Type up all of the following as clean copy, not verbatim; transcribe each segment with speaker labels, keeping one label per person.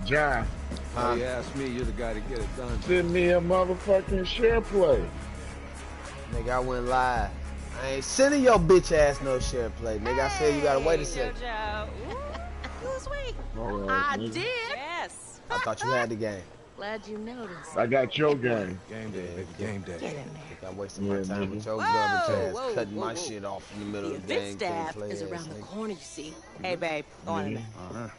Speaker 1: John.
Speaker 2: You asked me, you're the guy to get it done.
Speaker 1: Send me a motherfucking share play.
Speaker 3: Nigga, I went live. I ain't sending your bitch ass no share play. Nigga, I said you gotta wait a second.
Speaker 4: You was waiting.
Speaker 1: I
Speaker 4: did? Yes.
Speaker 3: I thought you had the game.
Speaker 4: Glad you noticed.
Speaker 1: I got your game.
Speaker 2: Game day, baby, game day.
Speaker 4: Get in there.
Speaker 3: I wasted my time with your garbage ass cutting my shit off in the middle of the game.
Speaker 4: The event staff is around the corner, you see. Hey, babe, go on in there.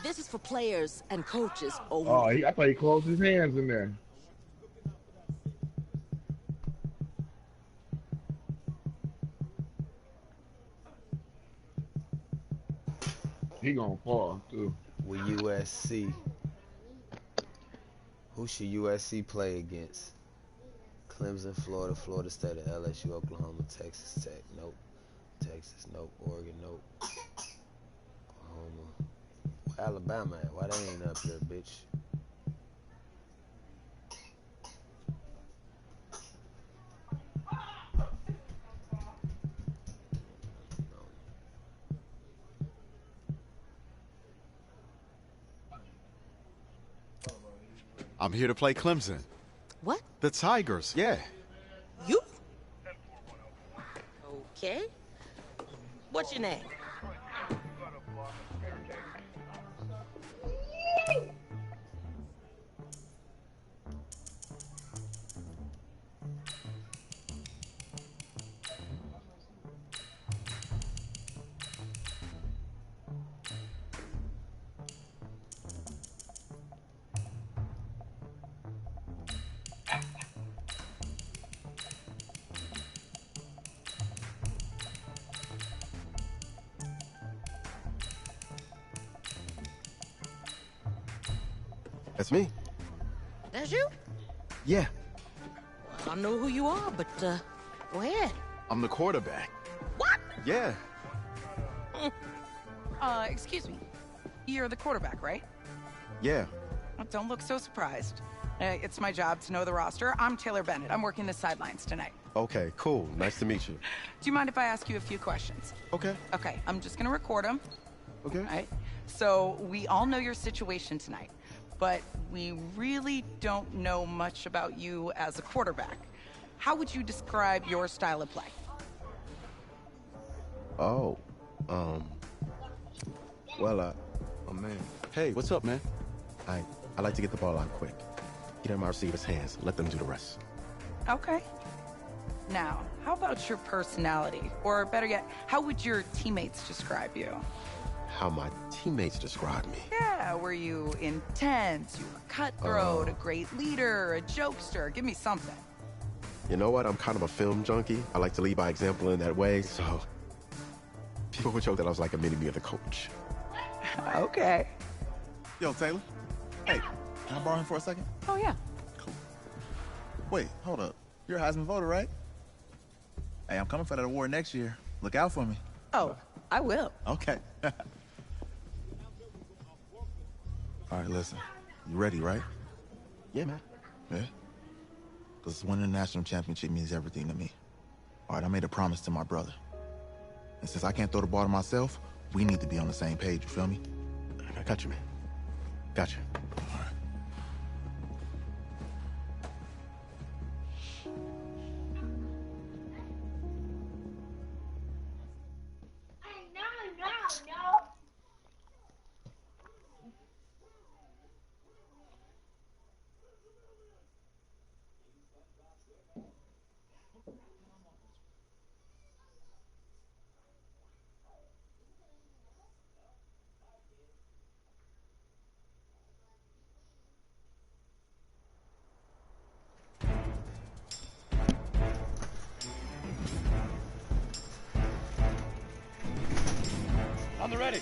Speaker 4: This is for players and coaches only.
Speaker 1: Oh, I thought he closed his hands in there. He gonna fall too.
Speaker 3: With USC. Who should USC play against? Clemson, Florida, Florida State, LSU, Oklahoma, Texas Tech. Nope. Texas, nope. Oregon, nope. Oklahoma. Where Alabama at? Why they ain't up there, bitch?
Speaker 5: I'm here to play Clemson.
Speaker 4: What?
Speaker 5: The Tigers, yeah.
Speaker 4: You? Okay. What's your name?
Speaker 5: That's me.
Speaker 4: That's you?
Speaker 5: Yeah.
Speaker 4: Well, I don't know who you are, but go ahead.
Speaker 5: I'm the quarterback.
Speaker 4: What?
Speaker 5: Yeah.
Speaker 6: Excuse me. You're the quarterback, right?
Speaker 5: Yeah.
Speaker 6: Don't look so surprised. It's my job to know the roster. I'm Taylor Bennett. I'm working the sidelines tonight.
Speaker 5: Okay, cool. Nice to meet you.
Speaker 6: Do you mind if I ask you a few questions?
Speaker 5: Okay.
Speaker 6: Okay, I'm just gonna record them.
Speaker 5: Okay.
Speaker 6: All right? So, we all know your situation tonight, but we really don't know much about you as a quarterback. How would you describe your style of play?
Speaker 5: Oh, well, oh man. Hey, what's up, man? I like to get the ball out quick. Get in my receiver's hands. Let them do the rest.
Speaker 6: Okay. Now, how about your personality? Or better yet, how would your teammates describe you?
Speaker 5: How my teammates describe me.
Speaker 6: Yeah, were you intense? You were cutthroat, a great leader, a jokester? Give me something.
Speaker 5: You know what? I'm kind of a film junkie. I like to lead by example in that way, so people would joke that I was like a mini-me of the coach.
Speaker 6: Okay.
Speaker 7: Yo, Taylor. Hey, can I borrow him for a second?
Speaker 6: Oh, yeah.
Speaker 7: Cool. Wait, hold up. You're a Heisman voter, right? Hey, I'm coming for that award next year. Look out for me.
Speaker 6: Oh, I will.
Speaker 7: Okay. All right, listen. You ready, right?
Speaker 5: Yeah, man.
Speaker 7: Yeah? Because winning the national championship means everything to me. All right, I made a promise to my brother. And since I can't throw the ball to myself, we need to be on the same page, you feel me?
Speaker 5: I got you, man. Got you.
Speaker 7: All right.
Speaker 8: On the ready.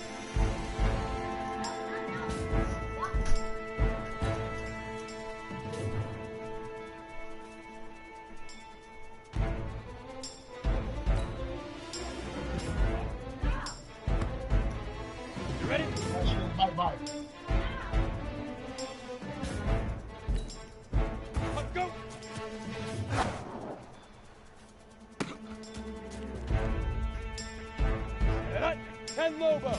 Speaker 8: You ready?
Speaker 1: Bye-bye.
Speaker 8: Let's go. And Lobo.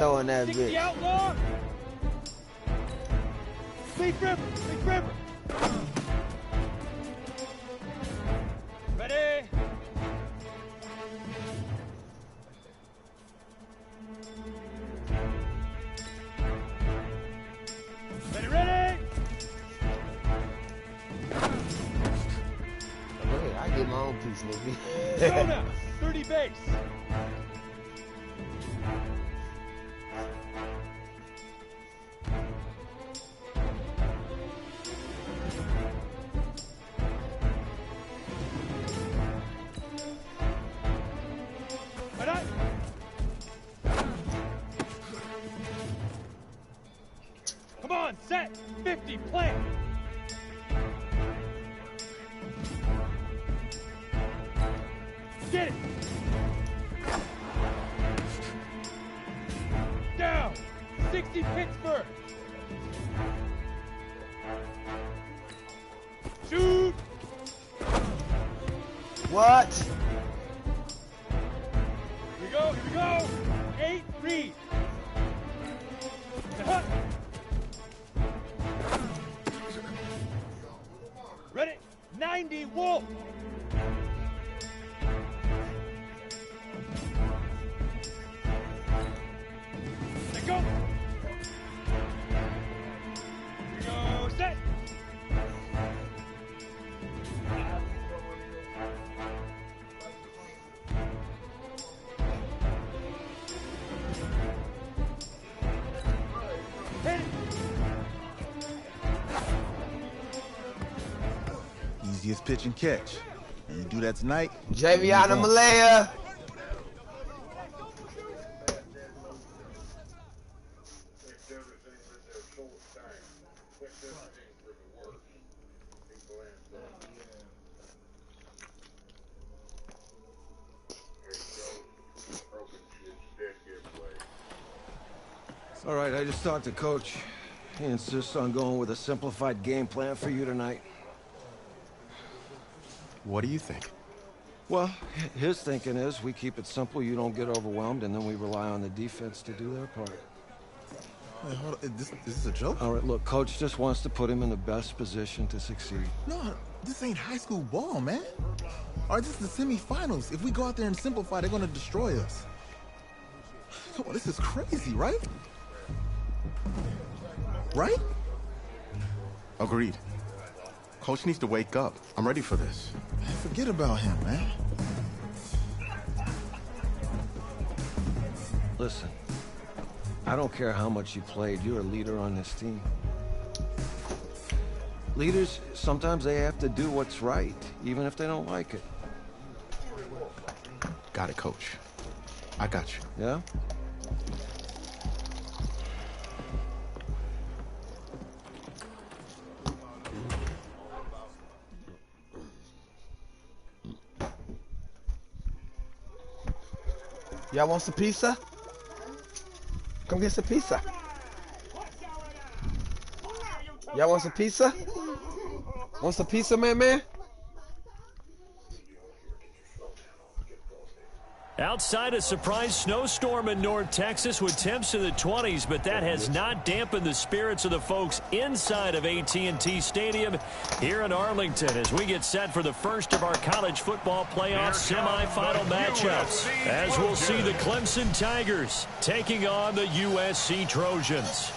Speaker 3: throwing that
Speaker 8: 60
Speaker 3: bitch.
Speaker 8: outlaw. Big River. Big River. Ready? Ready, ready?
Speaker 3: Go ahead, I get my own piece, nigga.
Speaker 8: Go now. 30 base. Come on, set, 50, plant. Get it. Down, 60 Pittsburgh. Shoot.
Speaker 3: What?
Speaker 8: Here we go, here we go. 8, read. Ready? 90, Wolf. Let go. Here we go, set. Hit it.
Speaker 7: Easiest pitch and catch. And you do that tonight.
Speaker 3: Javiana Malaya.
Speaker 2: It's all right, I just talked to Coach. He insists on going with a simplified game plan for you tonight.
Speaker 5: What do you think?
Speaker 2: Well, his thinking is we keep it simple, you don't get overwhelmed, and then we rely on the defense to do their part.
Speaker 7: Wait, hold on. Is this a joke?
Speaker 2: All right, look, Coach just wants to put him in the best position to succeed.
Speaker 7: No, this ain't high school ball, man. All right, this is the semifinals. If we go out there and simplify, they're gonna destroy us. Come on, this is crazy, right? Right?
Speaker 5: Agreed. Coach needs to wake up. I'm ready for this.
Speaker 7: Man, forget about him, man.
Speaker 2: Listen, I don't care how much you played, you're a leader on this team. Leaders, sometimes they have to do what's right, even if they don't like it.
Speaker 5: Got it, Coach. I got you.
Speaker 2: Yeah?
Speaker 3: Y'all want some pizza? Come get some pizza. Y'all want some pizza? Want some pizza, man?
Speaker 9: Outside a surprise snowstorm in North Texas with temps in the 20s, but that has not dampened the spirits of the folks inside of AT&T Stadium here in Arlington as we get set for the first of our college football playoff semifinal matchups. As we'll see the Clemson Tigers taking on the USC Trojans.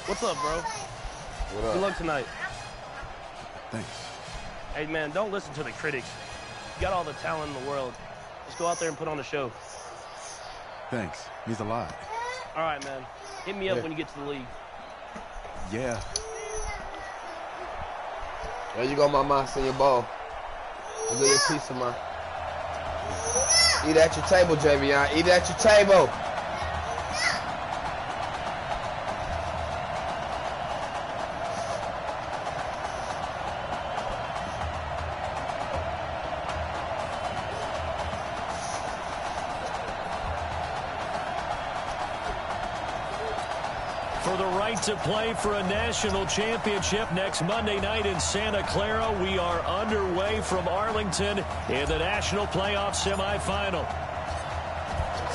Speaker 10: What's up, bro?
Speaker 3: What up?
Speaker 10: Good luck tonight.
Speaker 5: Thanks.
Speaker 10: Hey, man, don't listen to the critics. You got all the talent in the world. Just go out there and put on a show.
Speaker 5: Thanks. Means a lot.
Speaker 10: All right, man. Hit me up when you get to the league.
Speaker 5: Yeah.
Speaker 3: There you go, mama. Send your ball. You get your pizza, man. Eat at your table, Javion. Eat at your table.
Speaker 9: To play for a national championship next Monday night in Santa Clara. We are underway from Arlington in the national playoff semifinal.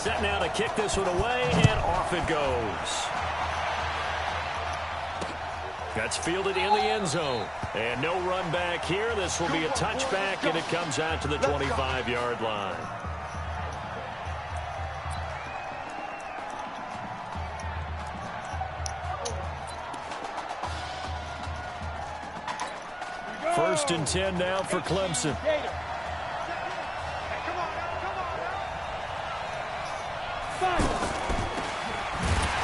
Speaker 9: Set now to kick this one away, and off it goes. That's fielded in the end zone. And no run back here. This will be a touchback, and it comes out to the 25-yard line. First and 10 now for Clemson.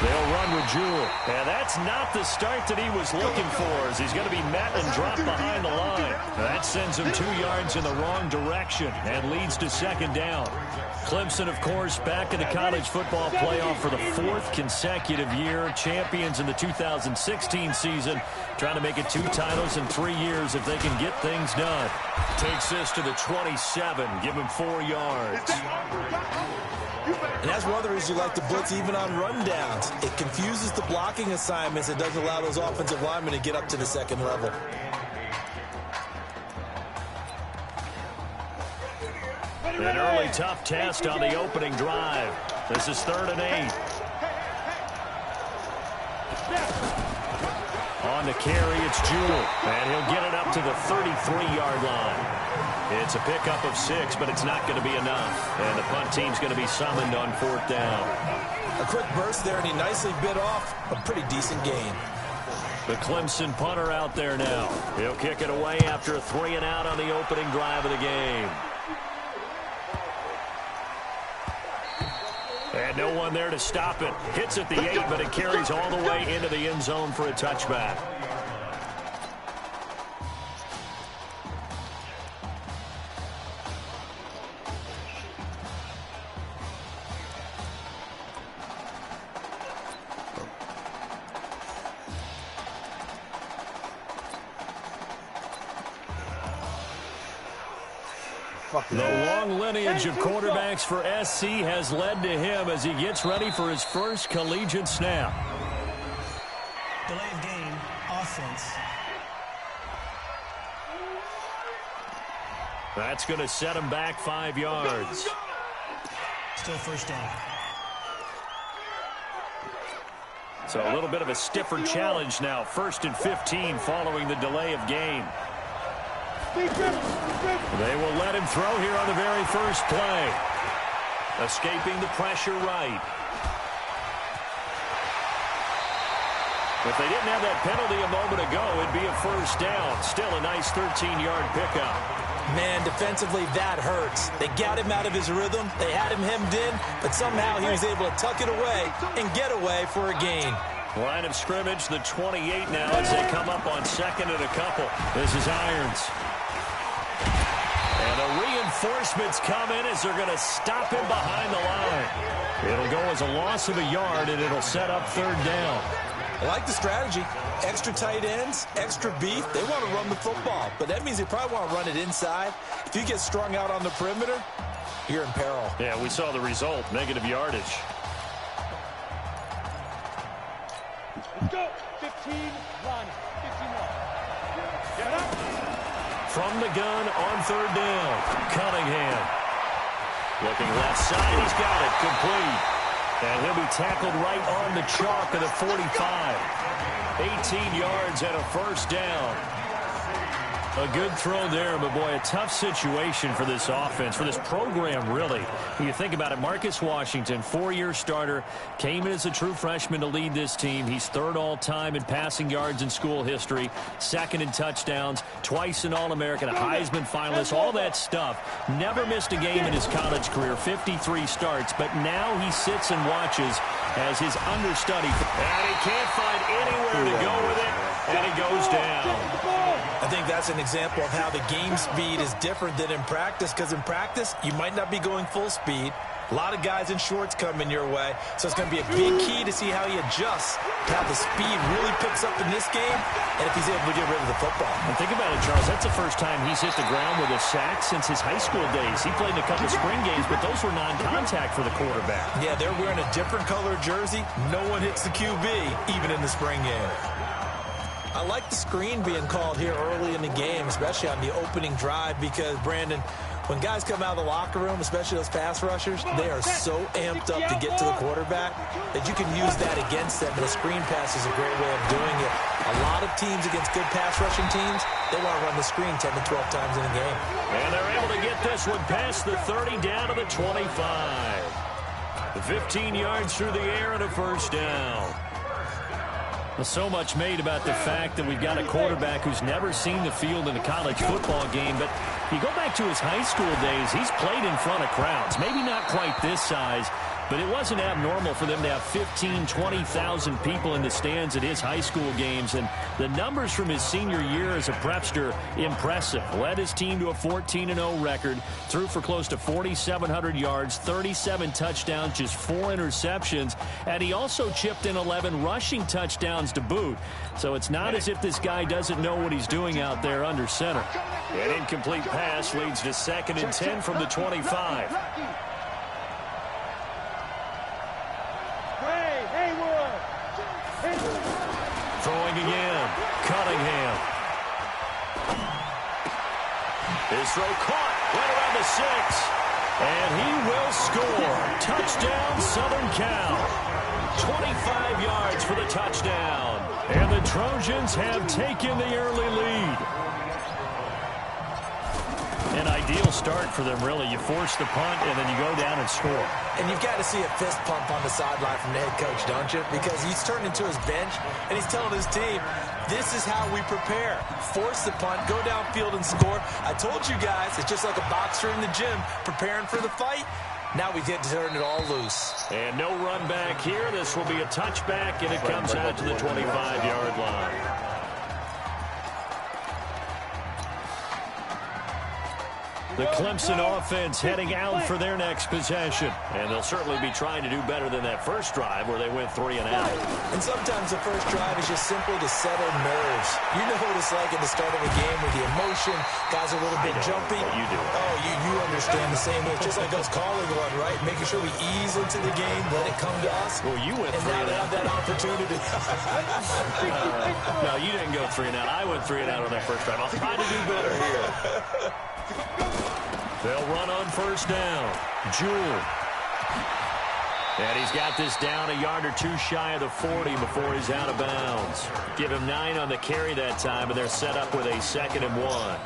Speaker 9: They'll run with Jewell. And that's not the start that he was looking for, as he's going to be met and dropped behind the line. That sends him 2 yards in the wrong direction and leads to second down. Clemson, of course, back in the college football playoff for the 4th consecutive year. Champions in the 2016 season, trying to make it 2 titles in 3 years if they can get things done. Takes this to the 27, give him 4 yards.
Speaker 11: And that's one of the reasons you like to blitz even on rundowns. It confuses the blocking assignments. It doesn't allow those offensive linemen to get up to the second level.
Speaker 9: An early tough test on the opening drive. This is 3rd and 8. On the carry, it's Jewell. And he'll get it up to the 33-yard line. It's a pickup of 6, but it's not going to be enough. And the punt team's going to be summoned on 4th down.
Speaker 11: A quick burst there, and he nicely bit off a pretty decent gain.
Speaker 9: The Clemson punter out there now. He'll kick it away after a 3-and-out on the opening drive of the game. And no one there to stop it. Hits at the 8, but it carries all the way into the end zone for a touchback. The long lineage of quarterbacks for SC has led to him as he gets ready for his first collegiate snap.
Speaker 12: Delay of game, offense.
Speaker 9: That's going to set him back 5 yards.
Speaker 12: Still first down.
Speaker 9: So a little bit of a stiffer challenge now. 1st and 15 following the delay of game. They will let him throw here on the very first play. Escaping the pressure right. If they didn't have that penalty a moment ago, it'd be a first down. Still a nice 13-yard pickup.
Speaker 11: Man, defensively, that hurts. They got him out of his rhythm. They had him hemmed in, but somehow he was able to tuck it away and get away for a gain.
Speaker 9: Line of scrimmage, the 28 now as they come up on 2nd and a couple. This is Irons. And the reinforcements come in as they're going to stop him behind the line. It'll go as a loss of a yard, and it'll set up 3rd down.
Speaker 11: I like the strategy. Extra tight ends, extra beef. They want to run the football, but that means they probably want to run it inside. If you get strung out on the perimeter, you're in peril.
Speaker 9: Yeah, we saw the result, negative yardage.
Speaker 8: Let's go. 15, run. 15 more. Get up.
Speaker 9: From the gun on 3rd down, Cunningham. Looking left side, he's got it, complete. And he'll be tackled right on the chalk of the 45. 18 yards and a first down. A good throw there, but boy, a tough situation for this offense, for this program, really. When you think about it, Marcus Washington, 4-year starter, came in as a true freshman to lead this team. He's 3rd all-time in passing yards in school history, 2nd in touchdowns, twice an All-American, a Heisman finalist, all that stuff. Never missed a game in his college career, 53 starts, but now he sits and watches as his understudy. And he can't find anywhere to go with it, and he goes down.
Speaker 11: I think that's an example of how the game speed is different than in practice, because in practice, you might not be going full speed. A lot of guys in shorts coming your way, so it's going to be a big key to see how he adjusts, how the speed really picks up in this game, and if he's able to get rid of the football.
Speaker 9: And think about it, Charles, that's the first time he's hit the ground with a sack since his high school days. He played in a couple spring games, but those were non-contact for the quarterback.
Speaker 11: Yeah, they're wearing a different color jersey. No one hits the QB, even in the spring game. I like the screen being called here early in the game, especially on the opening drive, because, Brandon, When guys come out of the locker room, especially those pass rushers, they are so amped up to get to the quarterback that you can use that against them, and a screen pass is a great way of doing it. A lot of teams against good pass rushing teams, they want to run the screen 10 to 12 times in a game.
Speaker 9: And they're able to get this one past the 30 down to the 25. The 15 yards through the air and a first down. Well, so much made about the fact that we've got a quarterback who's never seen the field in a college football game, but you go back to his high school days, he's played in front of crowds. Maybe not quite this size, but it wasn't abnormal for them to have 15,000, 20,000 people in the stands at his high school games. And the numbers from his senior year as a prepster, impressive. Led his team to a 14-0 record, threw for close to 4,700 yards, 37 touchdowns, just 4 interceptions. And he also chipped in 11 rushing touchdowns to boot. So it's not as if this guy doesn't know what he's doing out there under center. An incomplete pass leads to 2nd and 10 from the 25. Throwing again, Cunningham. His throw caught, right around the 6. And he will score. Touchdown, Southern Cal. 25 yards for the touchdown. And the Trojans have taken the early lead. An ideal start for them, really. You force the punt, and then you go down and score.
Speaker 11: And you've got to see a fist pump on the sideline from the head coach, don't you? Because he's turned into his bench, and he's telling his team, this is how we prepare. Force the punt, go downfield and score. I told you guys, it's just like a boxer in the gym preparing for the fight. Now we get to turn it all loose.
Speaker 9: And no run back here. This will be a touchback, and it comes out to the 25-yard line. The Clemson offense heading out for their next possession. And they'll certainly be trying to do better than that first drive where they went 3 and out.
Speaker 11: And sometimes the first drive is just simply to settle nerves. You know what it's like at the start of a game with the emotion. Guys are a little bit jumpy.
Speaker 9: You do.
Speaker 11: Oh, you understand the same way. It's just like us calling one, right? Making sure we ease into the game, let it come to us.
Speaker 9: Well, you went 3
Speaker 11: and
Speaker 9: and
Speaker 11: now
Speaker 9: out.
Speaker 11: That opportunity.
Speaker 9: No, you didn't go 3 and out. I went 3 and out on that first drive. I'll try to do better here. They'll run on first down. Jewell. And he's got this down a yard or 2 shy of the 40 before he's out of bounds. Give him 9 on the carry that time, and they're set up with a 2nd and 1.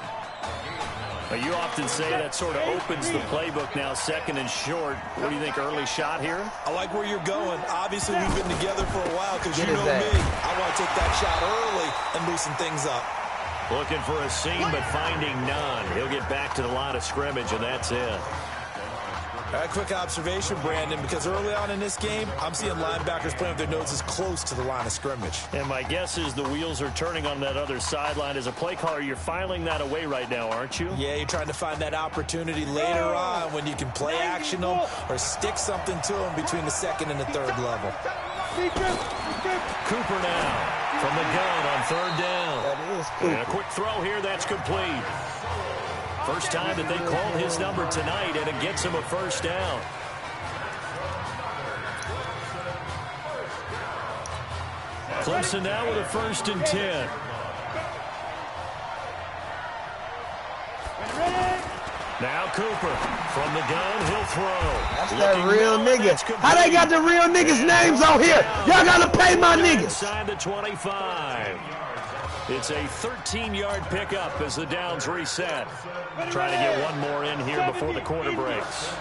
Speaker 9: Now, you often say that sort of opens the playbook now, 2nd and short. What do you think, early shot here?
Speaker 11: I like where you're going. Obviously, we've been together for a while because you know me. I want to take that shot early and loosen things up.
Speaker 9: Looking for a seam, but finding none. He'll get back to the line of scrimmage, and that's it.
Speaker 11: A quick observation, Brandon, because early on in this game, I'm seeing linebackers playing with their noses close to the line of scrimmage.
Speaker 9: And my guess is the wheels are turning on that other sideline. As a play caller, you're filing that away right now, aren't you?
Speaker 11: Yeah, you're trying to find that opportunity later on when you can play action them or stick something to them between the 2nd and the 3rd level.
Speaker 9: Cooper now from the gun on 3rd down.
Speaker 3: That is Cooper.
Speaker 9: And a quick throw here, that's complete. First time that they called his number tonight, and it gets him a first down. Clemson now with a 1st and 10. Now Cooper from the gun, he'll throw.
Speaker 3: That's that real nigga. How they got the real niggas' names on here? Y'all gotta pay my niggas.
Speaker 9: Inside the 25. It's a 13-yard pickup as the downs reset. Trying to get one more in here before the quarter breaks.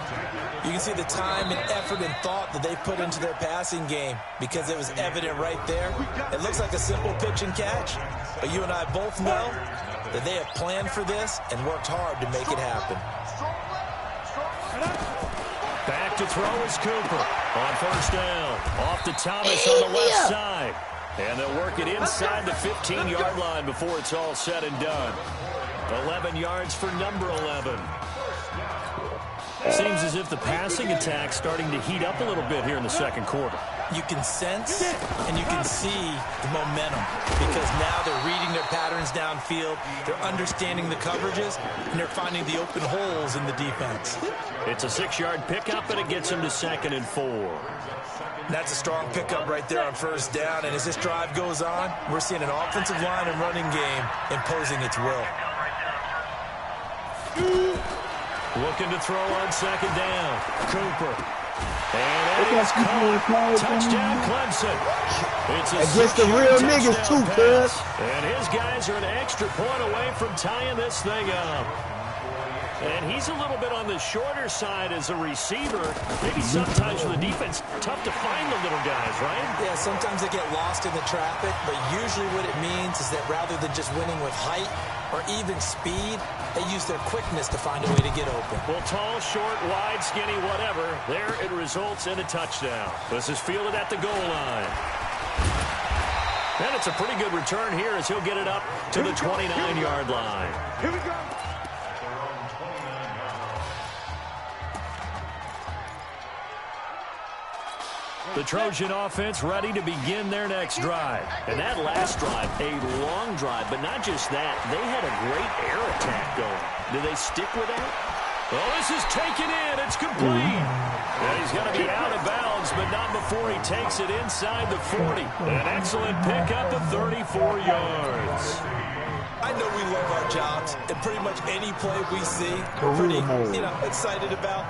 Speaker 11: You can see the time and effort and thought that they put into their passing game because it was evident right there. It looks like a simple pitch and catch, but you and I both know that they have planned for this and worked hard to make it happen.
Speaker 9: Back to throw is Cooper on first down. Off to Thomas on the left side. And they'll work it inside the 15-yard line before it's all said and done. 11 yards for number 11. Seems as if the passing attack's starting to heat up a little bit here in the 2nd quarter.
Speaker 11: You can sense and you can see the momentum because now they're reading their patterns downfield, they're understanding the coverages, and they're finding the open holes in the defense.
Speaker 9: It's a 6-yard pickup, and it gets them to 2nd and 4.
Speaker 11: That's a strong pickup right there on first down, and as this drive goes on, we're seeing an offensive line and running game imposing its will.
Speaker 9: Looking to throw on second down. Cooper. And it is caught. Touchdown, Clemson. It's
Speaker 3: against the real niggas, too, cuz.
Speaker 9: And his guys are an extra point away from tying this thing up. And he's a little bit on the shorter side as a receiver. Maybe sometimes for the defense, tough to find the little guys, right?
Speaker 11: Yeah, sometimes they get lost in the traffic, but usually what it means is that rather than just winning with height or even speed, they use their quickness to find a way to get open.
Speaker 9: Well, tall, short, wide, skinny, whatever, there it results in a touchdown. This is fielded at the goal line. And it's a pretty good return here as he'll get it up to the 29-yard line.
Speaker 8: Here we go.
Speaker 9: The Trojan offense ready to begin their next drive. And that last drive, a long drive, but not just that. They had a great air attack going. Do they stick with that? Well, this is taken in. It's complete. And he's going to be out of bounds, but not before he takes it inside the 40. An excellent pickup of 34 yards.
Speaker 11: I know we love our jobs, and pretty much any play we see, we're pretty, excited about.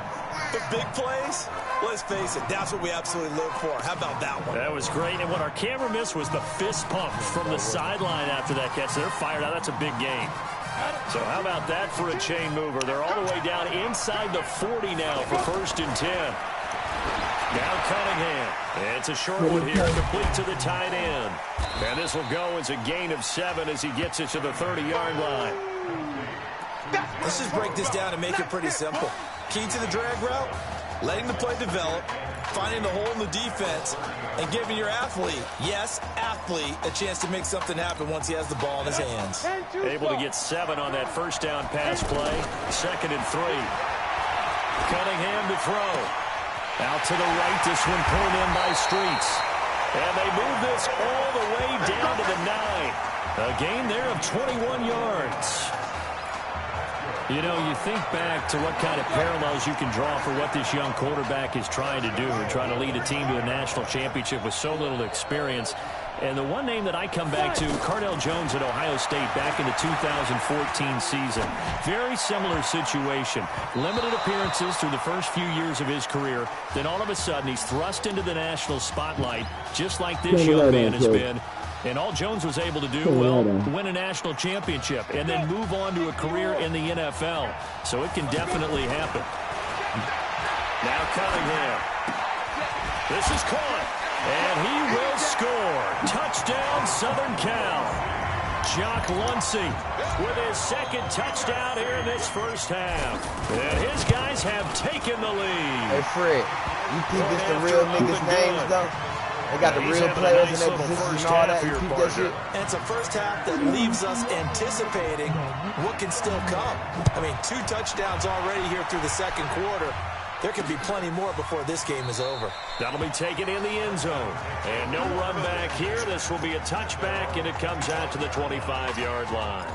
Speaker 11: The big plays, let's face it, that's what we absolutely live for. How about that one?
Speaker 9: That was great, and what our camera missed was the fist pump from the sideline after that catch. They're fired out. That's a big game. So how about that for a chain mover? They're all the way down inside the 40 now for 1st and 10. Now Cunningham. It's a short one here, complete to the tight end. And this will go as a gain of 7 as he gets it to the 30-yard line.
Speaker 11: Let's just break this down and make it pretty simple. Key to the drag route, letting the play develop, finding the hole in the defense, and giving your athlete, yes, athlete, a chance to make something happen once he has the ball in his hands.
Speaker 9: Able to get 7 on that first down pass play. 2nd and 3. Cunningham to throw. Out to the right, this one pulled in by Streets. And they move this all the way down to the 9. A gain there of 21 yards. You know, you think back to what kind of parallels you can draw for what this young quarterback is trying to do, trying to lead a team to a national championship with so little experience. And the one name that I come back to, Cardell Jones at Ohio State back in the 2014 season. Very similar situation. Limited appearances through the first few years of his career. Then all of a sudden he's thrust into the national spotlight, just like this young man has been. And all Jones was able to do, well, win a national championship and then move on to a career in the NFL. So it can definitely happen. Now Cunningham. This is caught. And he will score. Touchdown, Southern Cal. Jock Luncey with his 2nd touchdown here in this first half. And his guys have taken the lead.
Speaker 3: Hey, Fred, you peep this the real niggas' names, though? They got the real players in their positions and all that. You peep that shit?
Speaker 11: And it's a first half that leaves us anticipating what can still come. I mean, 2 touchdowns already here through the 2nd quarter. There could be plenty more before this game is over.
Speaker 9: That'll be taken in the end zone. And no run back here. This will be a touchback, and it comes out to the 25-yard line.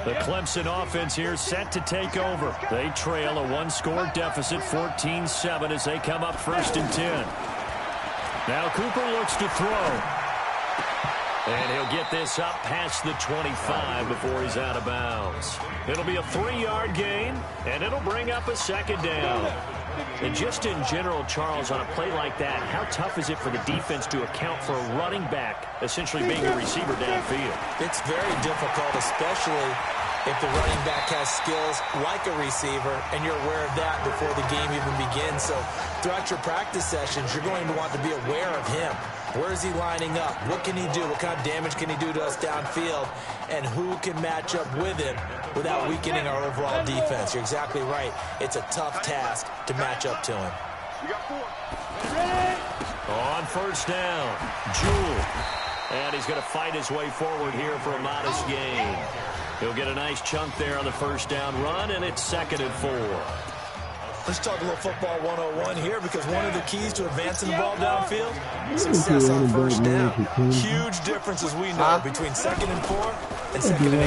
Speaker 9: The Clemson offense here set to take over. They trail a 1-score deficit, 14-7, as they come up 1st and 10. Now Cooper looks to throw. And he'll get this up past the 25 before he's out of bounds. It'll be a 3-yard gain, and it'll bring up a 2nd down. And just in general, Charles, on a play like that, how tough is it for the defense to account for a running back essentially being a receiver downfield?
Speaker 11: It's very difficult, especially if the running back has skills like a receiver, and you're aware of that before the game even begins. So throughout your practice sessions, you're going to want to be aware of him. Where is he lining up? What can he do? What kind of damage can he do to us downfield? And who can match up with him without weakening our overall defense? You're exactly right. It's a tough task to match up to him.
Speaker 9: On 1st down, Jewell. And he's going to fight his way forward here for a modest gain. He'll get a nice chunk there on the 1st down run, and it's 2nd and 4.
Speaker 11: Let's talk a little football 101 here, because one of the keys to advancing the ball downfield, success on 1st down. Huge difference, as we know, between 2nd and 4 and 2nd and 8.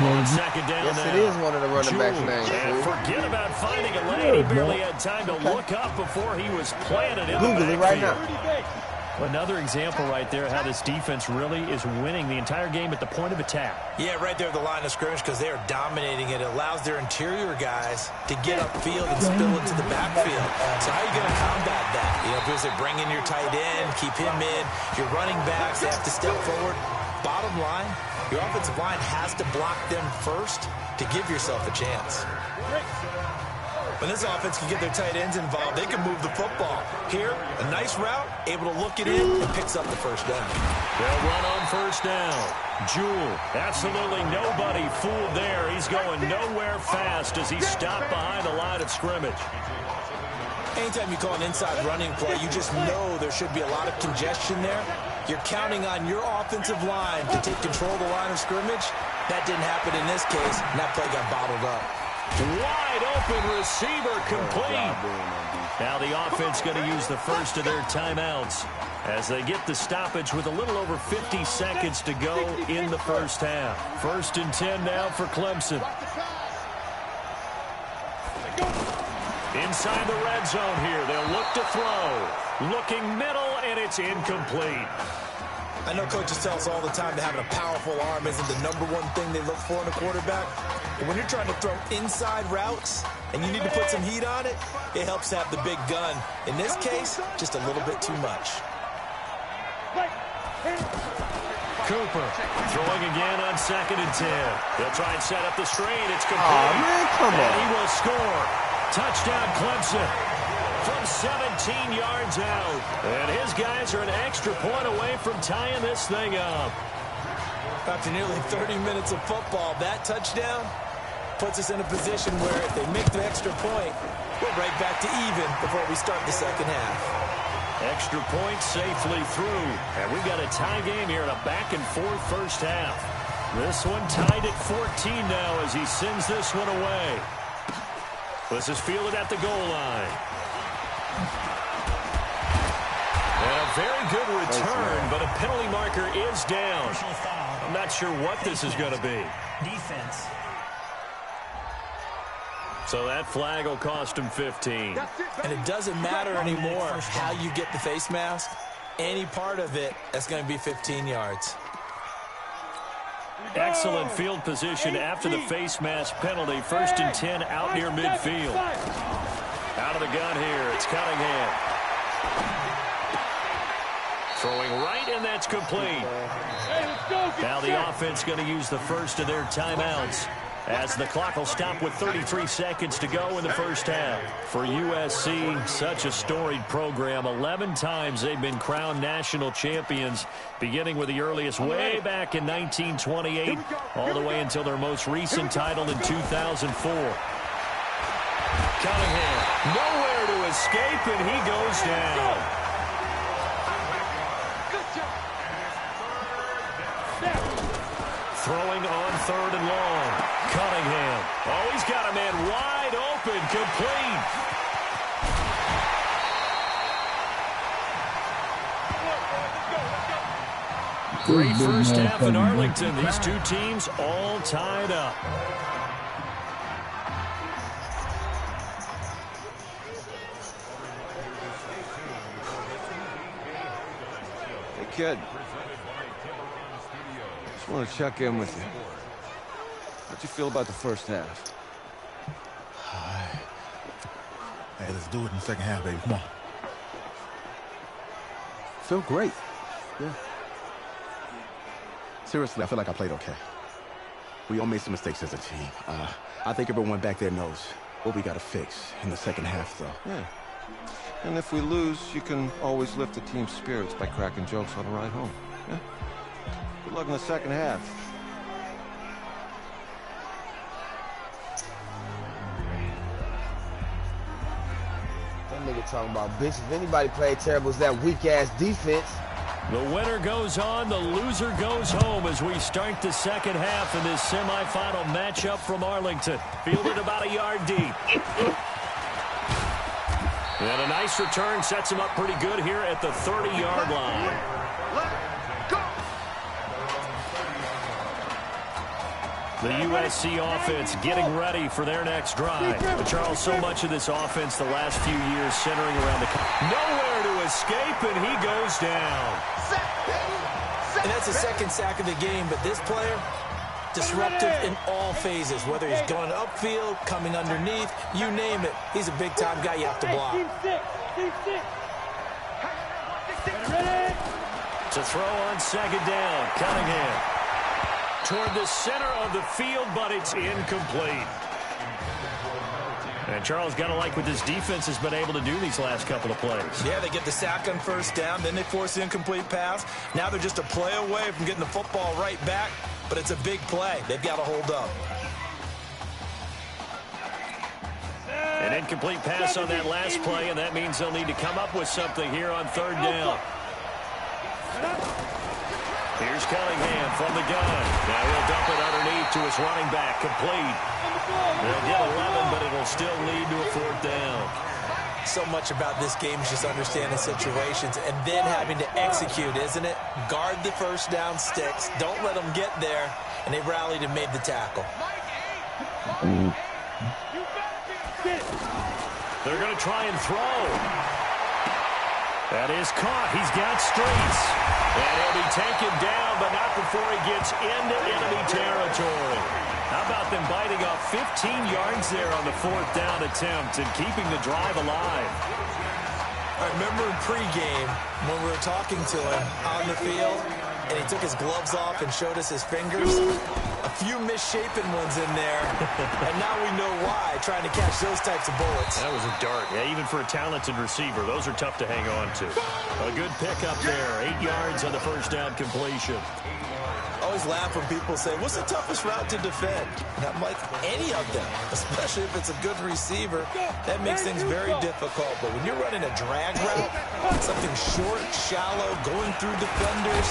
Speaker 9: On 2nd down
Speaker 3: yes,
Speaker 9: now.
Speaker 3: It is one of the running backs' names.
Speaker 9: And forget about finding a lane. He barely had time to look up before he was planted in the backfield.
Speaker 3: Google it right now.
Speaker 9: Another example right there how this defense really is winning the entire game at the point of attack.
Speaker 11: Yeah, right there at the line of scrimmage because they are dominating it. It allows their interior guys to get upfield and spill into the backfield. So how are you going to combat that? You know, because they bring in your tight end, keep him in. Your running backs have to step forward. Bottom line, your offensive line has to block them first to give yourself a chance. When this offense can get their tight ends involved, they can move the football. Here, a nice route, able to look it in, and picks up the first down.
Speaker 9: They'll run on first down. Jewell, absolutely nobody fooled there. He's going nowhere fast as he stopped behind the line of scrimmage.
Speaker 11: Anytime you call an inside running play, you just know there should be a lot of congestion there. You're counting on your offensive line to take control of the line of scrimmage. That didn't happen in this case, and that play got bottled up.
Speaker 9: Wide open receiver complete. Now the offense going to use the first of their timeouts as they get the stoppage with a little over 50 seconds to go in the first half. 1st and 10 now for Clemson. Inside the red zone here. They'll look to throw. Looking middle, and it's incomplete.
Speaker 11: I know coaches tell us all the time that having a powerful arm isn't the #1 thing they look for in a quarterback. But when you're trying to throw inside routes and you need to put some heat on it, it helps to have the big gun. In this case, just a little bit too much.
Speaker 9: Cooper throwing again on 2nd and 10. They'll try and set up the screen. It's complete.
Speaker 3: Oh, man, come on.
Speaker 9: And he will score. Touchdown, Clemson. From 17 yards out. And his guys are an extra point away from tying this thing up.
Speaker 11: After nearly 30 minutes of football, that touchdown puts us in a position where if they make the extra point, we're right back to even before we start the second half.
Speaker 9: Extra point safely through. And we got a tie game here in a back-and-forth first half. This one tied at 14 now as he sends this one away. This is fielded at the goal line. And a very good return, but a penalty marker is down. I'm not sure what this is going to be.
Speaker 12: Defense.
Speaker 9: So that flag will cost him 15.
Speaker 11: And it doesn't matter anymore how you get the face mask. Any part of it, that's going to be 15 yards.
Speaker 9: Excellent field position after the face mask penalty. 1st and 10 out near midfield. Out of the gun here, it's Cunningham. Throwing right, and that's complete. Now the offense going to use the first of their timeouts as the clock will stop with 33 seconds to go in the first half. For USC, such a storied program. 11 times they've been crowned national champions, beginning with the earliest way back in 1928, all the way until their most recent title in 2004. Cunningham, nowhere to escape, and he goes down. Throwing on 3rd and long. Cunningham. Oh, he's got a man wide open, complete. Great first half in Arlington. These two teams all tied up.
Speaker 2: Hey, kid. I want to check in with you. How'd you feel about the first half?
Speaker 7: Hey, let's do it in the second half, baby. Come on.
Speaker 2: Feel great.
Speaker 7: Yeah. Seriously, I feel like I played okay. We all made some mistakes as a team. I think everyone back there knows what we got to fix in the second half, though.
Speaker 2: Yeah. And if we lose, you can always lift the team's spirits by cracking jokes on the ride home. Yeah? Good luck in the second half.
Speaker 3: That nigga talking about bitch. If anybody played terrible, it's that weak-ass defense.
Speaker 9: The winner goes on, the loser goes home as we start the second half in this semifinal matchup from Arlington. Fielded about a yard deep. And a nice return sets him up pretty good here at the 30-yard line. The USC offense getting ready for their next drive. But Charles, so much of this offense the last few years centering around the... Nowhere to escape, and he goes down.
Speaker 11: And that's the second sack of the game, but this player, disruptive in all phases, whether he's going upfield, coming underneath, you name it. He's a big-time guy you have to block.
Speaker 9: To throw on second down, Cunningham. Toward the center of the field, but it's incomplete. And Charles, got to like what this defense has been able to do these last couple of plays.
Speaker 11: Yeah, they get the sack on first down, then they force the incomplete pass. Now they're just a play away from getting the football right back, but it's a big play. They've got to hold up.
Speaker 9: An incomplete pass on that last play, and that means they'll need to come up with something here on third down. Here's Cunningham from the gun. Now he'll dump it underneath to his running back. Complete. They'll get 11, but it'll still lead to a fourth down.
Speaker 11: So much about this game is just understanding situations and then having to execute, isn't it? Guard the first down sticks. Don't let them get there. And they rallied and made the tackle.
Speaker 9: They're going to try and throw. That is caught. He's got Streets. And he'll be taken down, but not before he gets into enemy territory. How about them biting off 15 yards there on the fourth down attempt and keeping the drive alive?
Speaker 11: I remember in pregame when we were talking to him on the field, and he took his gloves off and showed us his fingers. A few misshapen ones in there, and now we know why, trying to catch those types of bullets.
Speaker 9: That was a dart. Yeah, even for a talented receiver, those are tough to hang on to. A good pickup there, 8 yards on the first down completion.
Speaker 11: I always laugh when people say, what's the toughest route to defend? And I'm like, any of them, especially if it's a good receiver. That makes things very difficult. But when you're running a drag route, something short, shallow, going through defenders,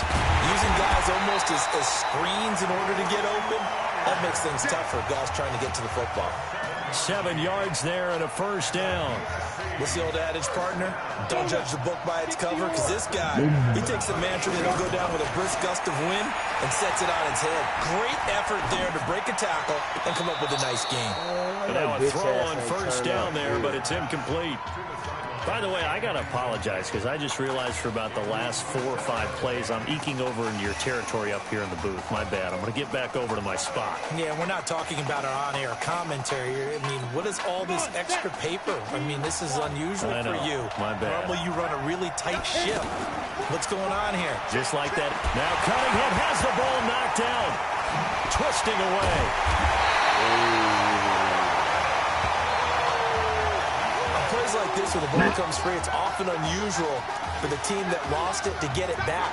Speaker 11: using guys almost as screens in order to get open, that makes things tough for guys trying to get to the football.
Speaker 9: 7 yards there and a first down.
Speaker 11: What's the old adage, partner? Don't judge the book by its cover, because this guy, he takes a mantra that he'll go down with a brisk gust of wind and sets it on its head. Great effort there to break a tackle and come up with a nice game.
Speaker 9: And now a throw on first down there, but it's incomplete. By the way, I got to apologize because I just realized for about the last 4 or 5 plays, I'm eking over into your territory up here in the booth. My bad. I'm going to get back over to my spot.
Speaker 11: Yeah, we're not talking about our on-air commentary here. I mean, what is all this extra paper? I mean, this is unusual for you.
Speaker 9: My bad.
Speaker 11: Normally you run a really tight ship. What's going on here?
Speaker 9: Just like that. Now Cunningham has the ball knocked down. Twisting away.
Speaker 11: Plays like this where the ball comes free, it's often unusual for the team that lost it to get it back.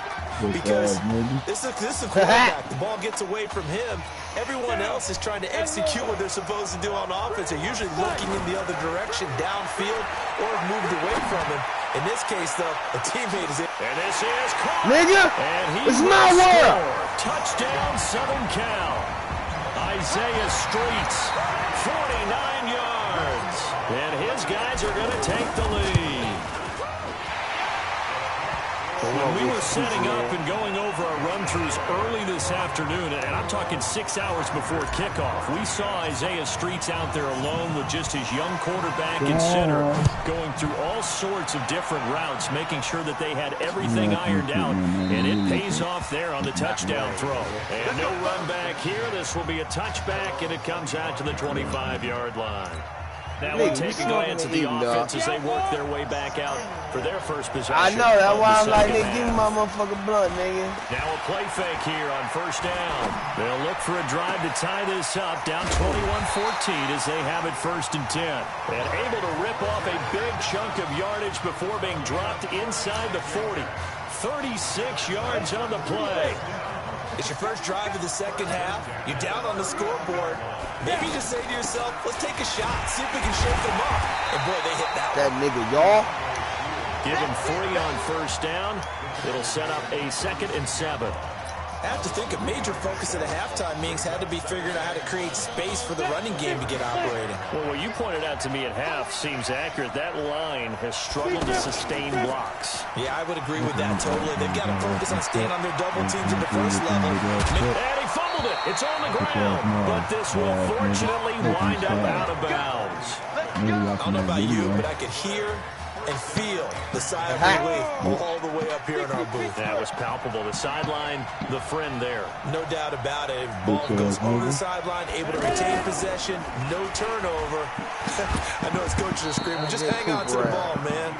Speaker 11: Because this is a quarterback. The ball gets away from him. Everyone else is trying to execute what they're supposed to do on offense. They're usually looking in the other direction, downfield, or have moved away from him. In this case, though, a teammate is in.
Speaker 9: And this is caught.
Speaker 3: Nigga,
Speaker 9: and he
Speaker 3: it's my world.
Speaker 9: Touchdown, Southern Cal. Isaiah Streets, 49 yards. And his guys are going to take the lead. When we were setting up and going over our run-throughs early this afternoon, and I'm talking 6 hours before kickoff, we saw Isaiah Streets out there alone with just his young quarterback and center going through all sorts of different routes, making sure that they had everything ironed out, and it pays off there on the touchdown throw. And no run back here. This will be a touchback, and it comes out to the 25-yard line. Now we'll take a glance at the offense as they work their way back out for their first possession.
Speaker 3: I know, that's why I'm like, nigga, give me my motherfucking blood, nigga.
Speaker 9: Now a play fake here on first down. They'll look for a drive to tie this up, down 21-14 as they have it 1st and 10. And able to rip off a big chunk of yardage before being dropped inside the 40. 36 yards on the play.
Speaker 11: It's your first drive of the second half. You're down on the scoreboard. Maybe just say to yourself, let's take a shot, see if we can shake them up. And boy, they hit that
Speaker 3: one. Nigga, y'all.
Speaker 9: Give him 3 on first down. It'll set up a 2nd and 7.
Speaker 11: I have to think a major focus at a halftime meetings had to be figuring out how to create space for the running game to get operating.
Speaker 9: Well, what you pointed out to me at half seems accurate. That line has struggled to sustain blocks.
Speaker 11: Yeah, I would agree with that totally. They've got to focus on staying on their double teams at the first level.
Speaker 9: And he fumbled it. It's on the ground. But this will fortunately wind up out of bounds.
Speaker 11: I don't know about you, but I could hear and feel the sigh of relief all the way up here in our booth.
Speaker 9: That was palpable. The sideline, the friend there.
Speaker 11: No doubt about it. Ball goes over the sideline, able to retain possession, no turnover. I know his coaches are screaming, just hang on to the ball, man.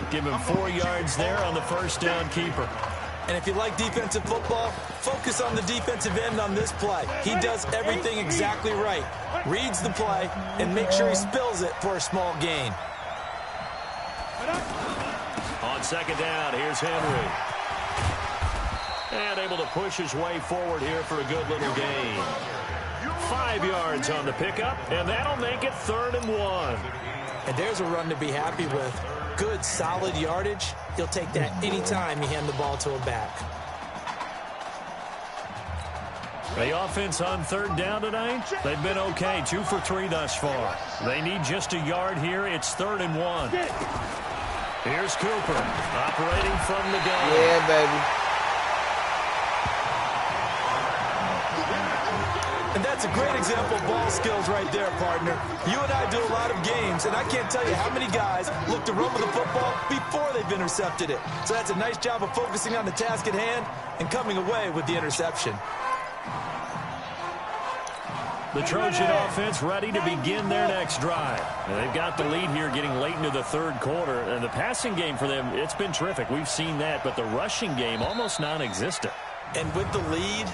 Speaker 9: Give him 4 yards there on the first down keeper.
Speaker 11: And if you like defensive football, focus on the defensive end on this play. He does everything exactly right. Reads the play and makes sure he spills it for a small gain.
Speaker 9: On second down, here's Henry. And able to push his way forward here for a good little gain. 5 yards on the pickup, and that'll make it 3rd and 1.
Speaker 11: And there's a run to be happy with. Good, solid yardage. He'll take that anytime you hand the ball to a back.
Speaker 9: The offense on 3rd down tonight, they've been okay. 2 for 3 thus far. They need just a yard here. It's 3rd and 1. Here's Cooper operating from the gun.
Speaker 3: Yeah, baby.
Speaker 11: And that's a great example of ball skills right there, partner. You and I do a lot of games, and I can't tell you how many guys look to run with the football before they've intercepted it. So that's a nice job of focusing on the task at hand and coming away with the interception.
Speaker 9: The Trojan offense ready to begin their next drive. And they've got the lead here getting late into the 3rd quarter. And the passing game for them, it's been terrific. We've seen that. But the rushing game, almost non-existent.
Speaker 11: And with the lead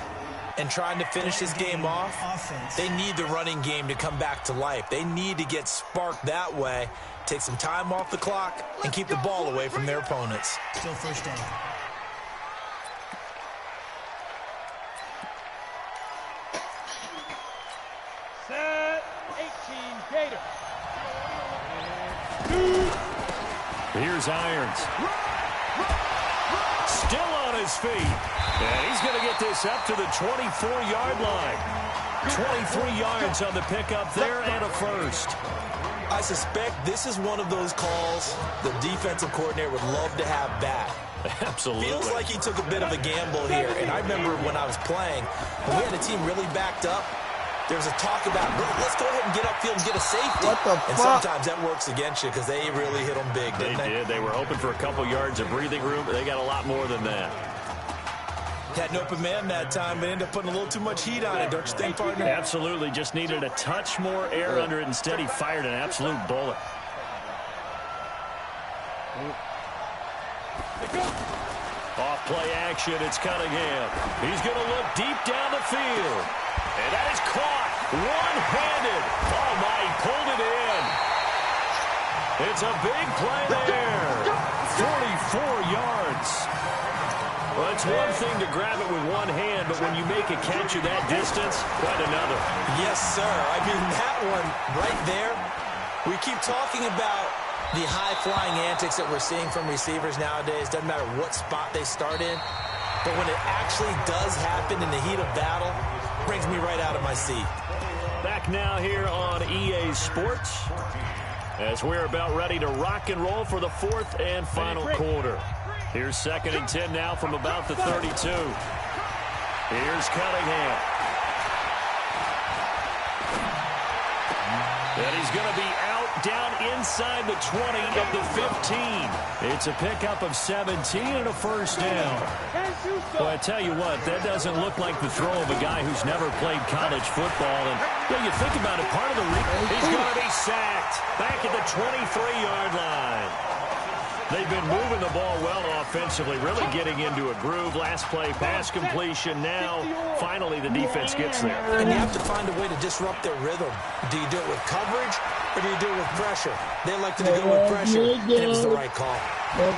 Speaker 11: and trying to finish this game off, they need the running game to come back to life. They need to get sparked that way, take some time off the clock, and keep the ball away from their opponents.
Speaker 12: Still first down.
Speaker 8: Set 18 Gator.
Speaker 9: Here's Irons. Still on his feet. And he's going to get this up to the 24-yard line. 23 yards on the pickup there and a first.
Speaker 11: I suspect this is one of those calls the defensive coordinator would love to have back.
Speaker 9: Absolutely.
Speaker 11: Feels like he took a bit of a gamble here. And I remember when I was playing, when we had a team really backed up, there was a talk about, let's go ahead and get upfield and get a safety.
Speaker 3: What the fuck?
Speaker 11: And sometimes that works against you because they really hit them big, didn't they?
Speaker 9: They did. They were hoping for a couple yards of breathing room, but they got a lot more than that.
Speaker 11: Had an open man that time, but ended up putting a little too much heat on it, don't you think, partner?
Speaker 9: Absolutely. Just needed a touch more air under it. Instead, he fired an absolute bullet. Off play action, it's Cunningham. He's going to look deep down the field. And that is caught one-handed. Oh, my, he pulled it in. It's a big play there. 44 yards. Well, it's one thing to grab it with one hand, but when you make a catch of that distance, quite another.
Speaker 11: Yes, sir. I mean, that one right there, we keep talking about the high-flying antics that we're seeing from receivers nowadays. Doesn't matter what spot they start in. But when it actually does happen in the heat of battle, brings me right out of my seat.
Speaker 9: Back now here on EA Sports as we're about ready to rock and roll for the 4th and final quarter. Here's 2nd and 10 now from about the 32. Here's Cunningham. And he's going to be out down inside the 20 of the 15. It's a pickup of 17 and a first down. Well, I tell you what, that doesn't look like the throw of a guy who's never played college football. And yeah, you think about it, part of the reason he's going to be sacked back at the 23-yard line. They've been moving the ball well offensively, really getting into a groove. Last play, pass completion. Now, finally, the defense gets there.
Speaker 11: And you have to find a way to disrupt their rhythm. Do you do it with coverage, or do you do it with pressure? They elected to go with pressure, and it was the right call.
Speaker 9: Oh,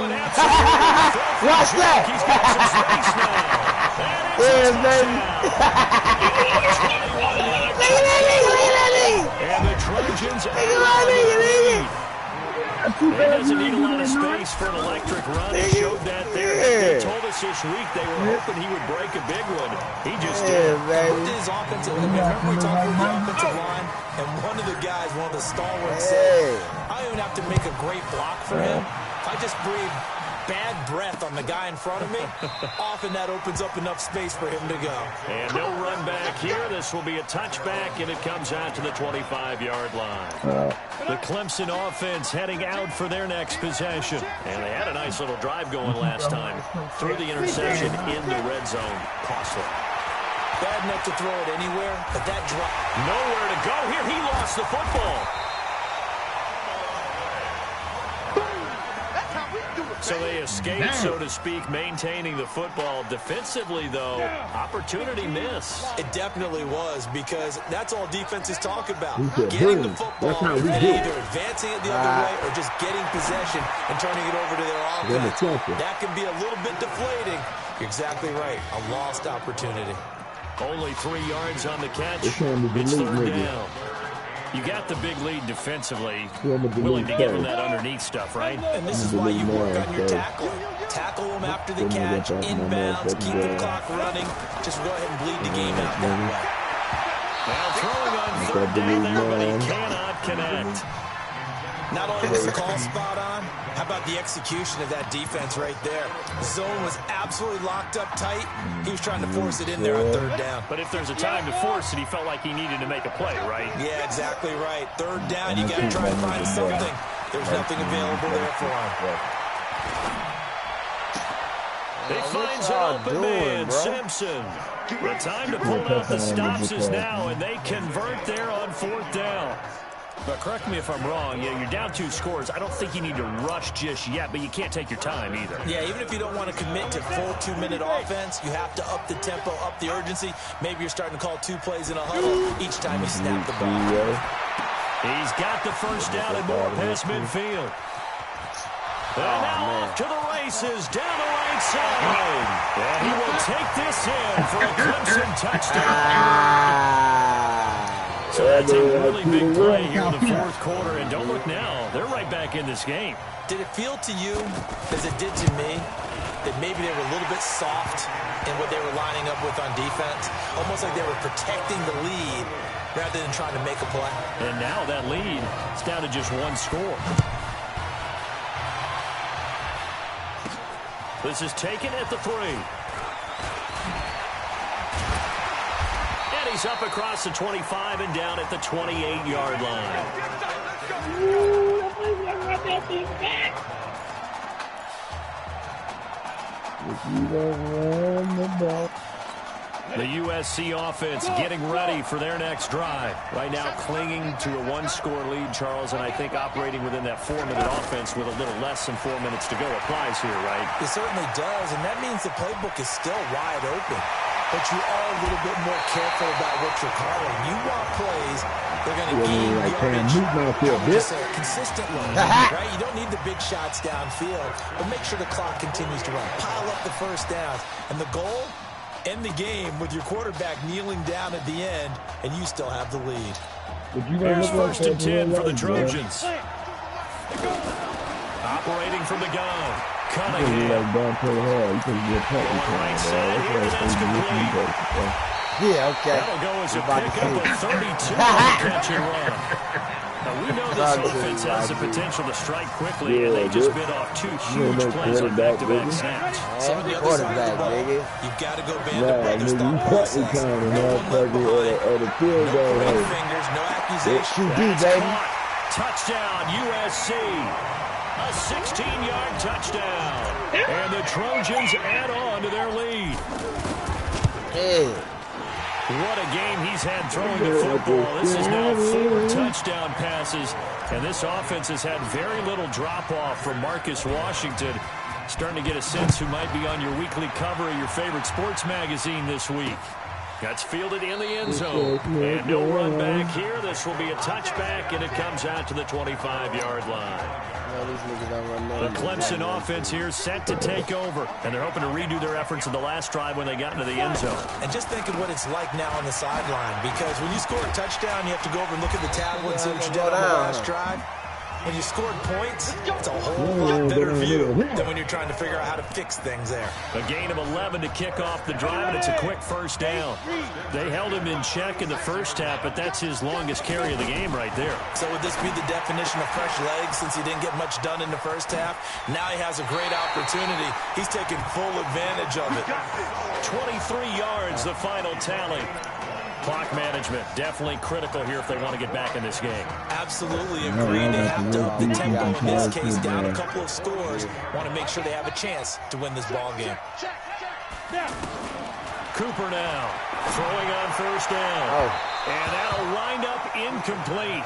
Speaker 9: and absolutely.
Speaker 3: Watch that!
Speaker 9: He's got some space now.
Speaker 3: Yeah, baby.
Speaker 9: And the Trojans are on the lead. He doesn't need a lot of space for an electric run. He showed that there. They told us this week they were hoping he would break a big one. He just did.
Speaker 11: With his offensive line, remember we talked about the offensive line, and one of the guys, one of the stalwarts said, I don't even have to make a great block for him. If I just breathe bad breath on the guy in front of me, often that opens up enough space for him to go.
Speaker 9: And no run back here. This will be a touchback, and it comes out to the 25-yard line. The Clemson offense heading out for their next possession. And they had a nice little drive going last time. Threw the interception in the red zone. Costly.
Speaker 11: Bad enough to throw it anywhere, but that drop.
Speaker 9: Nowhere to go here. He lost the football. So they escaped, so to speak, maintaining the football. Defensively, though, opportunity miss.
Speaker 11: It definitely was, because that's all defenses talk about.
Speaker 1: Said,
Speaker 11: getting the football and
Speaker 1: either
Speaker 11: advancing it the other way or just getting possession and turning it over to their offense. That can be a little bit deflating. You're exactly right. A lost opportunity.
Speaker 9: Only 3 yards on the catch. It's third down. You got the big lead defensively. Willing to give him that underneath stuff, right?
Speaker 11: And this is why you work on your tackling. Tackle them after the catch, inbounds, keep the clock running. Just go ahead and bleed the game out that
Speaker 9: way. Now throwing on third down there, but he cannot connect.
Speaker 11: Not only was the call spot on, how about the execution of that defense right there? The zone was absolutely locked up tight. He was trying to force it in there on third down.
Speaker 9: But if there's a time to force it, he felt like he needed to make a play, right?
Speaker 11: Yeah, exactly right. Third down, you got to try and find something. There's nothing available there for him.
Speaker 9: He finds an open man, Simpson. The time to pull out the stops is now, and they convert there on fourth down. But correct me if I'm wrong, you're down 2 scores. I don't think you need to rush just yet, but you can't take your time either.
Speaker 11: Yeah, even if you don't want to commit to full 2-minute offense, you have to up the tempo, up the urgency. Maybe you're starting to call 2 plays in a huddle each time you snap the ball.
Speaker 9: He's got the first down and more past midfield. And now off to the races, down the right side. And he will take this in for a Clemson touchdown. So that's a really big play here in the fourth quarter, and don't look now. They're right back in this game.
Speaker 11: Did it feel to you, as it did to me, that maybe they were a little bit soft in what they were lining up with on defense? Almost like they were protecting the lead rather than trying to make a play.
Speaker 9: And now that lead is down to just 1 score. This is taken at the 3. He's up across the 25 and down at the 28-yard line. The USC offense getting ready for their next drive. Right now clinging to a 1-score lead, Charles, and I think operating within that 4-minute offense with a little less than 4 minutes to go applies here, right?
Speaker 11: It certainly does, and that means the playbook is still wide open. But you are a little bit more careful about what you're calling. You want plays they're going to gain yardage consistently, right? You don't need the big shots downfield, but make sure the clock continues to run. Pile up the first downs. And the goal? End the game with your quarterback kneeling down at the end, and you still have the lead.
Speaker 9: Here's first and 10 for the Trojans. Operating from the gun. Cunningham. Right side here, that's complete.
Speaker 3: Yeah, okay.
Speaker 9: That'll go as a pickup of 32 on the catch and run. Now, we know this offense has the potential to strike quickly, and they just bit off 2 huge plays on back-to-back snaps.
Speaker 11: Some of the other side of the ball, you've got to go band to break and stop process. No one left behind. No pointing fingers, no accusations.
Speaker 9: Touchdown, USC. A 16-yard touchdown. And the Trojans add on to their lead. What a game he's had throwing the football. This is now 4 touchdown passes. And this offense has had very little drop-off from Marcus Washington. Starting to get a sense who might be on your weekly cover of your favorite sports magazine this week. That's fielded in the end zone. And no run back here. This will be a touchback, and it comes out to the 25-yard line. The Clemson offense here set to take over, and they're hoping to redo their efforts in the last drive when they got into the end zone.
Speaker 11: And just think of what it's like now on the sideline, because when you score a touchdown, you have to go over and look at the tablet and see what you did on the last drive. When you scored points, it's a whole lot better view than when you're trying to figure out how to fix things there.
Speaker 9: A gain of 11 to kick off the drive, and it's a quick first down. They held him in check in the first half, but that's his longest carry of the game right there.
Speaker 11: So would this be the definition of fresh legs since he didn't get much done in the first half? Now he has a great opportunity. He's taking full advantage of it.
Speaker 9: 23 yards, the final tally. Clock management, definitely critical here if they want to get back in this game.
Speaker 11: Absolutely agree. They have to up the tempo in this case, down a couple of scores. Want to make sure they have a chance to win this ball game.
Speaker 9: Cooper now, throwing on first down. And that'll wind up incomplete.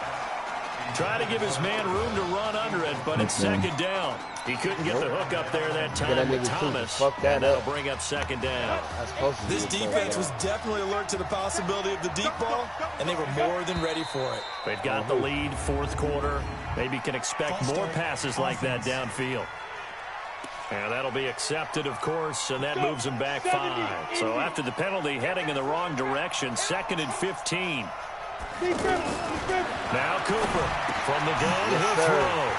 Speaker 9: Try to give his man room to run under it, but it's second down. He couldn't get the hook up there that time with Thomas, and that'll bring up second down.
Speaker 11: This defense was definitely alert to the possibility of the deep ball, and they were more than ready for it.
Speaker 9: They've got the lead, fourth quarter. Maybe can expect more passes like that downfield. And that'll be accepted, of course, and that moves them back 5. So after the penalty, heading in the wrong direction, 2nd and 15. Now Cooper from the gun, he'll throw.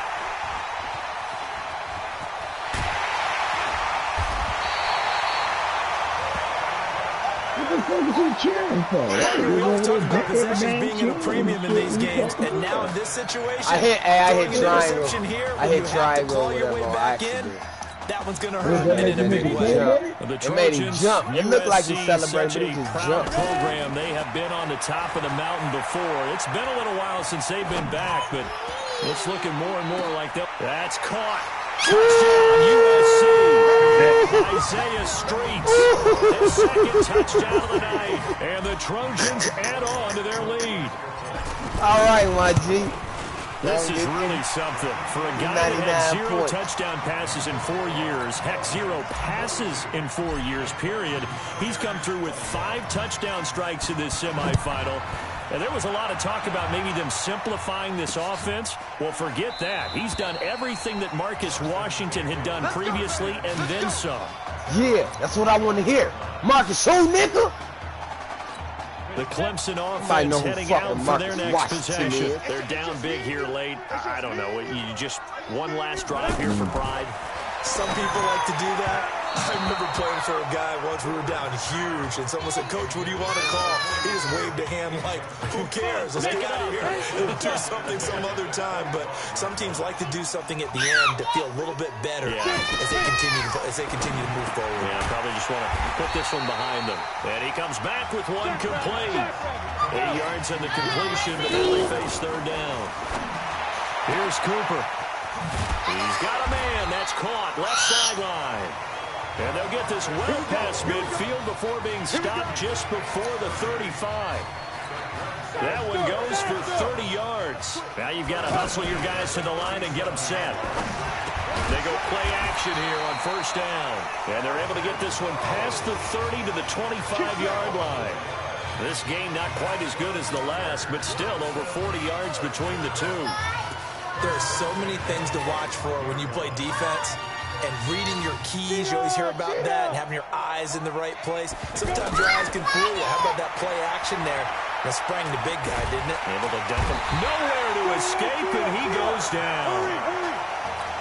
Speaker 11: We all talk about possessions being at a premium in these games, and now in this situation,
Speaker 3: I hit triangle.
Speaker 11: That one's going to hurt in a big way.
Speaker 3: It made him jump. It looked like he celebrated. He just jumped.
Speaker 9: Program. They have been on the top of the mountain before. It's been a little while since they've been back, but it's looking more and more like that. That's caught. Touchdown, USC. Isaiah Streets, their second touchdown of the night. And the Trojans add on to their lead.
Speaker 3: All right, my G.
Speaker 9: This is really something. For a guy that had 0 touchdown passes in 4 years, heck, 0 passes in 4 years, period, he's come through with 5 touchdown strikes in this semifinal. And there was a lot of talk about maybe them simplifying this offense. Well, forget that. He's done everything that Marcus Washington had done previously and then some.
Speaker 3: Yeah, that's what I want to hear. Marcus, who, nigga?
Speaker 9: The Clemson offense heading out for their next possession. They're down big here late. I don't know. You just one last drive here for pride.
Speaker 11: Some people like to do that. I remember playing for a guy once. We were down huge, and someone said, "Coach, what do you want to call?" He just waved a hand like, "Who cares? Let's get out of here. We'll do something some other time." But some teams like to do something at the end to feel a little bit better as they continue to move forward.
Speaker 9: Yeah, probably just want to put this one behind them. And he comes back with one complete. 8 yards on the completion, but now they face third down. Here's Cooper. He's got a man. That's caught. Left sideline. And they'll get this well past midfield before being stopped just before the 35. That one goes for 30 yards. Now you've got to hustle your guys to the line and get them set. They go play action here on first down. And they're able to get this one past the 30 to the 25-yard line. This game not quite as good as the last, but still over 40 yards between the two.
Speaker 11: There are so many things to watch for when you play defense. And reading your keys, you always hear about that, and having your eyes in the right place. Sometimes your eyes can fool you. How about that play action there? That sprang the big guy, didn't it?
Speaker 9: Able to dump him. Nowhere to escape, and he goes down.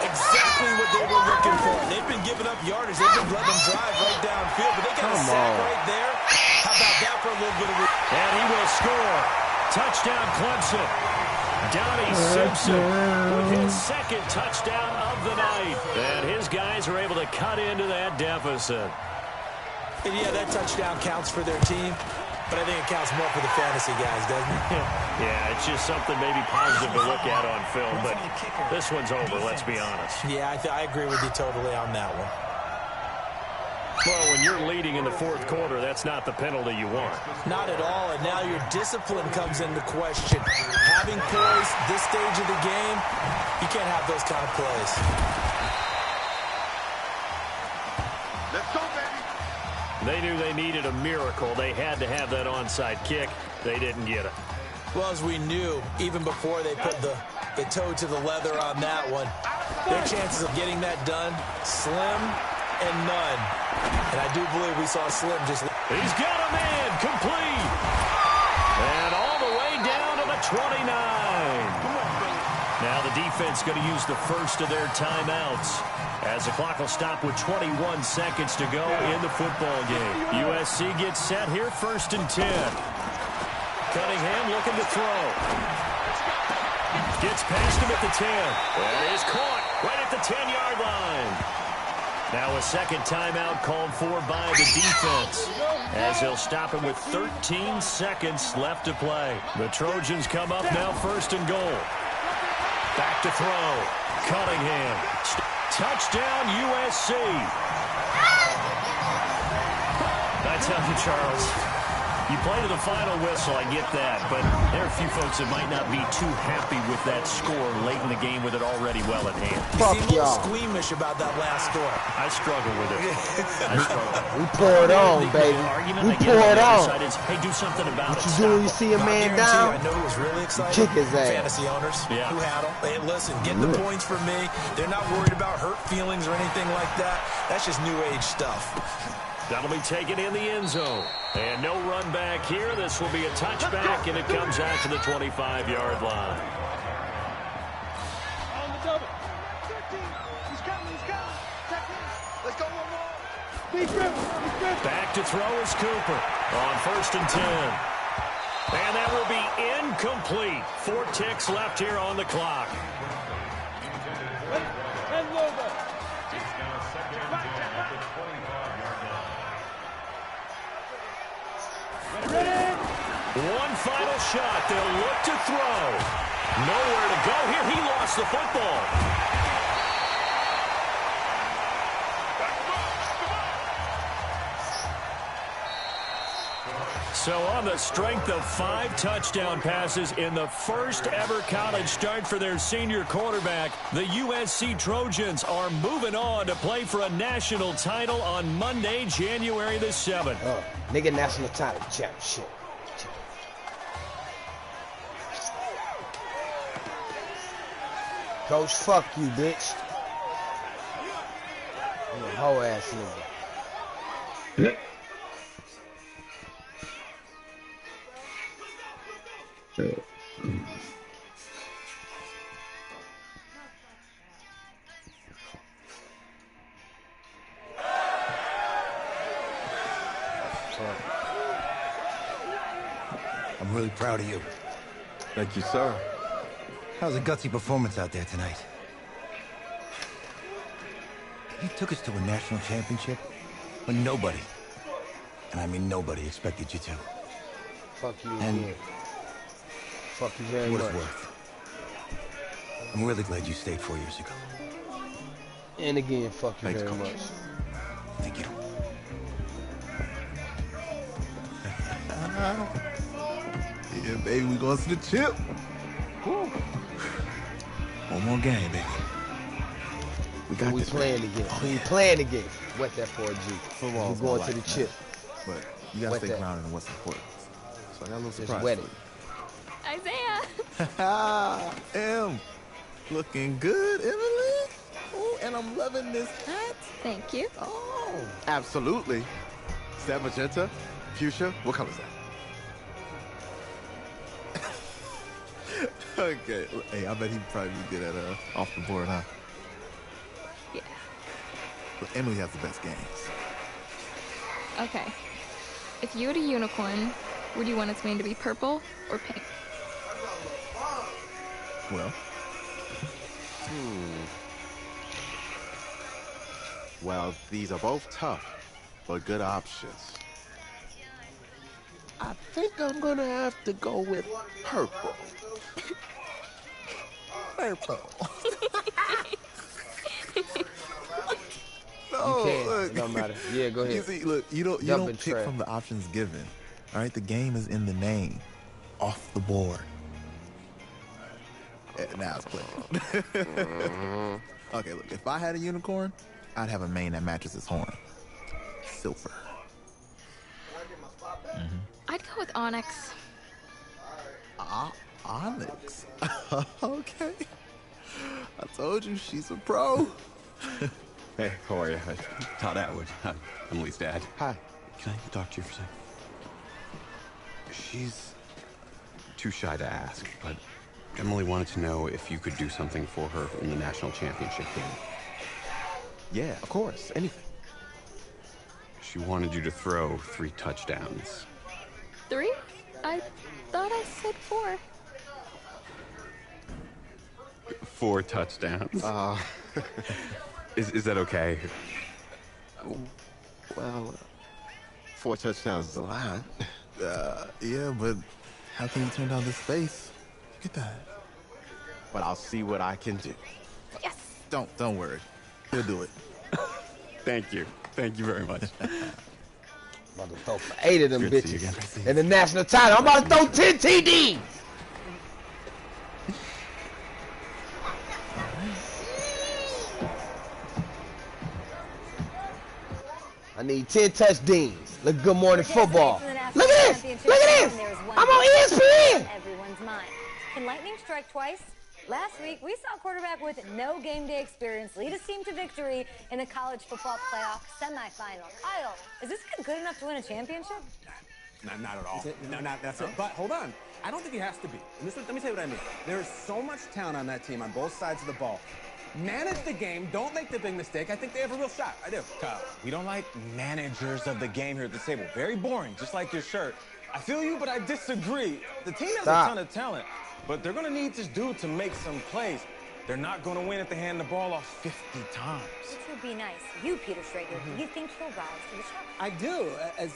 Speaker 11: Exactly what they were looking for. They've been giving up yardage. They've been letting them drive right downfield, but they got a sack right there. How about that for a little bit of...
Speaker 9: And he will score. Touchdown, Clemson. Donnie Simpson with his second touchdown of the night. And his guys are able to cut into that deficit.
Speaker 11: And yeah, that touchdown counts for their team, but I think it counts more for the fantasy guys, doesn't it?
Speaker 9: Yeah, it's just something maybe positive to look at on film, but this one's over, let's be honest.
Speaker 11: Yeah, I agree with you totally on that one.
Speaker 9: Well, when you're leading in the fourth quarter, that's not the penalty you want.
Speaker 11: Not at all, and now your discipline comes into question. Having poise this stage of the game, you can't have those kind of plays.
Speaker 1: Let's go, baby.
Speaker 9: They knew they needed a miracle. They had to have that onside kick. They didn't get it.
Speaker 11: Well, as we knew, even before they put the toe to the leather on that one, their chances of getting that done, slim and none. And I do believe we saw Slim just...
Speaker 9: He's got a man, complete. And all the way down to the 29. Now the defense going to use the first of their timeouts as the clock will stop with 21 seconds to go in the football game. USC gets set here, 1st and 10. Cunningham looking to throw. Gets past him at the 10. That is caught right at the 10-yard line. Now a second timeout called for by the defense as they'll stop him with 13 seconds left to play. The Trojans come up now 1st and goal. Back to throw. Cunningham. Touchdown USC. I tell you, Charles, you play to the final whistle, I get that, but there are a few folks that might not be too happy with that score late in the game with it already well at hand.
Speaker 11: You seem a little squeamish about that last score.
Speaker 9: I struggle with it. I struggle.
Speaker 3: We pour it on, baby. We pour it on.
Speaker 9: Hey, do something about
Speaker 3: it. What you do when you see a man down?
Speaker 11: I know it was really exciting.
Speaker 3: Kick his ass.
Speaker 11: Fantasy owners who had them. Hey, listen, getting the points for me. They're not worried about hurt feelings or anything like that. That's just new age stuff.
Speaker 9: That'll be taken in the end zone. And no run back here. This will be a touchback, and it comes out to the 25-yard line.
Speaker 1: On the double. 13. He's coming. Let's go one more.
Speaker 9: Back to throw is Cooper on 1st and 10. And that will be incomplete. 4 ticks left here on the clock.
Speaker 1: And Lobo.
Speaker 9: One final shot. They'll look to throw. Nowhere to go here. He lost the football. So on the strength of 5 touchdown passes in the first ever college start for their senior quarterback, the USC Trojans are moving on to play for a national title on Monday, January the 7th.
Speaker 3: Nigga, national title championship. Coach, fuck you, bitch. I'm a hoe ass nigga.
Speaker 13: I'm really proud of you.
Speaker 2: Thank you, sir.
Speaker 13: That was a gutsy performance out there tonight. You took us to a national championship when nobody, and I mean nobody, expected you to.
Speaker 3: Fuck you
Speaker 13: and
Speaker 3: again. Fuck you very
Speaker 13: what
Speaker 3: much.
Speaker 13: it's worth. I'm really glad you stayed 4 years ago.
Speaker 3: And again, fuck you
Speaker 2: Thanks,
Speaker 3: very
Speaker 2: Coach.
Speaker 3: much.
Speaker 13: Thank you.
Speaker 7: Yeah, baby, we going to the chip. Woo. One more game, baby.
Speaker 5: We got
Speaker 3: We
Speaker 5: this.
Speaker 3: playing again. We playing again. Wet that 4G.
Speaker 7: Football.
Speaker 3: We're going to the chip.
Speaker 7: But you got to
Speaker 3: Wet
Speaker 7: stay
Speaker 3: that.
Speaker 7: grounded in what's important. So I got a little
Speaker 3: Just
Speaker 7: surprise.
Speaker 3: wet it.
Speaker 14: Isaiah!
Speaker 7: M. Looking good, Emily. Oh, and I'm loving this hat.
Speaker 14: Thank you.
Speaker 7: Oh.
Speaker 5: Absolutely. Is that magenta? Fuchsia? What color is that?
Speaker 7: Okay. Hey, I bet he'd probably be good at off the board, huh?
Speaker 14: Yeah.
Speaker 7: But Emily has the best games.
Speaker 14: Okay. If you had a unicorn, would you want its mane to be purple or pink?
Speaker 7: Well.
Speaker 5: Well, these are both tough, but good options. I think I'm gonna have to go with purple.
Speaker 7: Purple.
Speaker 3: You can. It don't matter. Yeah, go ahead.
Speaker 7: You see, look, you don't
Speaker 3: Jumping
Speaker 7: pick
Speaker 3: track.
Speaker 7: from the options given. All right, the game is in the name, off the board. Now it's clicking. Okay, look, if I had a unicorn, I'd have a mane that matches its horn. Silver.
Speaker 14: I'd go with onyx.
Speaker 7: Onyx. Okay. I told you she's a pro.
Speaker 15: Hey, how are you? Todd Atwood. I'm Emily's dad.
Speaker 5: Hi.
Speaker 15: Can I talk to you for a second? She's too shy to ask, but Emily wanted to know if you could do something for her in the national championship game.
Speaker 5: Yeah, of course. Anything.
Speaker 15: She wanted you to throw 3 touchdowns.
Speaker 14: 3? I thought I said 4.
Speaker 15: 4 touchdowns. Is that okay?
Speaker 5: Well, 4 touchdowns is a lot.
Speaker 7: Yeah, but how can you turn down this space? Look at that.
Speaker 5: But I'll see what I can do.
Speaker 14: Yes.
Speaker 7: Don't worry. He'll do it.
Speaker 15: Thank you. Thank you very much.
Speaker 3: About to throw for 8 of them
Speaker 15: Good to see you
Speaker 3: bitches
Speaker 15: again.
Speaker 3: in the national title. I'm about to throw 10 TDs. I need 10 touchdowns. Look, Good Morning Football. Look at this. Look at this. I'm on ESPN.
Speaker 16: Everyone's mind. Can lightning strike twice? Last week, we saw a quarterback with no game day experience lead his team to victory in the college football playoff semifinal. Kyle, is this kid good enough to win a championship?
Speaker 17: Not at all. No, not that's it. But hold on. I don't think he has to be. And let me tell you what I mean. There is so much talent on that team on both sides of the ball. Manage the game. Don't make the big mistake. I think they have a real shot. I do.
Speaker 18: Kyle, we don't like managers of the game here at the table. Very boring, just like your shirt. I feel you, but I disagree. The team has a ton of talent, but they're going to need this dude to make some plays. They're not going to win if they hand the ball off 50 times.
Speaker 16: Which would be nice. You, Peter Schrager, do you think he'll rise to the challenge?
Speaker 19: I do,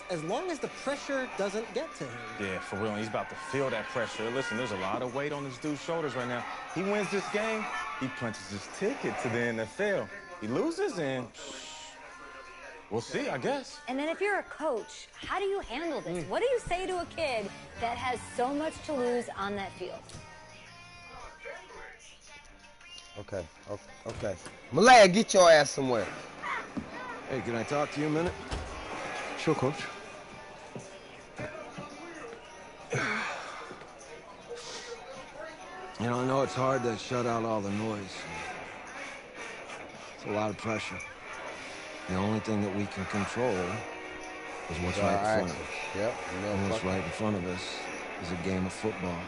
Speaker 19: as long as the pressure doesn't get to him.
Speaker 18: Yeah, for real. He's about to feel that pressure. Listen, there's a lot of weight on this dude's shoulders right now. He wins this game, he punches his ticket to the NFL. He loses, and we'll see, I guess.
Speaker 16: And then if you're a coach, how do you handle this? What do you say to a kid that has so much to lose on that field?
Speaker 3: Okay. Malaya, get your ass somewhere.
Speaker 2: Hey, can I talk to you a minute? Sure, Coach. You know, I know it's hard to shut out all the noise. It's a lot of pressure. The only thing that we can control is what's right in front of us.
Speaker 3: Yep.
Speaker 2: And what's right in front of us is a game of football.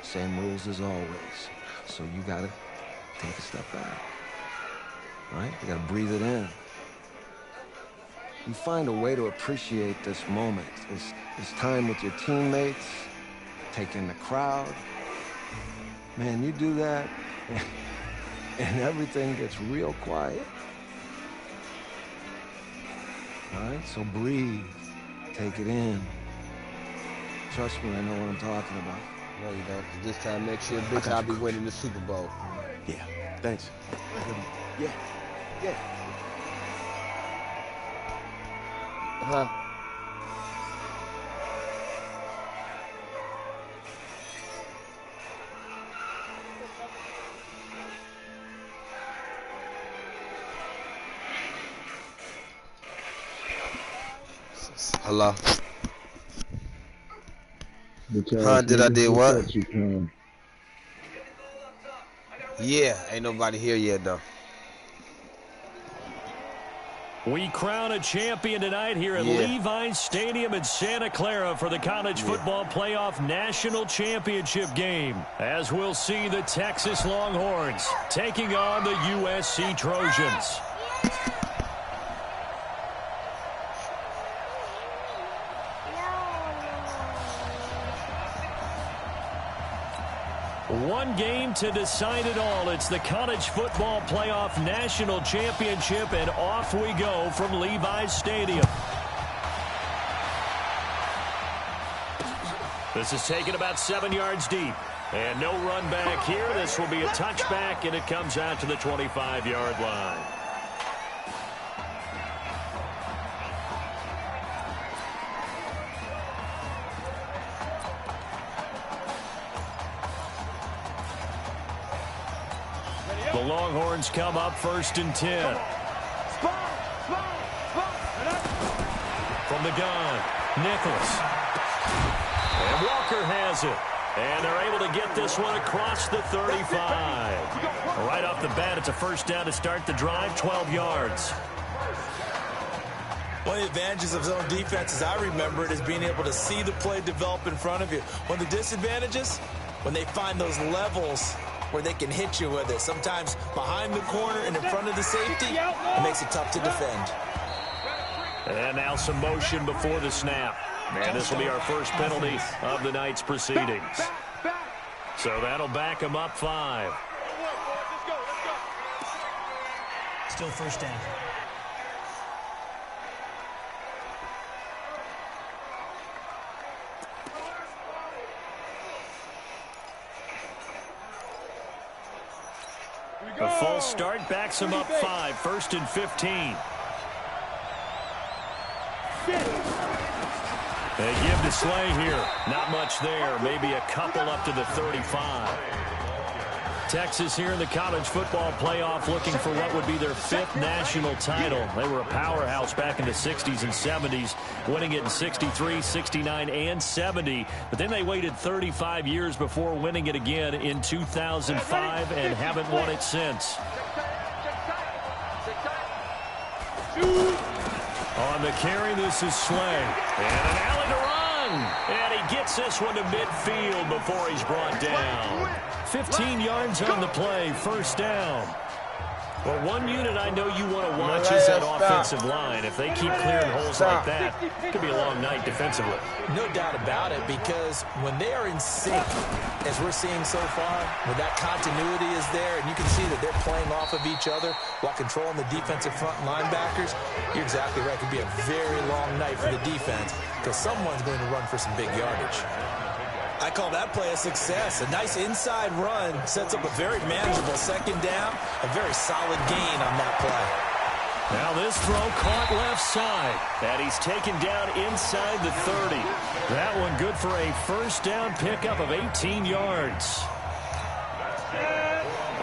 Speaker 2: Same rules as always. So you gotta take a step back. Right? You gotta breathe it in. You find a way to appreciate this moment, this time with your teammates, take in the crowd. Man, you do that, and everything gets real quiet. All right, so breathe, take it in. Trust me, I know what I'm talking about.
Speaker 3: No, you don't. This time next year, bitch, I'll be winning the Super Bowl.
Speaker 5: Yeah, thanks. Yeah.
Speaker 3: Huh? Hello? Huh, did I do what? Yeah, ain't nobody here yet, though.
Speaker 9: We crown a champion tonight here at Levi's Stadium in Santa Clara for the College Football Playoff National Championship game. As we'll see the Texas Longhorns taking on the USC Trojans. One game to decide it all. It's the College Football Playoff National Championship, and off we go from Levi's Stadium. This is taken about 7 yards deep. And no run back here. This will be a touchback, and it comes out to the 25-yard line. The Longhorns come up 1st and 10. From the gun, Nichols. And Walker has it. And they're able to get this one across the 35. Right off the bat, it's a first down to start the drive, 12 yards.
Speaker 11: One of the advantages of zone defense, as I remember it, is being able to see the play develop in front of you. One of the disadvantages, when they find those levels where they can hit you with it. Sometimes behind the corner and in front of the safety, it makes it tough to defend.
Speaker 9: And now some motion before the snap. And this will be our first penalty of the night's proceedings. So that'll back them up 5.
Speaker 12: Still first down.
Speaker 9: A false start backs them up 5. 1st and 15. They give to Slay here. Not much there. Maybe a couple up to the 35. Texas here in the college football playoff looking for what would be their 5th national title. They were a powerhouse back in the 60s and 70s, winning it in 63, 69, and 70. But then they waited 35 years before winning it again in 2005 and haven't won it since. On the carry, this is Slay. And an alley to run. And he gets this one to midfield before he's brought down. 15 yards on the play, first down. Well, one unit I know you want to watch is that offensive line. If they keep clearing holes like that, it could be a long night defensively.
Speaker 11: No doubt about it, because when they are in sync, as we're seeing so far, when that continuity is there, and you can see that they're playing off of each other while controlling the defensive front linebackers, you're exactly right. It could be a very long night for the defense, because someone's going to run for some big yardage. I call that play a success. A nice inside run sets up a very manageable second down. A very solid gain on that play.
Speaker 9: Now this throw caught left side. And he's taken down inside the 30. That one good for a first down pickup of 18 yards.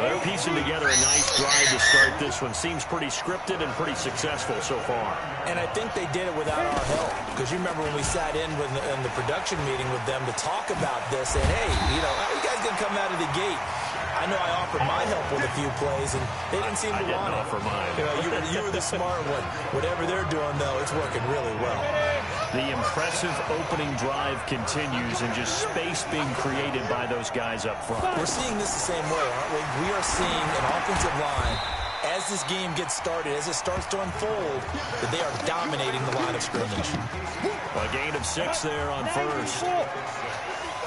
Speaker 9: They're piecing together a nice drive to start this one. Seems pretty scripted and pretty successful so far.
Speaker 11: And I think they did it without our help. Because you remember when we sat in the production meeting with them to talk about this, and hey, you know, how are you guys going to come out of the gate? I know I offered my help with a few plays, and they didn't seem to want it.
Speaker 9: I didn't offer mine.
Speaker 11: You know, you were the smart one. Whatever they're doing, though, it's working really well.
Speaker 9: The impressive opening drive continues, and just space being created by those guys up front.
Speaker 11: We're seeing this the same way, aren't we? We are seeing an offensive line, as this game gets started, as it starts to unfold, that they are dominating the line of scrimmage.
Speaker 9: A gain of 6 there on first.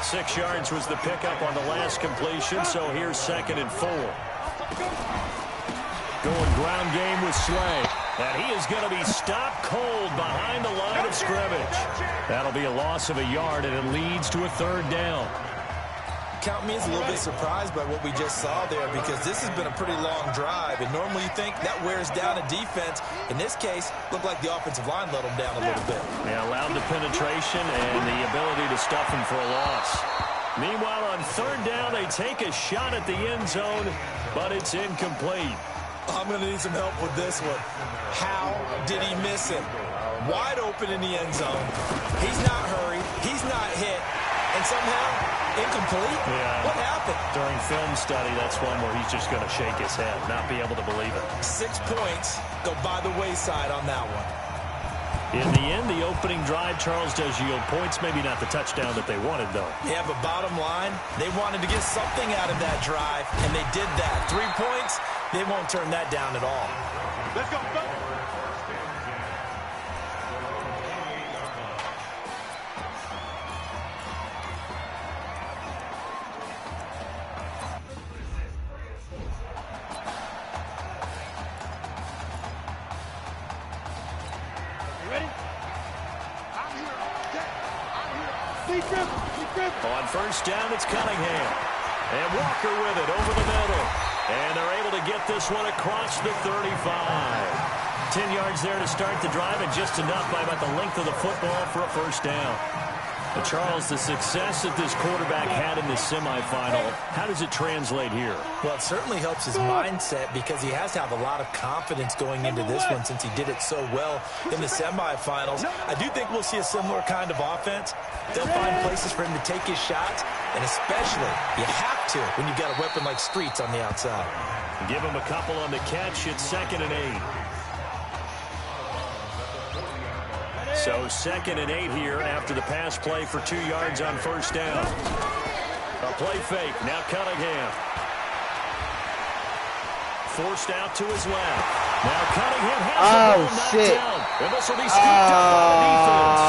Speaker 9: 6 yards was the pickup on the last completion, so here's 2nd and 4. Going ground game with Slay. And he is going to be stopped cold behind the line of scrimmage. That'll be a loss of a yard, and it leads to a 3rd down.
Speaker 11: Count me as a little bit surprised by what we just saw there, because this has been a pretty long drive, and normally you think that wears down a defense. In this case, looked like the offensive line let them down a little bit.
Speaker 9: Yeah, allowed the penetration and the ability to stuff him for a loss. Meanwhile, on 3rd down, they take a shot at the end zone, but it's incomplete.
Speaker 11: I'm going to need some help with this one. How did he miss it? Wide open in the end zone. He's not hurried. He's not hit. And somehow, incomplete?
Speaker 9: Yeah.
Speaker 11: What happened?
Speaker 9: During film study, that's one where he's just going to shake his head, not be able to believe it.
Speaker 11: 6 points go by the wayside on that one.
Speaker 9: In the end, the opening drive, Charles, does yield points. Maybe not the touchdown that they wanted, though.
Speaker 11: Yeah, but bottom line, they wanted to get something out of that drive, and they did that. 3 points, they won't turn that down at all.
Speaker 1: Let's go.
Speaker 9: On 1st down, it's Cunningham. And Walker with it over the middle. And they're able to get this one across the 35. 10 yards there to start the drive, and just enough by about the length of the football for a 1st down. But Charles, the success that this quarterback had in this semifinal, how does it translate here?
Speaker 11: Well, it certainly helps his mindset, because he has to have a lot of confidence going into this one since he did it so well in the semifinals. I do think we'll see a similar kind of offense. They'll find places for him to take his shots, and especially, you have to when you've got a weapon like Streets on the outside.
Speaker 9: Give him a couple on the catch. It's 2nd and 8. So 2nd and 8 here after the pass play for 2 yards on 1st down. A play fake. Now Cunningham. Forced out to his left. Now Cunningham has the ball knocked down. And this will be scooped up by the defense.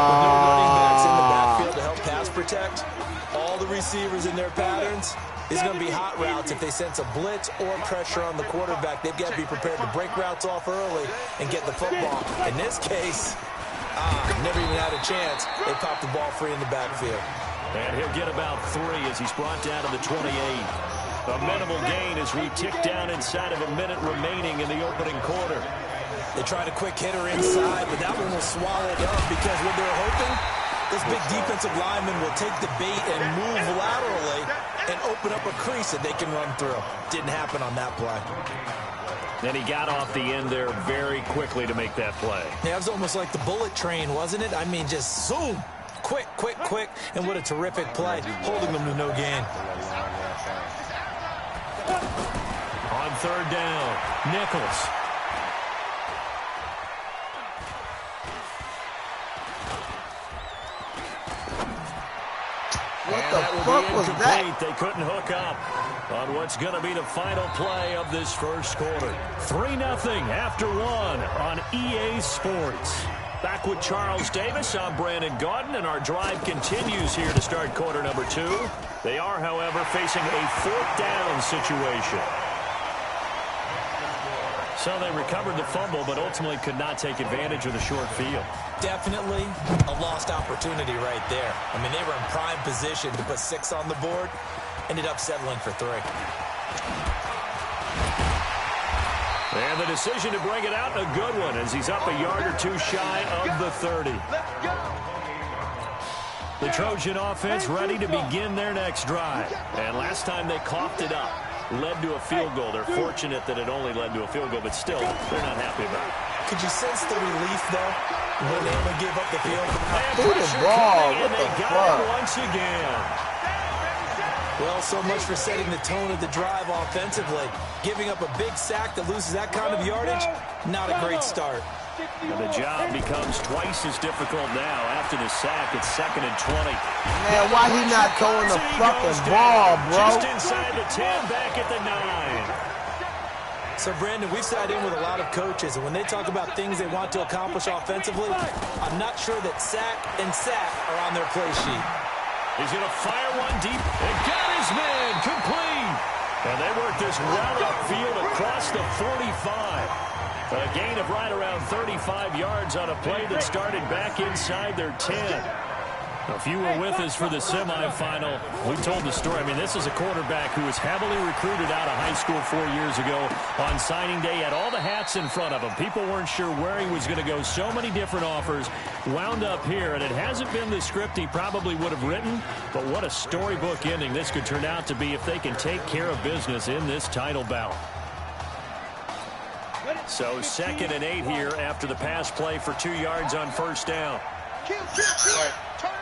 Speaker 11: With no running backs in the backfield to help pass protect, all the receivers in their patterns is going to be hot routes. If they sense a blitz or pressure on the quarterback, they've got to be prepared to break routes off early and get the football. In this case, never even had a chance. They popped the ball free in the backfield.
Speaker 9: And he'll get about 3 as he's brought down to the 28. A minimal gain as we tick down inside of a minute remaining in the opening quarter.
Speaker 11: They tried a quick hitter inside, but that one was swallowed up because what they're hoping, this big defensive lineman will take the bait and move laterally and open up a crease that they can run through. Didn't happen on that play.
Speaker 9: Then he got off the end there very quickly to make that play.
Speaker 11: Yeah, it was almost like the bullet train, wasn't it? I mean, just zoom. Quick, quick, quick. And what a terrific play, holding them to no gain.
Speaker 9: On third down, Nichols.
Speaker 2: What the fuck was that?
Speaker 9: They couldn't hook up on what's going to be the final play of this first quarter. 3-0 after 1 on EA Sports. Back with Charles Davis, I'm Brandon Gaudin, and our drive continues here to start quarter number 2. They are, however, facing a 4th down situation. So they recovered the fumble, but ultimately could not take advantage of the short field.
Speaker 11: Definitely a lost opportunity right there. I mean, they were in prime position to put 6 on the board, ended up settling for 3.
Speaker 9: And the decision to bring it out, a good one, as he's up a yard or 2 shy of the 30. The Trojan offense ready to begin their next drive. And last time they coughed it up, led to a field goal. They're fortunate that it only led to a field goal, but still, they're not happy about it.
Speaker 11: Could you sense the relief, though, when they only gave up the field?
Speaker 2: Threw the ball. What the fuck?
Speaker 9: Once again.
Speaker 11: Well, so much for setting the tone of the drive offensively. Giving up a big sack that loses that kind of yardage, not a great start.
Speaker 9: And the job becomes twice as difficult now after the sack. It's 2nd and 20.
Speaker 2: Man, why he not throwing the fucking ball, bro?
Speaker 9: Just inside the 10, back at the 9.
Speaker 11: So, Brandon, we've sat in with a lot of coaches, and when they talk about things they want to accomplish offensively, I'm not sure that sack and sack are on their play sheet.
Speaker 9: He's going to fire one deep and got his man complete. And they work this route upfield across the 45. A gain of right around 35 yards on a play that started back inside their 10. If you were with us for the semifinal, we told the story. I mean, this is a quarterback who was heavily recruited out of high school 4 years ago. On signing day, had all the hats in front of him. People weren't sure where he was going to go. So many different offers. Wound up here, and it hasn't been the script he probably would have written. But what a storybook ending this could turn out to be if they can take care of business in this title bout. So 2nd and 8 here after the pass play for 2 yards on first down.
Speaker 1: Kill, kill, kill. Turn it.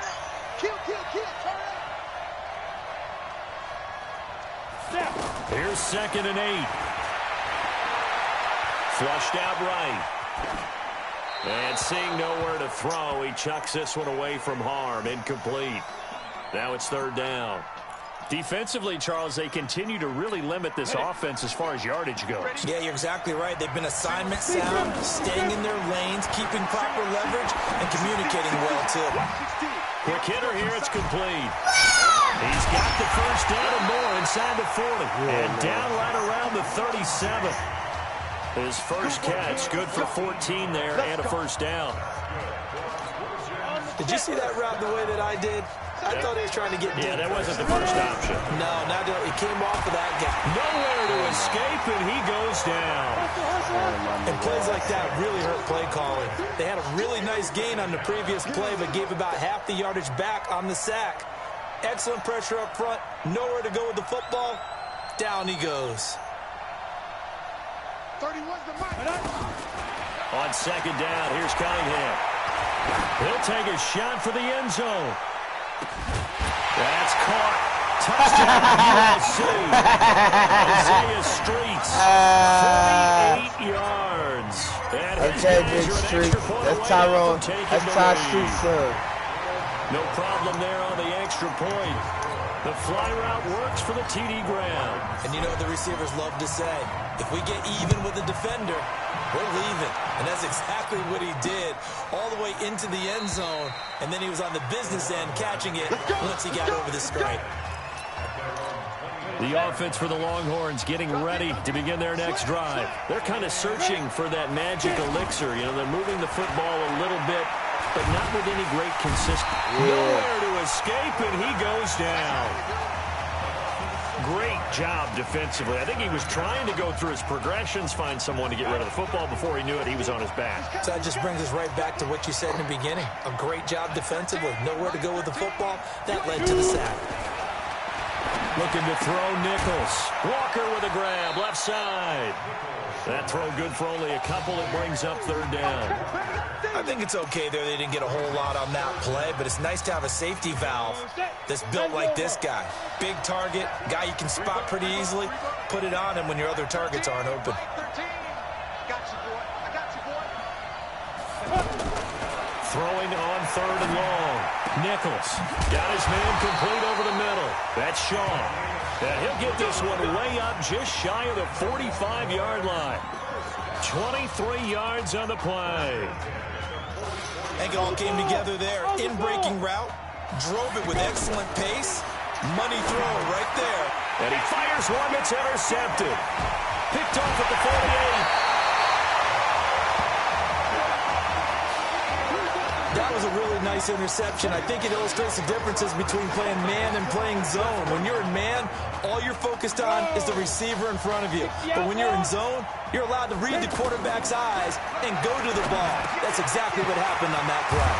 Speaker 1: Kill, kill, kill. Turn it.
Speaker 9: Here's 2nd and 8. Flushed out right. And seeing nowhere to throw, he chucks this one away from harm. Incomplete. Now it's 3rd down. Defensively, Charles, they continue to really limit this offense as far as yardage goes.
Speaker 11: Yeah, you're exactly right. They've been assignment sound, staying in their lanes, keeping proper leverage, and communicating well, too.
Speaker 9: Quick hitter here, it's complete. He's got the first down and more inside the 40. And down right around the 37. His first catch, good for 14 there and a first down.
Speaker 11: Did you see that route the way that I did? I thought he was trying to get deep.
Speaker 9: Yeah, that wasn't the first option.
Speaker 11: No, he came off of that gap.
Speaker 9: Nowhere to escape, and he goes down.
Speaker 11: And plays like that really hurt play calling. They had a really nice gain on the previous play, but gave about half the yardage back on the sack. Excellent pressure up front. Nowhere to go with the football. Down he goes.
Speaker 1: 31's the mark.
Speaker 9: On 2nd down, here's Cunningham. He'll take a shot for the end zone. That's caught. Touchdown, USC. Isaiah Streets, 48 yards.
Speaker 2: Okay, Big Street. That's Tyrone. That's Ty Streets, son.
Speaker 9: No problem there on the extra point. The fly route works for the TD Graham.
Speaker 11: And you know what the receivers love to say? If we get even with the defender, we're leaving. And that's exactly what he did, all the way into the end zone. And then he was on the business end catching it once he got over the stripe.
Speaker 9: The offense for the Longhorns getting ready to begin their next drive. They're kind of searching for that magic elixir. You know, they're moving the football a little bit, but not with any great consistency. Nowhere to escape, and he goes down. Great job defensively. I think he was trying to go through his progressions, find someone to get rid of the football. Before he knew it, he was on his back.
Speaker 11: So that just brings us right back to what you said in the beginning. A great job defensively. Nowhere to go with the football. That led to the sack.
Speaker 9: Looking to throw Nichols. Walker with a grab, left side. That throw good for only a couple. It brings up third down.
Speaker 11: I think it's okay there. They didn't get a whole lot on that play, but it's nice to have a safety valve that's built like this guy. Big target, guy you can spot pretty easily. Put it on him when your other targets aren't open.
Speaker 9: Throwing on third and long. Nichols got his man complete over the middle. That's Shaw. And he'll get this one way up just shy of the 45-yard line. 23 yards on the play.
Speaker 11: I think it all came together there. In-breaking route. Drove it with excellent pace. Money throw right there.
Speaker 9: And he fires one that's intercepted. Picked off at the 48.
Speaker 11: That was a really nice interception. I think it illustrates the differences between playing man and playing zone. When you're in man, all you're focused on is the receiver in front of you. But when you're in zone, you're allowed to read the quarterback's eyes and go to the ball. That's exactly what happened on that play.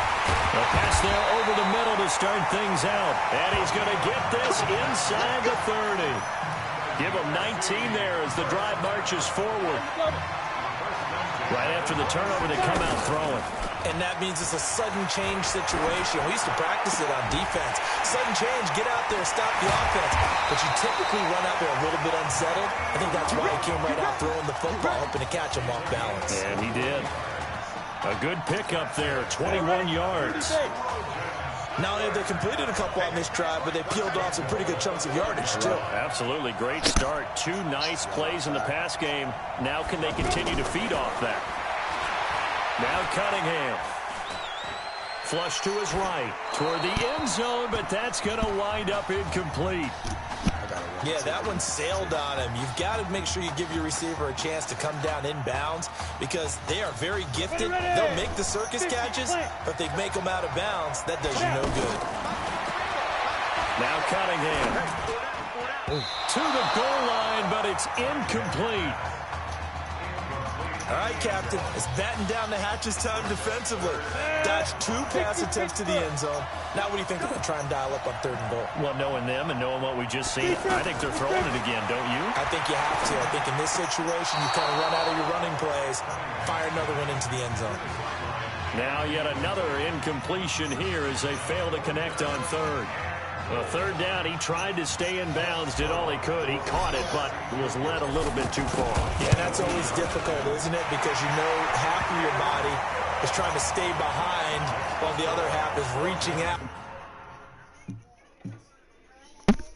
Speaker 9: A pass there over the middle to start things out. And he's going to get this inside the 30. Give him 19 there as the drive marches forward. Right after the turnover, they come out throwing.
Speaker 11: And that means it's a sudden change situation. We used to practice it on defense. Sudden change, get out there, stop the offense. But you typically run out there a little bit unsettled. I think that's why he came right out throwing the football, hoping to catch him off balance.
Speaker 9: And he did. A good pickup there, 21 yards.
Speaker 11: Not only have they completed a couple on this drive, but they peeled off some pretty good chunks of yardage, too.
Speaker 9: Absolutely. Great start. Two nice plays in the pass game. Now can they continue to feed off that? Now Cunningham. Flush to his right. Toward the end zone, but that's going to wind up incomplete.
Speaker 11: Yeah, that one sailed on him. You've got to make sure you give your receiver a chance to come down inbounds because they are very gifted. They'll make the circus catches, but if they make them out of bounds, that does you no good.
Speaker 9: Now Cunningham. To the goal line, but it's incomplete.
Speaker 11: All right, Captain, it's batten down the hatches time defensively. Dodged two pass attempts to the end zone. Now what do you think they're going to try and dial up on third and goal?
Speaker 9: Well, knowing them and knowing what we just seen, I think they're throwing it again, don't you?
Speaker 11: I think you have to. I think in this situation, you kind of run out of your running plays, fire another one into the end zone.
Speaker 9: Now yet another incompletion here as they fail to connect on third. Well, third down, he tried to stay in bounds, did all he could. He caught it, but was led a little bit too far.
Speaker 11: Yeah, that's always difficult, isn't it? Because you know half of your body is trying to stay behind while the other half is reaching out.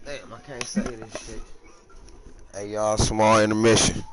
Speaker 3: Damn, I can't say this shit. Hey, y'all, small intermission.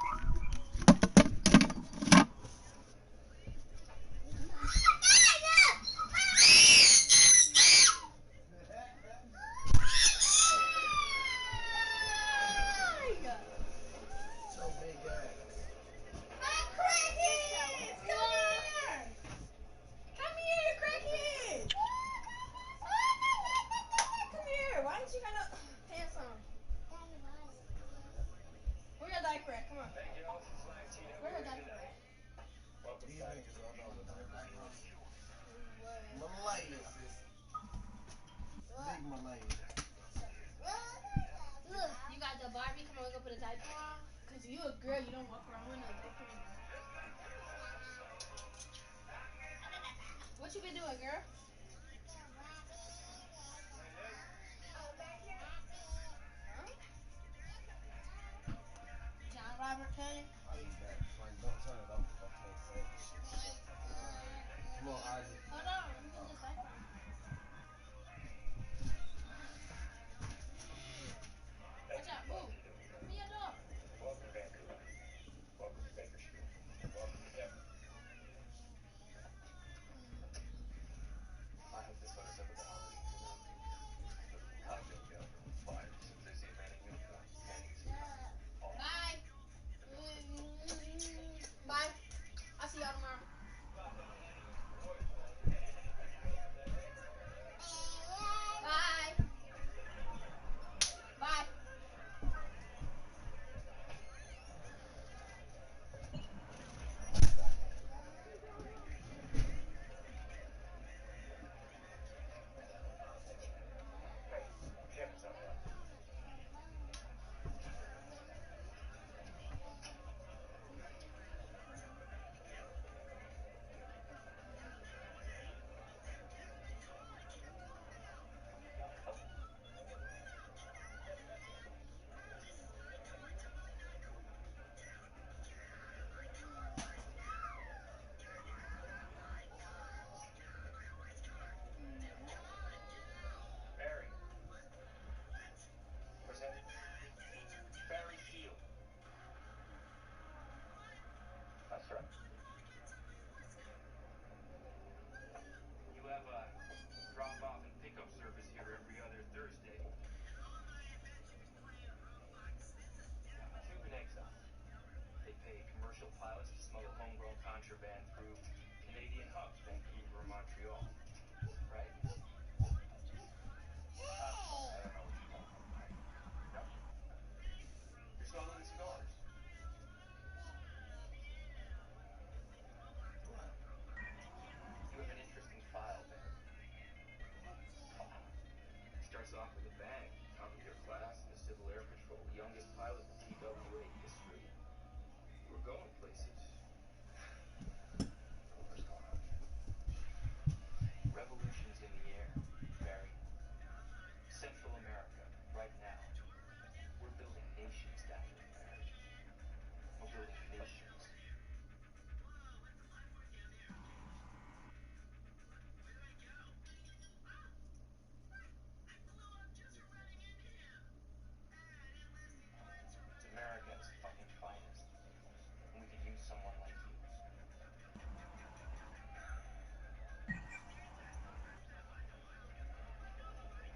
Speaker 20: What you been doing, girl? John Robert Kelly? Come on, Isaac. Hold on.
Speaker 21: we all, right? I don't know what you're talking about. No. You're smoking cigars. You have an interesting file, Ben. Starts off with a bang. Top of your class in the Civil Air Patrol, youngest pilot in TWA history. You were going places. What's going on? Revolutions in the air, Barry. Central America, right now. We're building nations down there, Barry. We're building nations. It's America at its fucking finest. And we could use someone like you.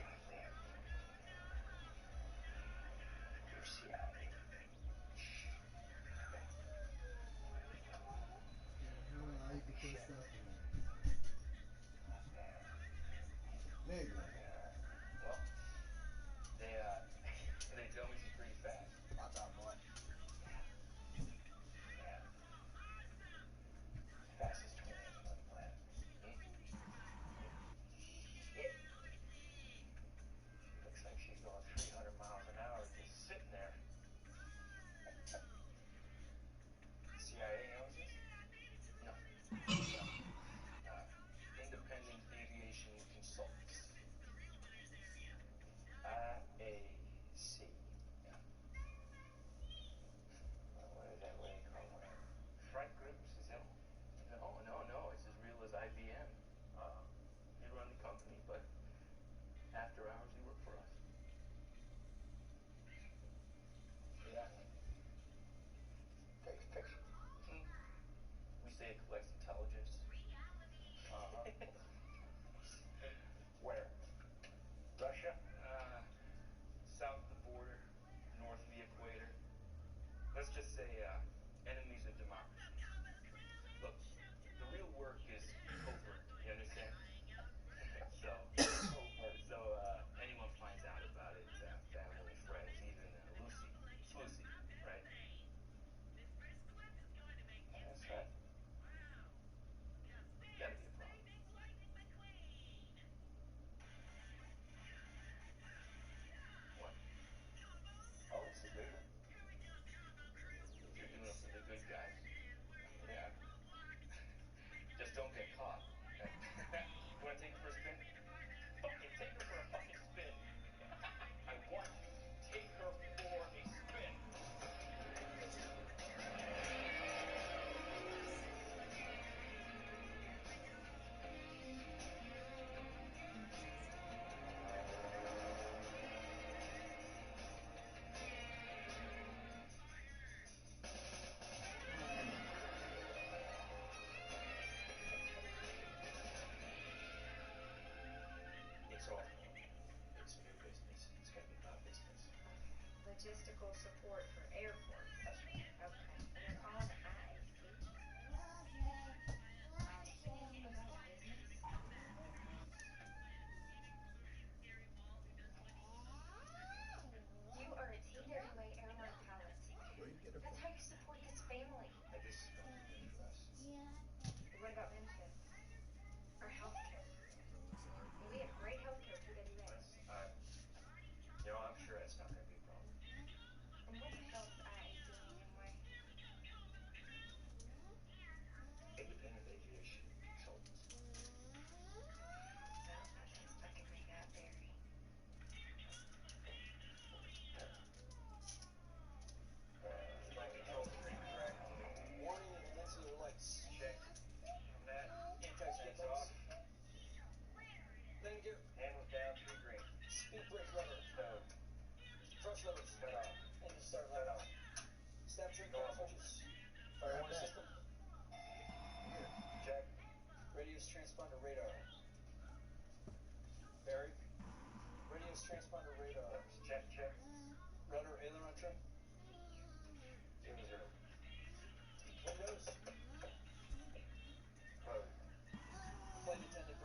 Speaker 21: Goddamn. You're CIA.
Speaker 2: Nigga.
Speaker 21: Well, they tell me she's pretty fast.
Speaker 2: Watch out, boy.
Speaker 21: Yeah. Fastest twin engine on the planet. Shit. Looks like she's going 300 miles an hour just sitting there. CIA owns this? No. Independent Aviation Consultants. IAC. Yeah. What is that? What do you call it? Frank Groups? Is that? No. It's as real as IBM. You run the company, but after hours you work for us. Yeah. Takes pictures. We say it collects intelligence. Where? Russia? South of the border, north of the equator. Let's just say, enemies of democracy. Look, the real work is covert, you understand? So anyone finds out about it, family, friends, even Lucy, right? That's right. Gotta be a problem. What? Oh, it's a good one. You're doing it for the good guys. Yeah. Just don't get caught. Okay? You wanna take her for a spin? Fucking take her for a fucking spin. I want you to take her for a spin. It's all. It's new business. It's gonna be my business.
Speaker 22: Logistical support for airports.
Speaker 21: That's right.
Speaker 22: Okay. And they're all the IAC. You are a TWA airline pilot. That's how you support this family.
Speaker 21: And this is gonna be good for us.
Speaker 22: What about benefits? Or healthcare? We have great healthcare at TWA.
Speaker 21: I'm sure that's not gonna be a problem.
Speaker 22: And what the hell is IAC anyway?
Speaker 21: Independent Aviation Consultants.
Speaker 22: Well, that sounds fucking made up, Barry.
Speaker 21: Flight control screen correct. Warning of intensity lights. Check. On that. Anti-skid off. Landing gear. Handles down, 3 green. Speed brake rudder. Stowed. Thrust levers. Cut off. Engine start right off. Snap tree car switches. Fire warning system. Check. Radius transponder radar. Barry. Radius transponder radar. Check. Rudder aileron trim. 0. Windows. Road. Flight attendant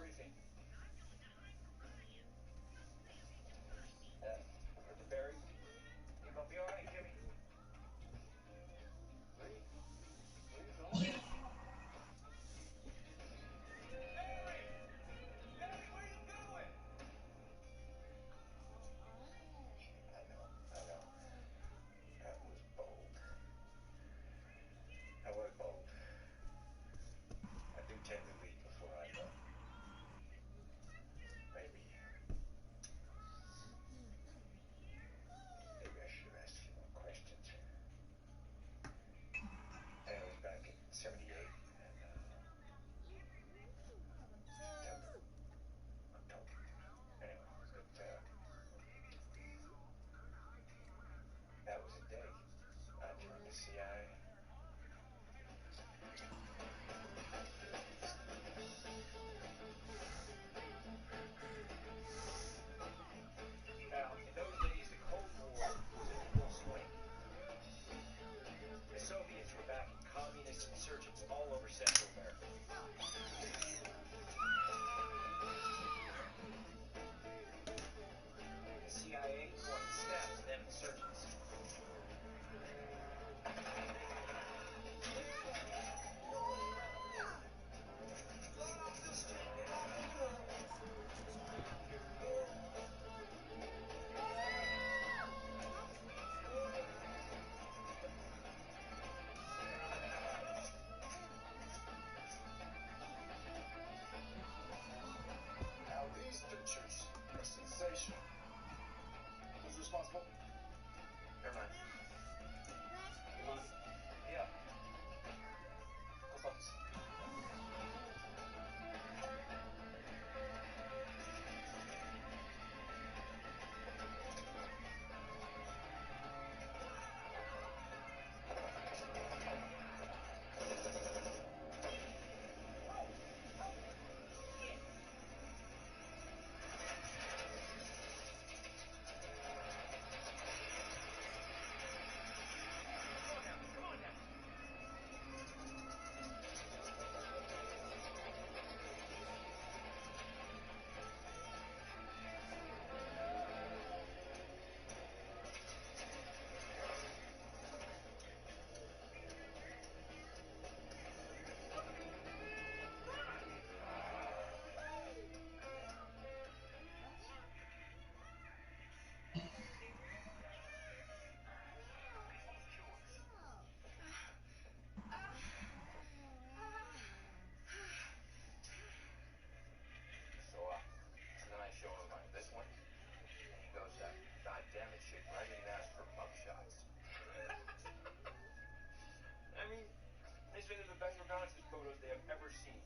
Speaker 21: say they're the best reconnaissance photos they have ever seen.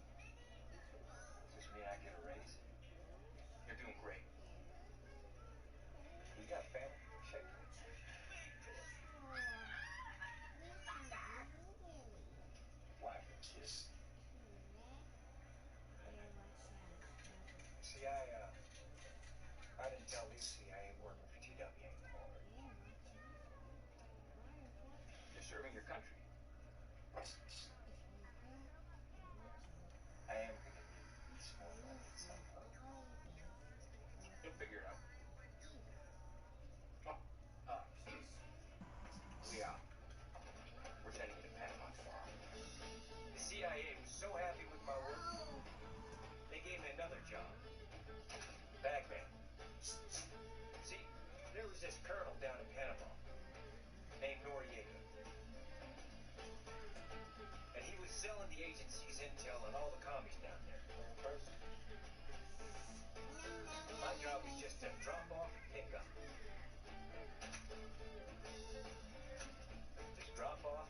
Speaker 21: Does this mean I get a raise? You're doing great. You got family? Check. Wife and kids. See, I didn't tell Lucy I ain't working for GW anymore. You're serving your country. I am gonna need some more money at some point. You'll figure it out. We're sending you to Panama tomorrow. The CIA was so happy with my work, they gave me another job. Bagman. See, there was this colonel down in Panama named Noriega. And he was selling the agency's intel on all the commies down there. First, my job was just to drop off and pick up. Just drop off,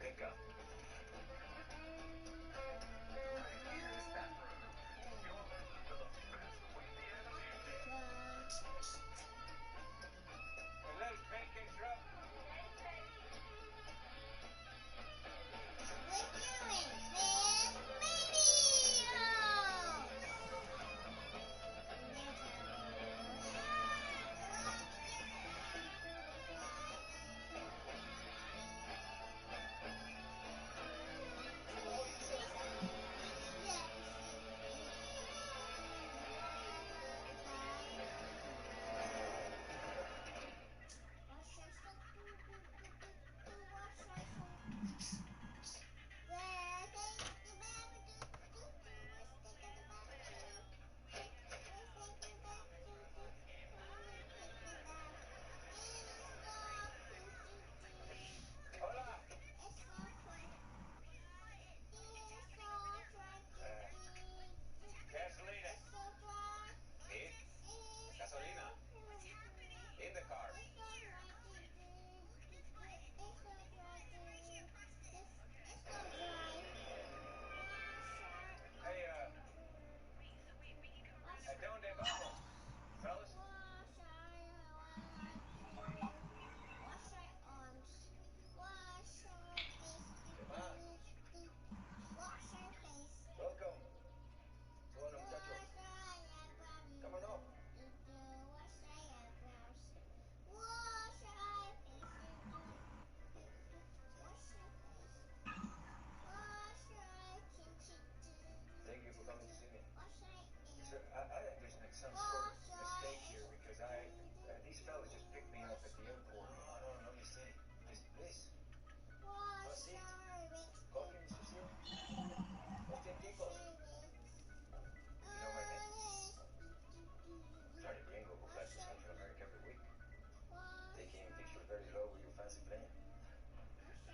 Speaker 21: pick up. Well, those pancakes are up. Gasolina. Sí. Gasolina. In the car. Hey, ¿a dónde vamos, fellas? ¿Qué más? Welcome. Bueno, muchachos. Come on up. Thank you for coming to see me. Sir, I think there's some sort of mistake here because these fellas just picked me up at the airport. No, let me see. This. Coffee, Mr. Seal? Auténtico. You know my name? Johnny Gringo who flies to Central America every week. Taking pictures very low with your fancy plane.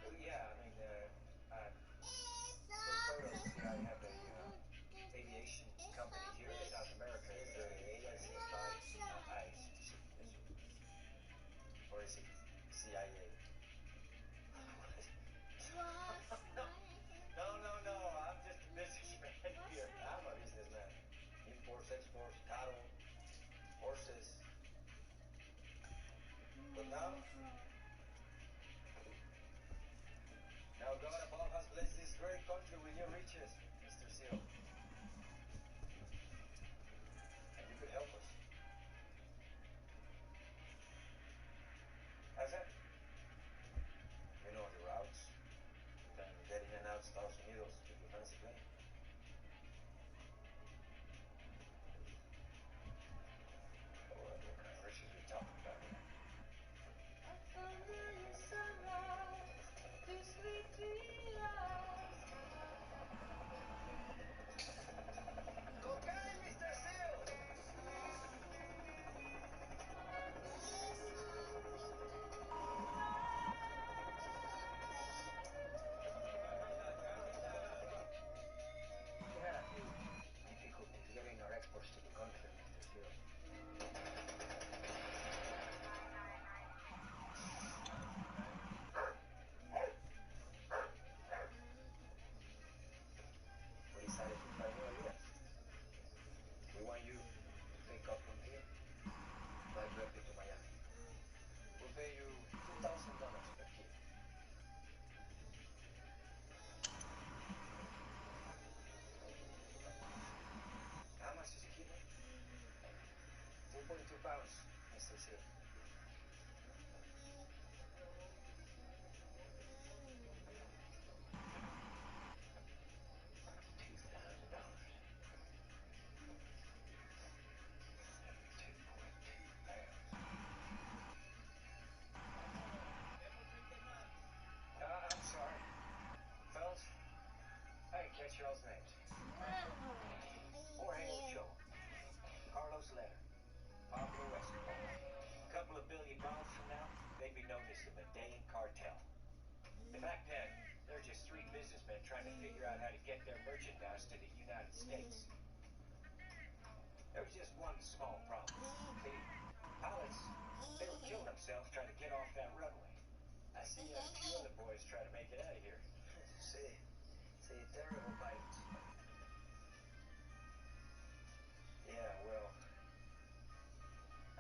Speaker 21: Well, yeah, I mean, those photos, see, I have a aviation company here in South America. It's or is it CIA? No, I'm just a businessman here. I'm a businessman. Imports, exports, cattle, horses. But now God above has blessed this great country with new riches, Mr. Seal. And you could help us. How's that? You know the routes. You can get in and out Estados Unidos with your fancy plane. What kind of riches are we talking about here? you $2,000 per kid. How much is a kilo? 2.2 pounds, Mr. C. I'm sorry. Fellas, I didn't catch y'all's names. Jorge Ochoa, Carlos Letter, Pablo Escobar. A couple of billion miles from now, they'd be known as the Medellin Cartel. Back then, they're just three businessmen trying to figure out how to get their merchandise to the United States. There was just one small problem. See, pilots, they were killing themselves trying to get off that runway. I see a few other boys trying to make it out of here. See, terrible pilots. Yeah, well,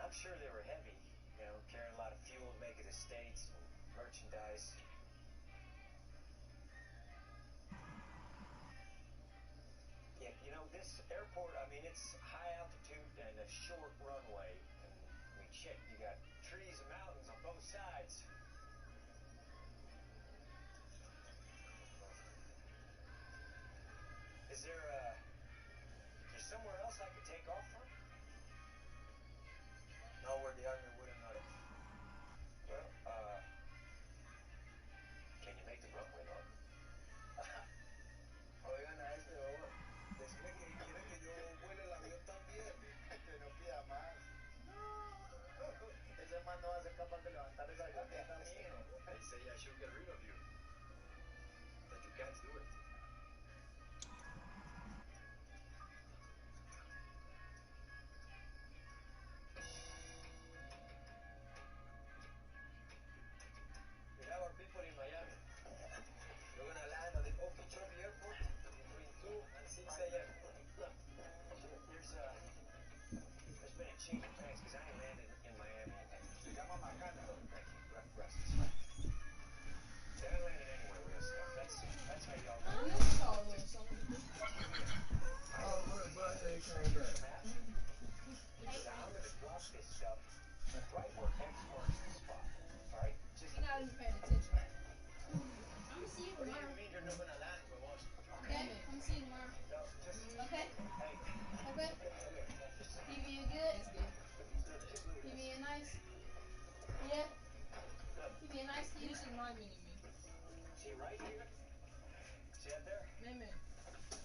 Speaker 21: I'm sure they were heavy, you know, carrying a lot of fuel to make it to the States and merchandise. Yeah, you know, this airport, I mean, it's high altitude and a short runway. And, I mean, shit, you got trees and mountains on both sides. Is there somewhere else I could take off from? No, where the Army wouldn't let us. Well, can you make the runway, Lord? Oigan a este favor. Decirle que quiere que yo vuele el avión también. Que no pida más. No. Ese man no va a ser capaz de levantar ese avión de camino. They say I should get rid of you. That you can't do it. We have our people in Miami. We're going to land at the Okeechobee Airport between 2 and 6 a.m. There's been a change of plans because I ain't landed in Miami. Se llama Macana. Thank you. Gracias. They ain't landed anywhere with us stuff. That's how y'all know. Oh, but they came back. Now I'm going to drop this stuff right where X marks the spot. All right? Just
Speaker 20: You're not even paying attention. I'm gonna see you
Speaker 21: what do
Speaker 20: tomorrow.
Speaker 21: you mean you're not going to land with us?
Speaker 20: Okay? I'm gonna see you tomorrow.
Speaker 21: No, just...
Speaker 20: Okay?
Speaker 21: Hey.
Speaker 20: Okay? You being good? You being nice? Yeah? You being nice to you? You should mind me.
Speaker 21: See right here? See up there?
Speaker 20: Man.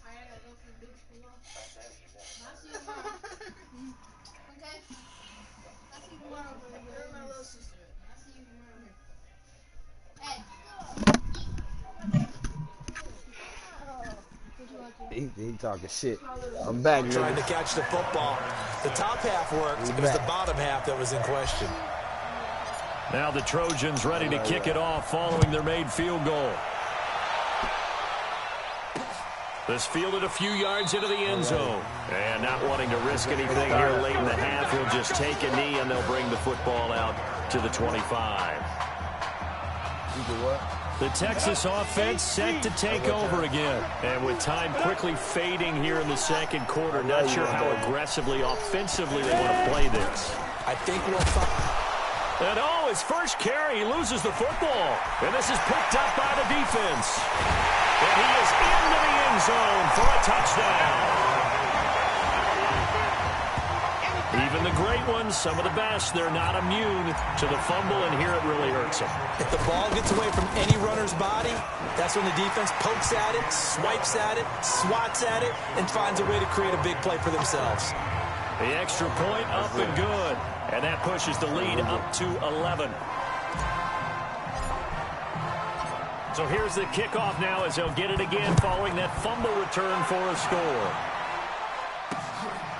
Speaker 20: I gotta go for the big school off.
Speaker 21: I'll
Speaker 20: see you tomorrow. Okay? I'll see you tomorrow. You're my little sister. I'll see you tomorrow. Hey.
Speaker 3: He talking shit. I'm back.
Speaker 11: Trying to catch the football. The top half worked. It was the bottom half that was in question.
Speaker 9: Now the Trojans ready to kick it off following their made field goal. This fielded a few yards into the end zone. And not wanting to risk anything here late in the half, he'll just take a knee and they'll bring the football out to the 25. The Texas offense set to take over again. And with time quickly fading here in the second quarter, not sure how aggressively, offensively they want to play this.
Speaker 11: I think we'll find...
Speaker 9: And his first carry, he loses the football. And this is picked up by the defense. And he is into the end zone for a touchdown. Even the great ones, some of the best, they're not immune to the fumble, and here it really hurts them.
Speaker 11: If the ball gets away from any runner's body, that's when the defense pokes at it, swipes at it, swats at it, and finds a way to create a big play for themselves.
Speaker 9: The extra point up and good, and that pushes the lead up to 11. So here's the kickoff now as they'll get it again following that fumble return for a score.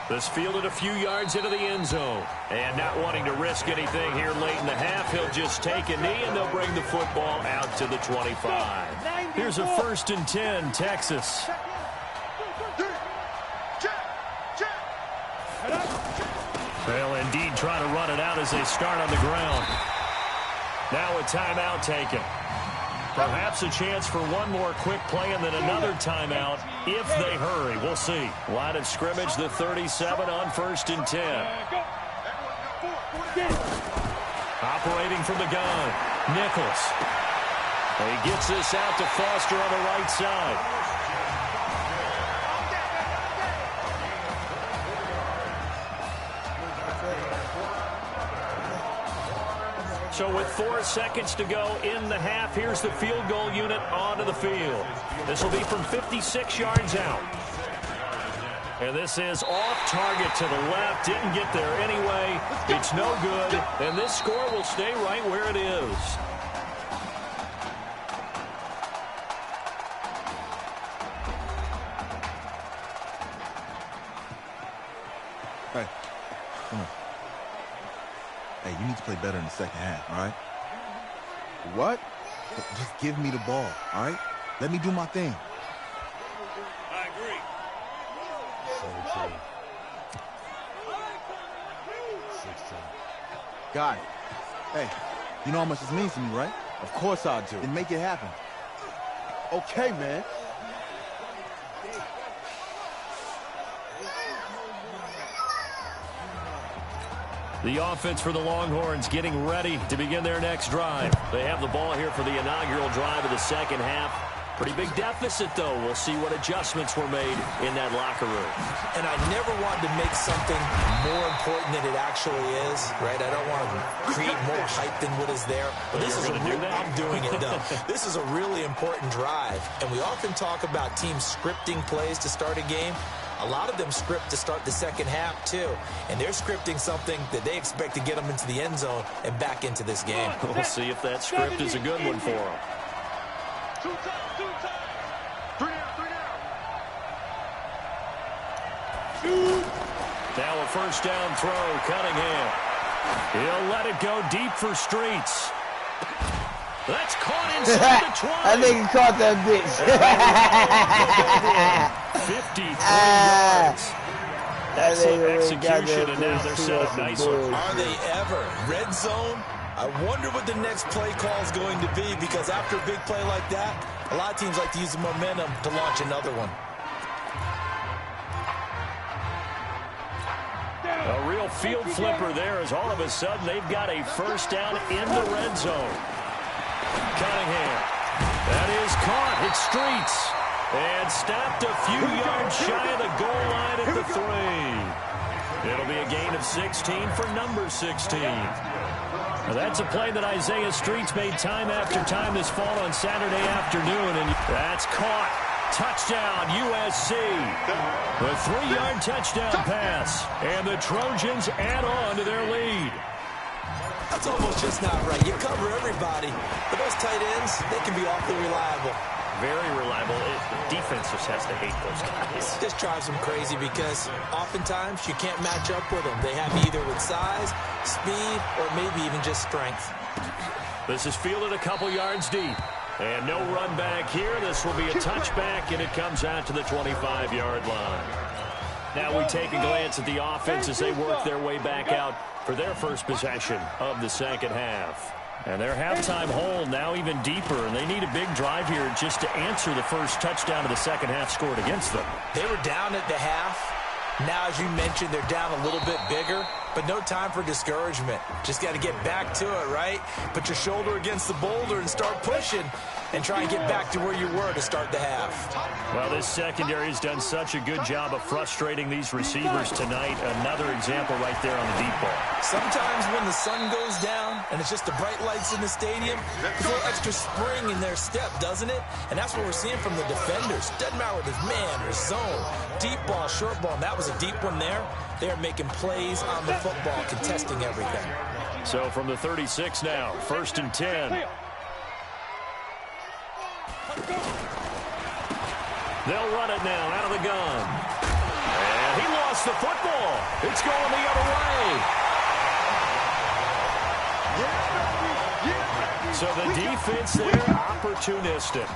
Speaker 9: This fielded a few yards into the end zone. And not wanting to risk anything here late in the half, he'll just take a knee and they'll bring the football out to the 25. Here's a 1st and 10, Texas. They'll indeed try to run it out as they start on the ground. Now a timeout taken. Perhaps a chance for one more quick play and then another timeout if they hurry. We'll see. Line of scrimmage, the 37 on 1st and 10. Operating from the gun, Nichols. He gets this out to Foster on the right side. So with 4 seconds to go in the half, here's the field goal unit onto the field. This will be from 56 yards out. And this is off target to the left. Didn't get there anyway. It's no good. And this score will stay right where it is.
Speaker 7: Hey, come on. Hey, you need to play better in the second half, all right?
Speaker 5: What?
Speaker 7: Just give me the ball, all right? Let me do my thing.
Speaker 8: I agree.
Speaker 3: 17. 16.
Speaker 7: Got it. Hey, you know how much this means to me, right?
Speaker 5: Of course I do.
Speaker 7: Then make it happen.
Speaker 5: Okay, man.
Speaker 9: The offense for the Longhorns getting ready to begin their next drive. They have the ball here for the inaugural drive of the second half. Pretty big deficit, though. We'll see what adjustments were made in that locker room.
Speaker 11: And I never wanted to make something more important than it actually is, right? I don't want to create more hype than what is there. But this is I'm doing it, though. This is a really important drive. And we often talk about teams scripting plays to start a game. A lot of them script to start the second half, too. And they're scripting something that they expect to get them into the end zone and back into this game.
Speaker 9: We'll see if that script is a good one for them.
Speaker 1: 2 times. 3 down.
Speaker 9: Now a first down throw, Cunningham. He'll let it go deep for Streets. That's caught inside the 20.
Speaker 3: I think he caught that bitch.
Speaker 9: 53 yards. Excellent execution, and now they're set up nicely.
Speaker 11: Are they ever? Red zone? I wonder what the next play call is going to be, because after a big play like that, a lot of teams like to use the momentum to launch another one.
Speaker 9: A real field flipper there, as all of a sudden they've got a first down in the red zone. Cunningham. That is caught. It's Streets. And stopped a few yards shy of the goal line at the 3. It'll be a gain of 16 for number 16. Now that's a play that Isaiah Streets made time after time this fall on Saturday afternoon. And that's caught. Touchdown, USC. The 3-yard touchdown pass. And the Trojans add on to their lead.
Speaker 11: That's almost just not right. You cover everybody, but those tight ends, they can be awfully reliable.
Speaker 9: Very reliable. Defense just has to hate those guys.
Speaker 11: It just drives them crazy because oftentimes you can't match up with them. They have either with size, speed, or maybe even just strength.
Speaker 9: This is fielded a couple yards deep. And no run back here. This will be a touchback, and it comes out to the 25-yard line. Now we take a glance at the offense as they work their way back out for their first possession of the second half. And their halftime hole now even deeper, and they need a big drive here just to answer the first touchdown of the second half scored against them.
Speaker 11: They were down at the half. Now, as you mentioned, they're down a little bit bigger, but no time for discouragement. Just got to get back to it, right? Put your shoulder against the boulder and start pushing and try and get back to where you were to start the half.
Speaker 9: Well, this secondary has done such a good job of frustrating these receivers tonight. Another example right there on the deep ball.
Speaker 11: Sometimes when the sun goes down and it's just the bright lights in the stadium, there's a little extra spring in their step, doesn't it? And that's what we're seeing from the defenders. Doesn't matter whether it's man or zone, deep ball, short ball, and that was a deep one there. They're making plays on the football, contesting everything.
Speaker 9: So from the 36 now, 1st and 10. They'll run it now out of the gun. And he lost the football. It's going the other way. So the defense there, opportunistic.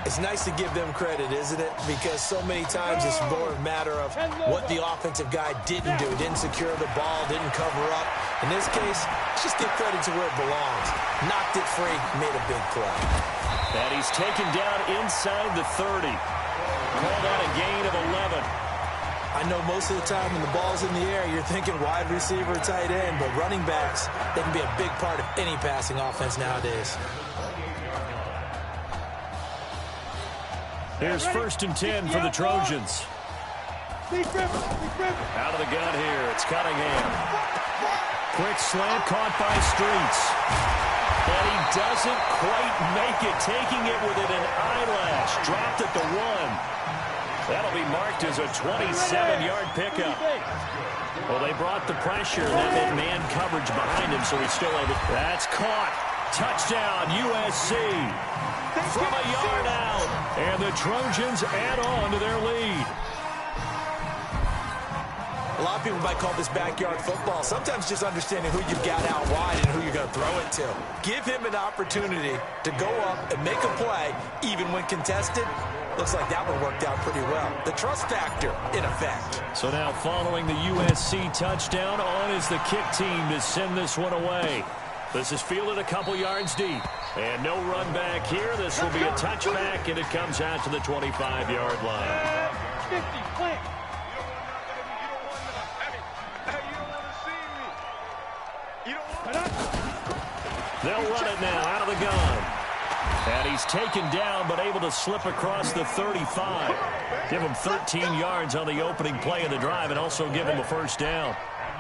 Speaker 11: It's nice to give them credit, isn't it? Because so many times it's more a matter of what the offensive guy didn't do. Didn't secure the ball, didn't cover up. In this case, let's just give credit to where it belongs. Knocked it free, made a big play.
Speaker 9: And he's taken down inside the 30. Called out a gain of 11.
Speaker 11: I know most of the time when the ball's in the air, you're thinking wide receiver, tight end, but running backs, they can be a big part of any passing offense nowadays.
Speaker 9: Here's 1st and 10 for the Trojans. Out of the gun here, it's Cunningham. Quick slant caught by Streets. And he doesn't quite make it, taking it within an eyelash. Dropped at the 1. That'll be marked as a 27-yard pickup. Well, they brought the pressure. That meant man coverage behind him, so he's still able. That's caught. Touchdown, USC. From a yard out. And the Trojans add on to their lead.
Speaker 11: A lot of people might call this backyard football. Sometimes just understanding who you've got out wide and who you're going to throw it to. Give him an opportunity to go up and make a play, even when contested. Looks like that one worked out pretty well. The trust factor, in effect.
Speaker 9: So now following the USC touchdown, on is the kick team to send this one away. This is fielded a couple yards deep. And no run back here. This will be a touchback, and it comes out to the 25-yard line.
Speaker 8: 50, plant.
Speaker 9: They'll run it now out of the gun. And he's taken down, but able to slip across the 35. Give him 13 yards on the opening play of the drive, and also give him a first down.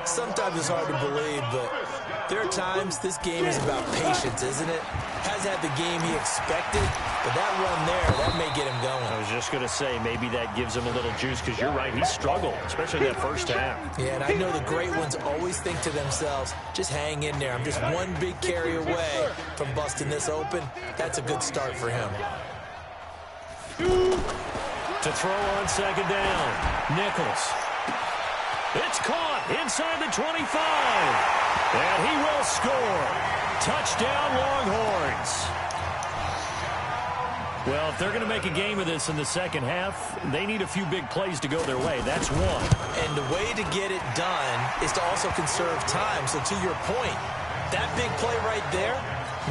Speaker 11: Sometimes it's hard to believe, but there are times this game is about patience, isn't it? Hasn't had the game he expected, but that run there, that may get him going.
Speaker 9: I was just going to say, maybe that gives him a little juice, because you're right, he struggled, especially that first half.
Speaker 11: Yeah, and I know the great ones always think to themselves, just hang in there. I'm just one big carry away from busting this open. That's a good start for him.
Speaker 9: To throw on 2nd down, Nichols. It's caught inside the 25. And he will score. Touchdown, Longhorns. Well, if they're going to make a game of this in the second half, they need a few big plays to go their way. That's one.
Speaker 11: And the way to get it done is to also conserve time. So to your point, that big play right there,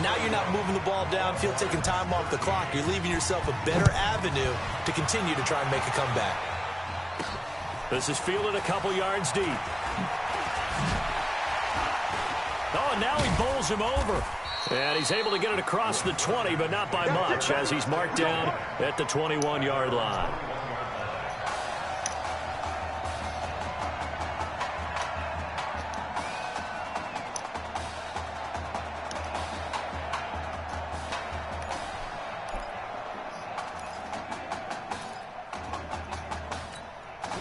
Speaker 11: now you're not moving the ball downfield, taking time off the clock. You're leaving yourself a better avenue to continue to try and make a comeback.
Speaker 9: This is fielded a couple yards deep. Oh, and now he bowls him over. And he's able to get it across the 20, but not by much, as he's marked down at the 21-yard line.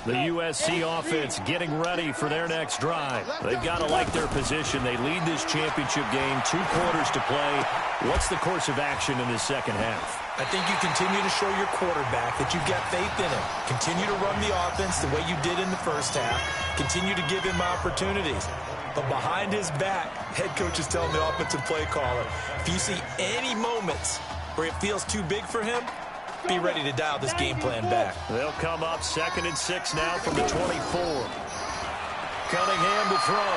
Speaker 9: The USC offense getting ready for their next drive. They've got to like their position. They lead this championship game, 2 quarters to play. What's the course of action in this second half?
Speaker 11: I think you continue to show your quarterback that you've got faith in him. Continue to run the offense the way you did in the first half. Continue to give him opportunities. But behind his back, head coach is telling the offensive play caller, if you see any moments where it feels too big for him, be ready to dial this game plan back.
Speaker 9: They'll come up 2nd and 6 now from the 24. Cunningham to throw.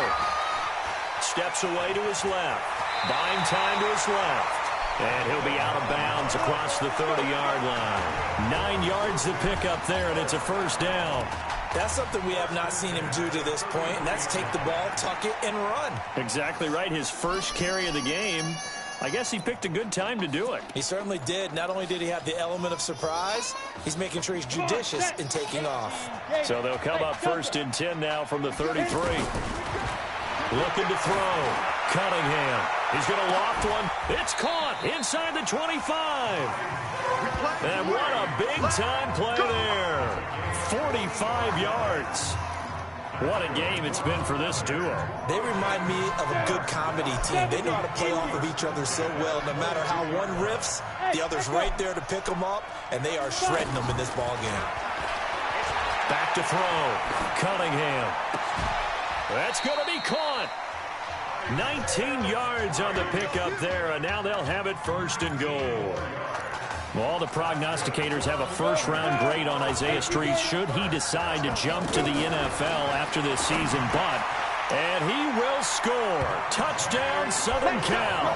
Speaker 9: Steps away to his left. Buying time to his left. And he'll be out of bounds across the 30-yard line. 9 yards to pick up there, and it's a first down.
Speaker 11: That's something we have not seen him do to this point, and that's take the ball, tuck it, and run.
Speaker 9: Exactly right. His first carry of the game. I guess he picked a good time to do it.
Speaker 11: He certainly did. Not only did he have the element of surprise, he's making sure he's judicious in taking off.
Speaker 9: So they'll come up 1st and 10 now from the 33. Looking to throw. Cunningham. He's going to loft one. It's caught inside the 25. And what a big-time play there. 45 yards. What a game it's been for this duo.
Speaker 11: They remind me of a good comedy team. They know how to play off of each other so well. No matter how one riffs, the other's right there to pick them up, and they are shredding them in this ball game.
Speaker 9: Back to throw. Cunningham. That's going to be caught. 19 yards on the pickup there, and now they'll have it 1st and goal. Well, the prognosticators have a first-round grade on Isaiah Street should he decide to jump to the NFL after this season. And he will score. Touchdown, Southern Cal.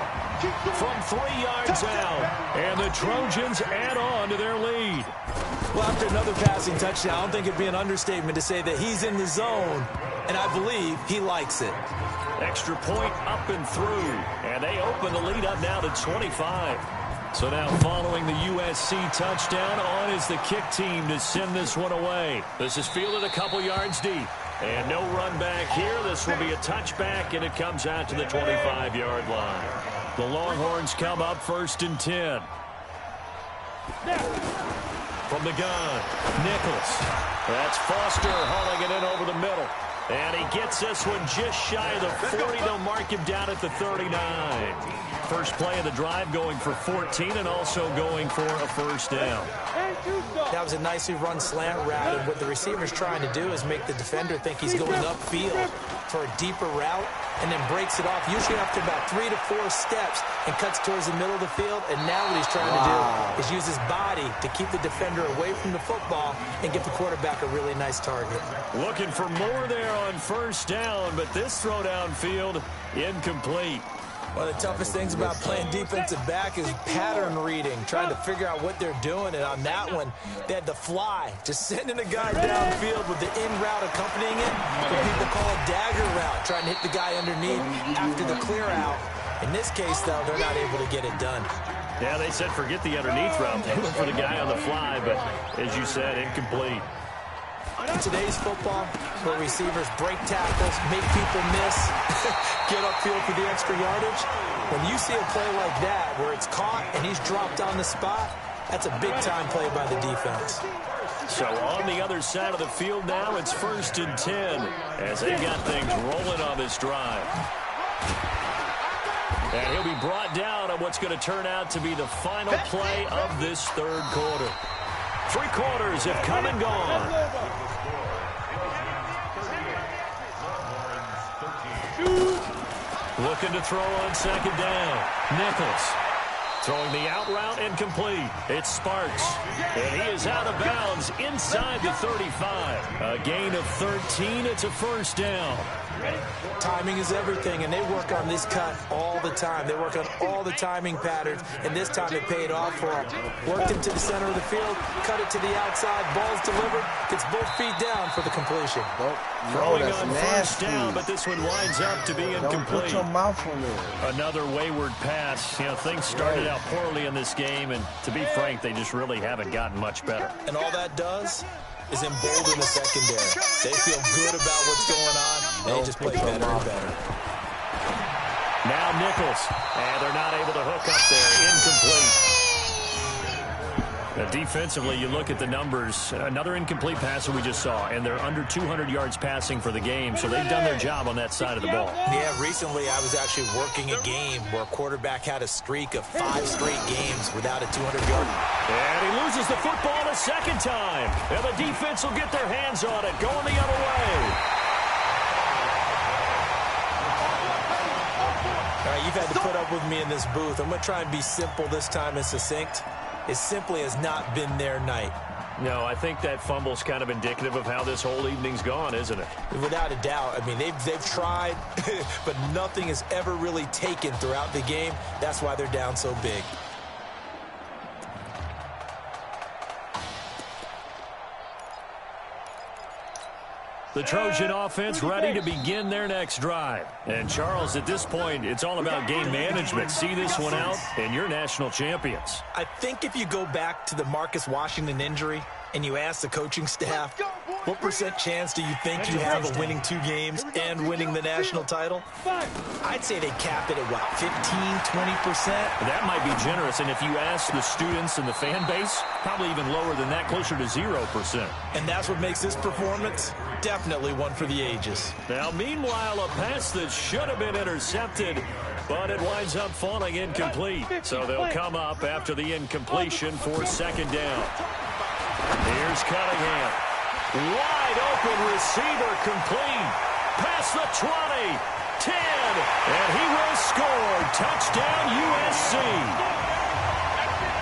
Speaker 9: From 3 yards out. And the Trojans add on to their lead.
Speaker 11: Well, after another passing touchdown, I don't think it'd be an understatement to say that he's in the zone, and I believe he likes it.
Speaker 9: Extra point up and through. And they open the lead up now to 25. So now following the USC touchdown, on is the kick team to send this one away. This is fielded a couple yards deep. And no run back here. This will be a touchback, and it comes out to the 25-yard line. The Longhorns come up 1st and 10. From the gun, Nichols. That's Foster hauling it in over the middle. And he gets this one just shy of the 40. They'll mark him down at the 39. First play of the drive going for 14 and also going for a first down.
Speaker 11: That was a nicely run slant route, and what the receiver's trying to do is make the defender think he's going upfield for a deeper route and then breaks it off, usually after about 3 to 4 steps, and cuts towards the middle of the field. And now what he's trying to do is use his body to keep the defender away from the football and give the quarterback a really nice target.
Speaker 9: Looking for more there on first down, but this throw downfield incomplete.
Speaker 11: One of the toughest things about playing defensive back is pattern reading, trying to figure out what they're doing. And on that one, they had the fly, just sending a guy downfield with the in route accompanying it. What people call a dagger route, trying to hit the guy underneath after the clear out. In this case, though, they're not able to get it done.
Speaker 9: Yeah, they said forget the underneath route. They went for the guy on the fly, but as you said, incomplete.
Speaker 11: In today's football, where receivers break tackles, make people miss, get upfield for the extra yardage, when you see a play like that where it's caught and he's dropped on the spot, that's a big-time play by the defense.
Speaker 9: So on the other side of the field now, it's 1st and 10 as they got things rolling on this drive. And he'll be brought down on what's going to turn out to be the final play of this third quarter. 3 quarters have come and gone. Looking to throw on second down. Nichols throwing the out route incomplete. It's Sparks. And he is out of bounds inside the 35. A gain of 13. It's a first down.
Speaker 11: Timing is everything, and they work on this cut all the time. They work on all the timing patterns, and this time it paid off for them. Worked him to the center of the field, cut it to the outside, ball's delivered, gets both feet down for the completion.
Speaker 9: Throwing on first down, but this one winds up to be incomplete.
Speaker 2: Don't put your mouth on there.
Speaker 9: Another wayward pass. You know, things started out poorly in this game, and to be frank, they just really haven't gotten much better.
Speaker 11: And all that does is embolden the secondary. They feel good about what's going on. They just play better and better.
Speaker 9: Now Nichols. And they're not able to hook up there. Incomplete. Defensively, you look at the numbers. Another incomplete pass that we just saw, and they're under 200 yards passing for the game, so they've done their job on that side of the ball.
Speaker 11: Yeah, recently I was actually working a game where a quarterback had a streak of 5 straight games without a 200-yard.
Speaker 9: And he loses the football a second time. And the defense will get their hands on it, going the other way.
Speaker 11: All right, you've had to put up with me in this booth. I'm going to try and be simple this time and succinct. It simply has not been their night.
Speaker 9: No, I think that fumble's kind of indicative of how this whole evening's gone, isn't it?
Speaker 11: Without a doubt. I mean, they've tried, but nothing has ever really taken throughout the game. That's why they're down so big.
Speaker 9: The Trojan offense ready to begin their next drive. And, Charles, at this point, it's all about game management. See this one out, and you're national champions.
Speaker 11: I think if you go back to the Marcus Washington injury and you ask the coaching staff, what % chance do you think you have of winning 2 games and winning the national title? I'd say they cap it at, what, 15, 20%?
Speaker 9: That might be generous, and if you ask the students and the fan base, probably even lower than that, closer to 0%.
Speaker 11: And that's what makes this performance definitely one for the ages.
Speaker 9: Now, meanwhile, a pass that should have been intercepted, but it winds up falling incomplete. So they'll come up after the incompletion for second down. Here's Cunningham. Wide open receiver complete. Past the 20, 10, and he will score. Touchdown USC.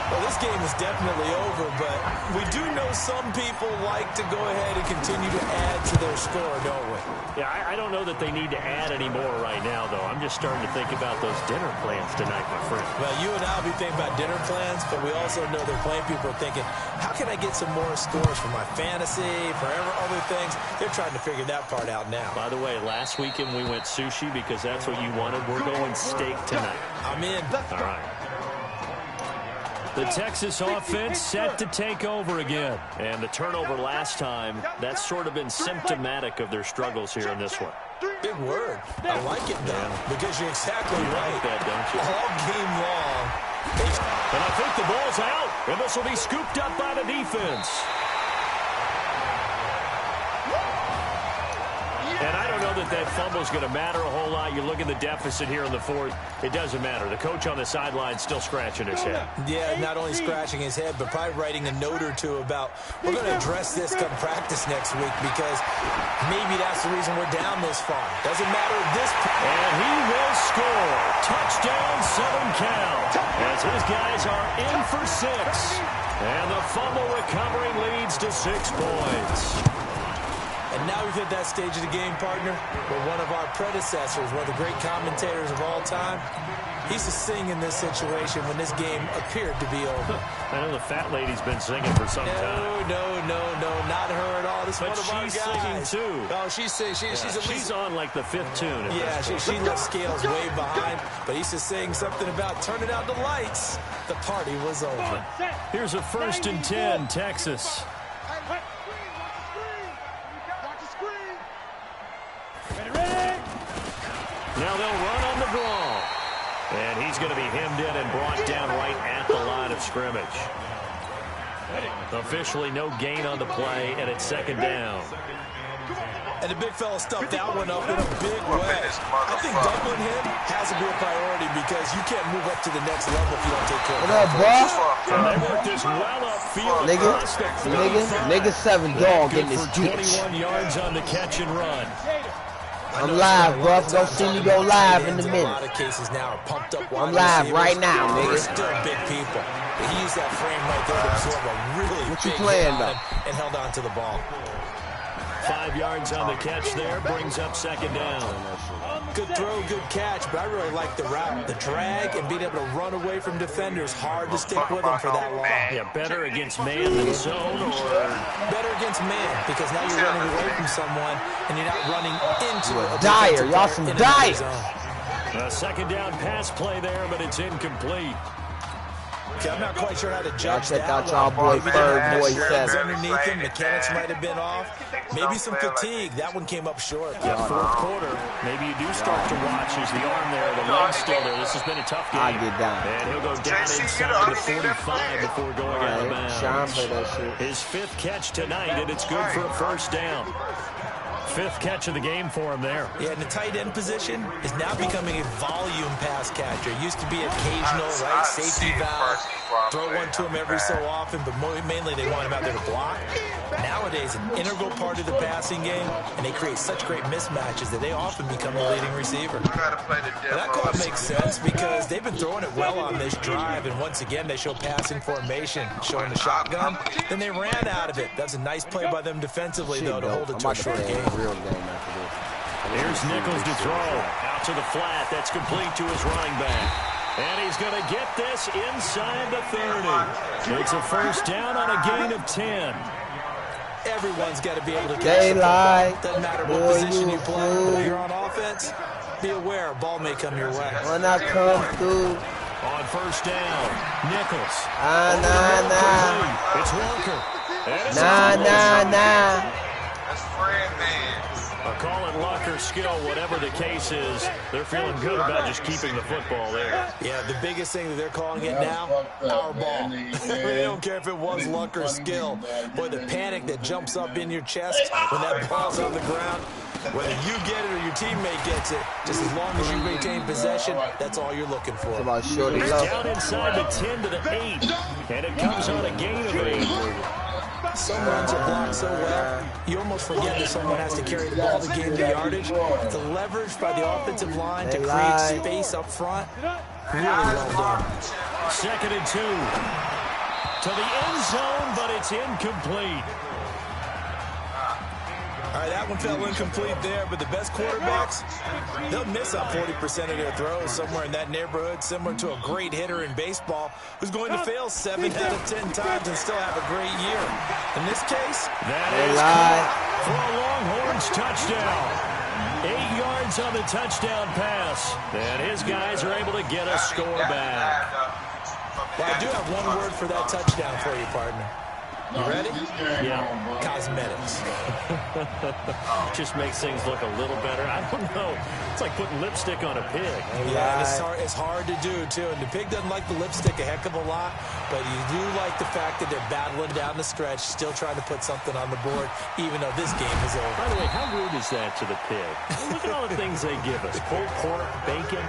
Speaker 11: Well, this game is definitely over, but we do know some people like to go ahead and continue to add to their score, don't we?
Speaker 9: Yeah, I don't know that they need to add any more right now, though. I'm just starting to think about those dinner plans tonight, my friend.
Speaker 11: Well, you and I will be thinking about dinner plans, but we also know that plenty of people are thinking, how can I get some more scores for my fantasy, for other things? They're trying to figure that part out now.
Speaker 9: By the way, last weekend we went sushi because that's what you wanted. We're going steak tonight.
Speaker 11: I'm in.
Speaker 9: All right. The Texas offense set to take over again. And the turnover last time, that's sort of been symptomatic of their struggles here in this one.
Speaker 11: Big word. I like it, though, because you're exactly right.
Speaker 9: Like that, don't you?
Speaker 11: All game long.
Speaker 9: And I think the ball's out, and this will be scooped up by the defense. And I don't know that fumble is going to matter a whole lot. You look at the deficit here in the fourth. It doesn't matter. The coach on the sideline still scratching his head.
Speaker 11: Yeah, not only scratching his head, but probably writing a note or two about, we're going to address this come practice next week because maybe that's the reason we're down this far. Doesn't matter at this point.
Speaker 9: And he will score. Touchdown, Southern Cal. As his guys are in for 6. And the fumble recovery leads to 6 points.
Speaker 11: And now we've hit that stage of the game, partner, where one of our predecessors, one of the great commentators of all time, he used to sing in this situation when this game appeared to be over.
Speaker 9: I know the fat lady's been singing for some time.
Speaker 11: No, not her at all. This is one of our guys.
Speaker 9: But she's singing, too.
Speaker 11: Oh, she's singing. She's
Speaker 9: on, like, the 5th tune.
Speaker 11: Yeah, she left Scales way behind, but he used to sing something about turning out the lights. The party was over.
Speaker 9: Here's a 1st and 10, Texas. Now they'll run on the draw. And he's going to be hemmed in and brought down right at the line of scrimmage. Officially no gain on the play, and it's 2nd down.
Speaker 11: And the big fella stuffed that one up in a big way. I think doubling him has to be a priority because you can't move up to the next level if you don't take care of it.
Speaker 3: What up, boss?
Speaker 9: And they work this well upfield.
Speaker 3: Nigga 7 dog in this ditch.
Speaker 9: 21 yards on the catch and run.
Speaker 3: I'm live, bro. Go see me go live in a minute.
Speaker 11: A lot of cases now are pumped up.
Speaker 3: I'm live right now, nigga.
Speaker 11: They're still big people. He used that frame right there to absorb a really
Speaker 3: what you
Speaker 11: big
Speaker 3: playing,
Speaker 11: hit
Speaker 3: though?
Speaker 11: And held on to the ball.
Speaker 9: 5 yards on the catch there, brings up 2nd down.
Speaker 11: Good throw, good catch, but I really like the route, the drag, and being able to run away from defenders. Hard to stick with them for that long.
Speaker 9: Yeah, better against man than zone, or
Speaker 11: better against man, because now you're running away from someone and you're not running into a
Speaker 3: Dyer. Y'all some Dyer.
Speaker 9: A 2nd down pass play there, but it's incomplete.
Speaker 11: Okay, I'm not quite sure how to judge
Speaker 3: check
Speaker 11: that.
Speaker 3: out y'all boy fergboy7's.
Speaker 11: Underneath him, mechanics might have been off. Maybe some fatigue. That one came up short.
Speaker 9: Yeah, 4th quarter. Maybe you do start to watch as the arm there, the leg's still there. This has been a tough game.
Speaker 3: I get down.
Speaker 9: And he'll go down inside the 45 before going out of bounds.
Speaker 3: Play that shit.
Speaker 9: His 5th catch tonight, and it's good for a 1st down. 5th catch of the game for him there.
Speaker 11: Yeah, and the tight end position is now becoming a volume pass catcher. It used to be occasional, right? Safety valve. Throw one to him every so often, but mainly they want him out there to block. Nowadays, an integral part of the passing game, and they create such great mismatches that they often become the leading receiver. And that call makes sense because they've been throwing it well on this drive, and once again, they show passing formation, showing the shotgun. Then they ran out of it. That's a nice play by them defensively, though, to hold it to a short game.
Speaker 9: Here's Nichols to throw. Out to the flat. That's complete to his running back. And he's going to get this inside the 30. It's a 1st down on a gain of 10.
Speaker 11: Everyone's got to be able to catch the ball. Doesn't matter what position you play. But if you're on offense, be aware a ball may come your way.
Speaker 3: When I come through.
Speaker 9: On 1st down, Nichols.
Speaker 3: Nah.
Speaker 9: It's Walker.
Speaker 3: Nah.
Speaker 1: That's Fred, man.
Speaker 9: Call it luck or skill, whatever the case is, they're feeling good about just keeping the football there.
Speaker 11: Yeah, the biggest thing that they're calling it now, our ball. They don't care if it was luck or skill. Boy, the panic that jumps up in your chest when that ball's on the ground, whether you get it or your teammate gets it, just as long as you maintain possession, that's all you're looking for.
Speaker 9: It's down inside the 10 to the 8, and it comes on a gain of 8.
Speaker 11: Some runs are blocked so well, you almost forget that someone has to carry the ball to gain the yardage. The leverage by the offensive line to create space up front, really well done.
Speaker 9: 2nd and 2. to the end zone, but it's incomplete.
Speaker 11: All right, that one fell incomplete there, but the best quarterbacks, they'll miss on 40% of their throws, somewhere in that neighborhood, similar to a great hitter in baseball who's going to fail 7 out of 10 times and still have a great year. In this case,
Speaker 9: that is caught for a Longhorns touchdown. 8 yards on the touchdown pass, and his guys are able to get a score back.
Speaker 11: Well, I do have one word for that touchdown for you, partner. You ready?
Speaker 9: Yeah.
Speaker 11: Cosmetics.
Speaker 9: Just makes things look a little better. I don't know. It's like putting lipstick on a pig.
Speaker 11: Yeah, and it's hard to do, too. And the pig doesn't like the lipstick a heck of a lot, but you do like the fact that they're battling down the stretch, still trying to put something on the board, even though this game is over.
Speaker 9: By the way, how rude is that to the pig? Look at all the things they give us. Pulled pork, bacon.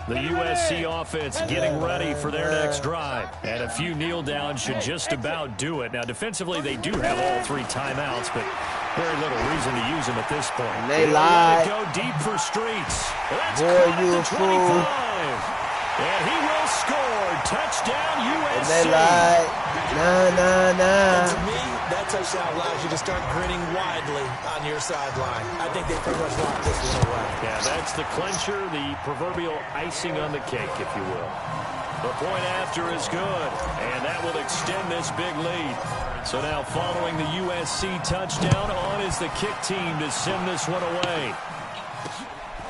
Speaker 9: The USC offense getting ready for their next drive. And a few kneel downs should just about do it. Now, defensively, they do have all 3 timeouts, but very little reason to use them at this point.
Speaker 3: And they lied.
Speaker 9: Go deep for Streets. That's
Speaker 3: Boy, you a fool.
Speaker 9: And he will score. Touchdown, USC.
Speaker 3: And they lied. Nah.
Speaker 11: And to me, that touchdown allows you to start grinning widely on your sideline. I think they pretty much locked this one away.
Speaker 9: Yeah, that's the clincher, the proverbial icing on the cake, if you will. The point after is good, and that will extend this big lead. So now following the USC touchdown, on is the kick team to send this one away.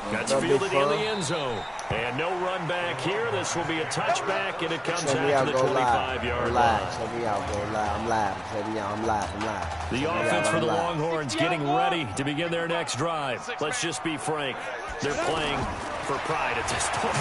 Speaker 9: That's fielded in the end zone. And no run back here. This will be a touchback, and it comes out to the 25-yard line.
Speaker 3: Check me out, go live. I'm live. Check me out, I'm live.
Speaker 9: The offense for the Longhorns getting ready to begin their next drive. Let's just be frank. They're playing for pride at this point.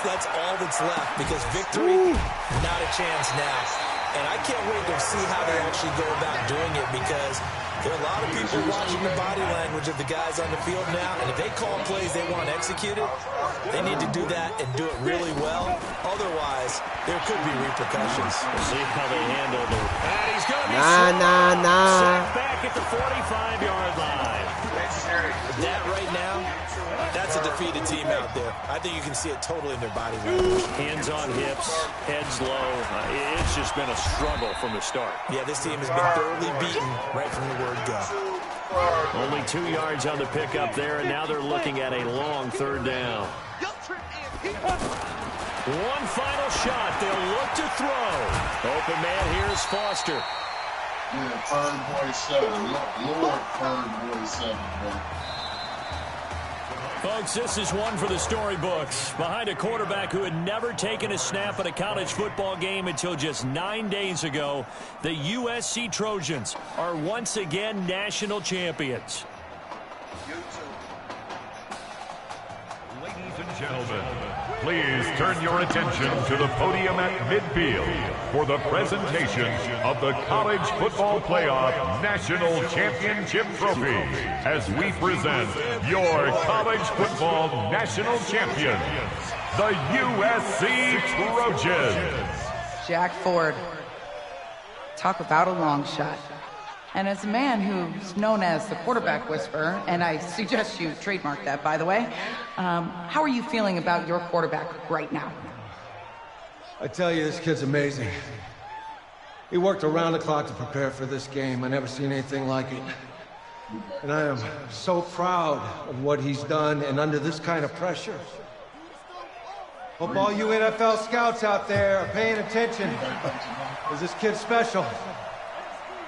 Speaker 11: That's all that's left, because victory, not a chance now. And I can't wait to see how they actually go about doing it, because there are a lot of people watching the body language of the guys on the field now, and if they call plays they want executed, they need to do that and do it really well. Otherwise, there could be repercussions.
Speaker 9: We'll see how they handle it. And he's going to be
Speaker 3: Nah.
Speaker 9: back at the 45-yard line.
Speaker 11: That right now, that's a defeated team out there. I think you can see it totally in their body language.
Speaker 9: Hands on hips, heads low. It's just been a struggle from the start.
Speaker 11: Yeah, this team has been thoroughly beaten right from the word go.
Speaker 9: Only 2 yards on the pickup there, and now they're looking at a long 3rd down. One final shot. They'll look to throw. Open man here is Foster.
Speaker 4: Yeah, fergboy7. Lord fergboy7.
Speaker 9: Folks, this is one for the storybooks. Behind a quarterback who had never taken a snap at a college football game until just 9 days ago, the USC Trojans are once again national champions.
Speaker 6: Ladies and gentlemen, please turn your attention to the podium at midfield for the presentation of the College Football Playoff National Championship Trophy as we present your college football national champions, the USC Trojans.
Speaker 23: Jack Ford. Talk about a long shot. And as a man who's known as the quarterback whisperer, and I suggest you trademark that, by the way, how are you feeling about your quarterback right now?
Speaker 2: I tell you, this kid's amazing. He worked around the clock to prepare for this game. I never seen anything like it. And I am so proud of what he's done, and under this kind of pressure. Hope all you NFL scouts out there are paying attention, because this kid's special.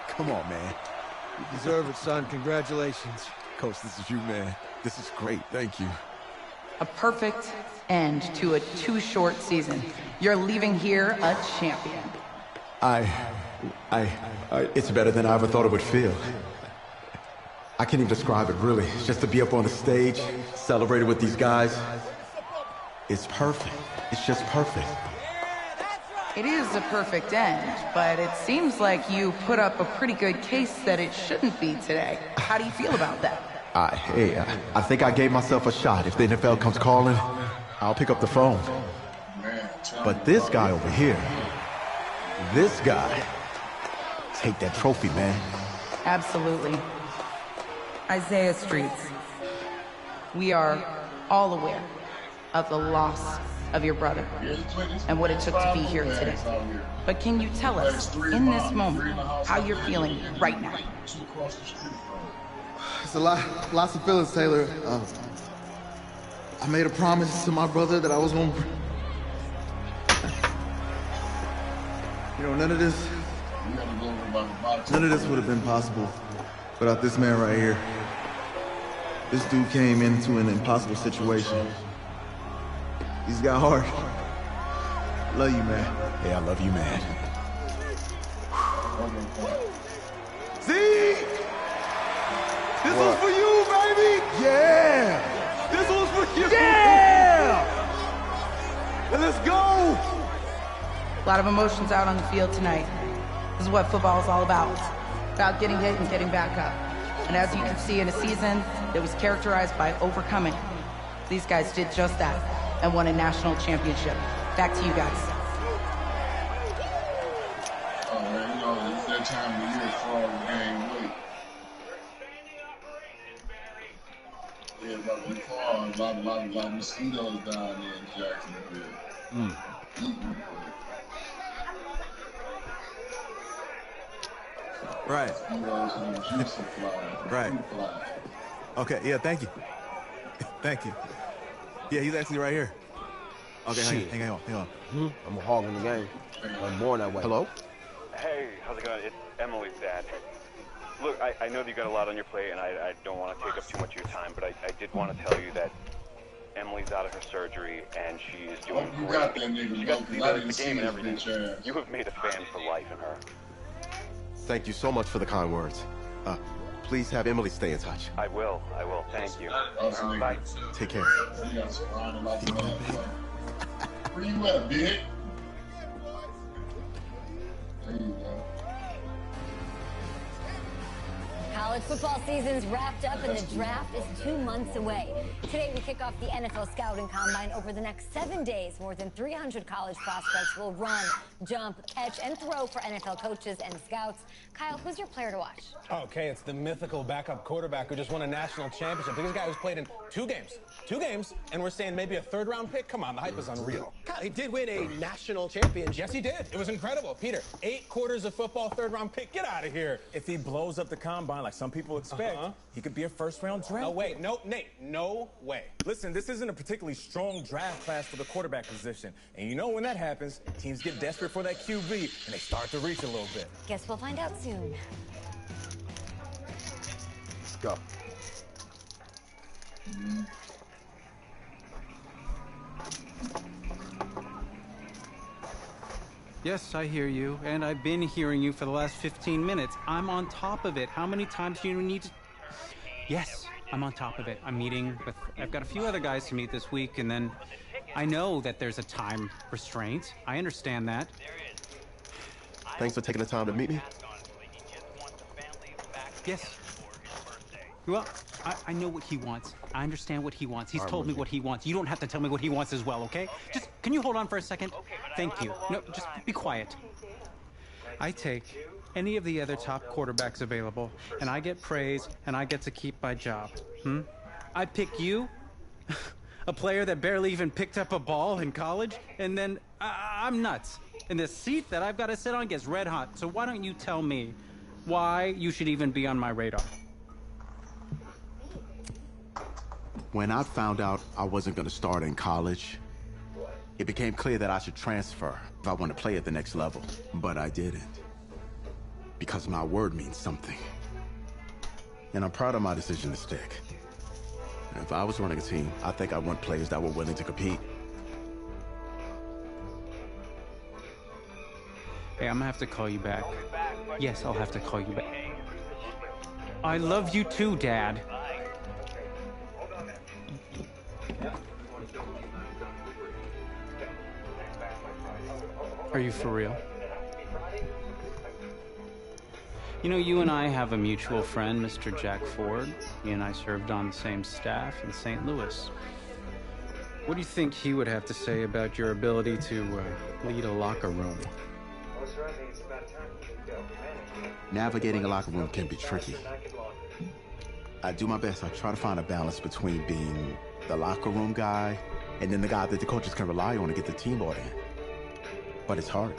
Speaker 5: Come on, man.
Speaker 2: You deserve it, son. Congratulations.
Speaker 5: Coach, this is you, man. This is great. Thank you.
Speaker 23: A perfect end to a too short season. You're leaving here a champion.
Speaker 5: It's better than I ever thought it would feel. I can't even describe it, really. Just to be up on the stage, celebrating with these guys. It's perfect. It's just perfect.
Speaker 23: It is a perfect end, but it seems like you put up a pretty good case that it shouldn't be today. How do you feel about that?
Speaker 5: I think I gave myself a shot. If the NFL comes calling, I'll pick up the phone. But this guy over here, this guy, take that trophy, man.
Speaker 23: Absolutely. Isaiah Streets, we are all aware of the loss of your brother and what it took to be here today. But can you tell us, in this moment, how you're feeling right now?
Speaker 7: It's lots of feelings, Taylor. I made a promise to my brother that I was gonna... You know, none of this would have been possible without this man right here. This dude came into an impossible situation. He's got heart. Love you, man.
Speaker 5: Hey, I love you, man.
Speaker 7: See? This one's for you, baby! Yeah! This one's for you! Yeah! And let's go!
Speaker 23: A lot of emotions out on the field tonight. This is what football is all about. About getting hit and getting back up. And as you can see, in a season that was characterized by overcoming, these guys did just that and won a national championship. Back to you guys.
Speaker 4: Oh, man, you know, it's that time of the year for all the game weight. Yeah, about to fall. A lot of mosquitoes down there in Jacksonville.
Speaker 5: Right. Right. Okay, yeah, thank you. Thank you. Yeah, he's actually right here. Okay, hang on.
Speaker 3: I'm a hog in the game. I'm born that way.
Speaker 5: Hello?
Speaker 10: Hey, how's it going? It's Emily's dad. Look, I know that you got a lot on your plate, and I don't want to take up too much of your time, but I did want to tell you that Emily's out of her surgery, and she's doing great.
Speaker 4: Got that nigga,
Speaker 10: she got to see the game and everything. You have made a fan for life in her.
Speaker 5: Thank you so much for the kind words. Please have Emily stay in touch.
Speaker 10: I will. Thank you. Bye.
Speaker 5: Take care.
Speaker 4: Where you at, bitch? There you go.
Speaker 16: College football season's wrapped up and the draft is 2 months away. Today we kick off the NFL Scouting Combine. Over the next 7 days, more than 300 college prospects will run, jump, catch, and throw for NFL coaches and scouts. Kyle, who's your player to watch?
Speaker 17: Okay, it's the mythical backup quarterback who just won a national championship. This guy who's played in 2 games, and we're saying maybe a 3rd-round pick? Come on, the hype is unreal.
Speaker 19: Kyle, he did win a national championship.
Speaker 17: Yes, he did. It was incredible. Peter, 8 quarters of football, 3rd-round pick. Get out of here.
Speaker 18: If he blows up the combine like some people expect, he could be a 1st-round draft.
Speaker 17: No way. No, Nate, no way.
Speaker 18: Listen, this isn't a particularly strong draft class for the quarterback position. And you know when that happens, teams get desperate for that QB, and they start to reach a little bit.
Speaker 16: Guess we'll find out soon.
Speaker 3: Let's go.
Speaker 13: Yes, I hear you, and I've been hearing you for the last 15 minutes. I'm on top of it. How many times do you need to... Yes, I'm on top of it. I'm meeting with... I've got a few other guys to meet this week, and then I know that there's a time restraint. I understand that.
Speaker 5: Thanks for taking the time to meet me.
Speaker 13: Yes. Well, I know what he wants. I understand what he wants. He's told me what he wants. You don't have to tell me what he wants as well, okay? Just, can you hold on for a second? Thank you. No, just be quiet. I take any of the other top quarterbacks available, and I get praise, and I get to keep my job. I pick you, a player that barely even picked up a ball in college, and then I'm nuts. And the seat that I've got to sit on gets red hot. So why don't you tell me why you should even be on my radar?
Speaker 5: When I found out I wasn't going to start in college, it became clear that I should transfer if I want to play at the next level. But I didn't. Because my word means something. And I'm proud of my decision to stick. And if I was running a team, I think I want players that were willing to compete.
Speaker 13: Hey, I'm gonna have to call you back. Yes, I'll have to call you back. I love you too, Dad. Are you for real? You know, you and I have a mutual friend, Mr. Jack Ford. He and I served on the same staff in St. Louis. What do you think he would have to say about your ability to lead a locker room?
Speaker 5: Navigating a locker room can be tricky. I do my best. I try to find a balance between being the locker room guy and then the guy that the coaches can rely on to get the team bought in. But it's hard.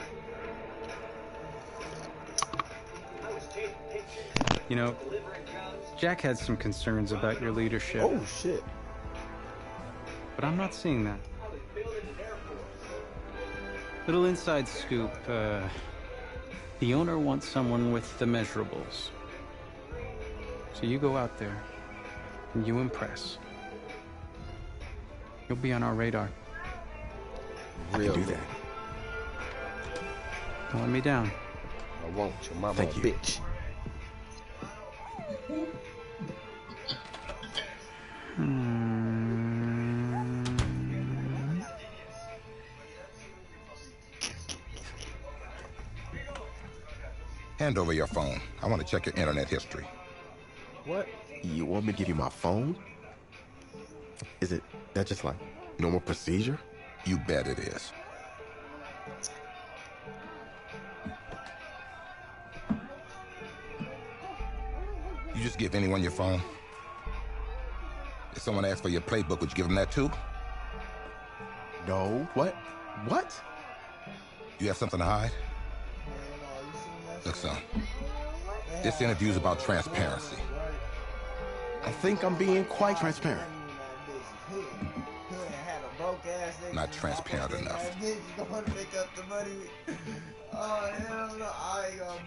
Speaker 13: You know, Jack had some concerns about your leadership.
Speaker 3: Oh, shit.
Speaker 13: But I'm not seeing that. Little inside scoop. The owner wants someone with the measurables. So you go out there and you impress. You'll be on our radar.
Speaker 5: I can do that.
Speaker 3: Don't
Speaker 13: let me down.
Speaker 3: I won't. Your mama
Speaker 5: Thank
Speaker 3: a
Speaker 5: you.
Speaker 3: bitch.
Speaker 12: Hand over your phone. I want to check your internet history.
Speaker 5: What? You want me to give you my phone? Is it that just like normal procedure?
Speaker 12: You bet it is. You just give anyone your phone? If someone asks for your playbook, would you give them that too?
Speaker 5: No. What? What?
Speaker 12: You have something to hide? Look, son. This interview's about transparency.
Speaker 5: I think I'm being quite transparent.
Speaker 12: Not transparent enough.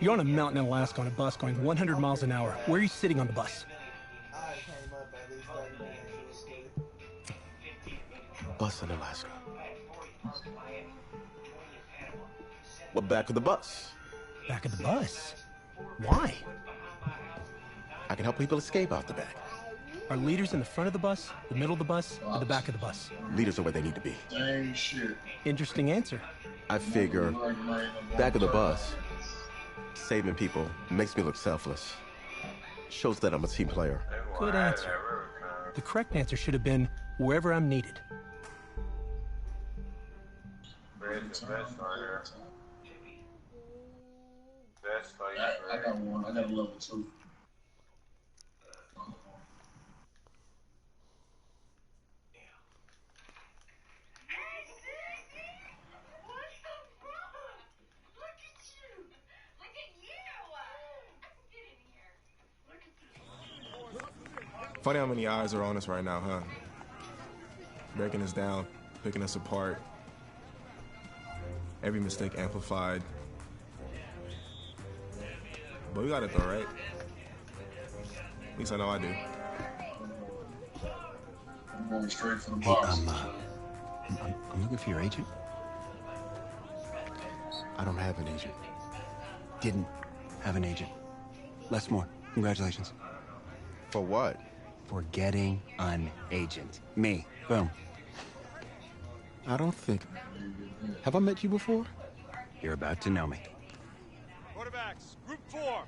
Speaker 8: You're on a mountain in Alaska on a bus going 100 miles an hour. Where are you sitting on the bus?
Speaker 5: Bus in Alaska. Well, back of the bus.
Speaker 8: Back of the bus? Why?
Speaker 5: I can help people escape out the back.
Speaker 8: Are leaders in the front of the bus, the middle of the bus, or the back of the bus?
Speaker 5: Leaders are where they need to be.
Speaker 4: Dang shit.
Speaker 8: Interesting answer.
Speaker 5: I figure back of the bus, saving people makes me look selfless. Shows that I'm a team player.
Speaker 8: Good answer. The correct answer should have been wherever I'm needed.
Speaker 4: I got one. I got a level 2.
Speaker 14: Funny how many eyes are on us right now, huh? Breaking us down, picking us apart. Every mistake amplified. But we got it though, right? At least I know I do.
Speaker 4: I'm going straight for the
Speaker 13: Hey,
Speaker 4: box.
Speaker 13: I'm looking for your agent.
Speaker 5: I don't have an agent.
Speaker 13: Didn't have an agent. Less more. Congratulations.
Speaker 5: For what?
Speaker 13: For getting an agent. Me. Boom.
Speaker 5: I don't think. Have I met you before?
Speaker 13: You're about to know me.
Speaker 8: Quarterbacks, group 4.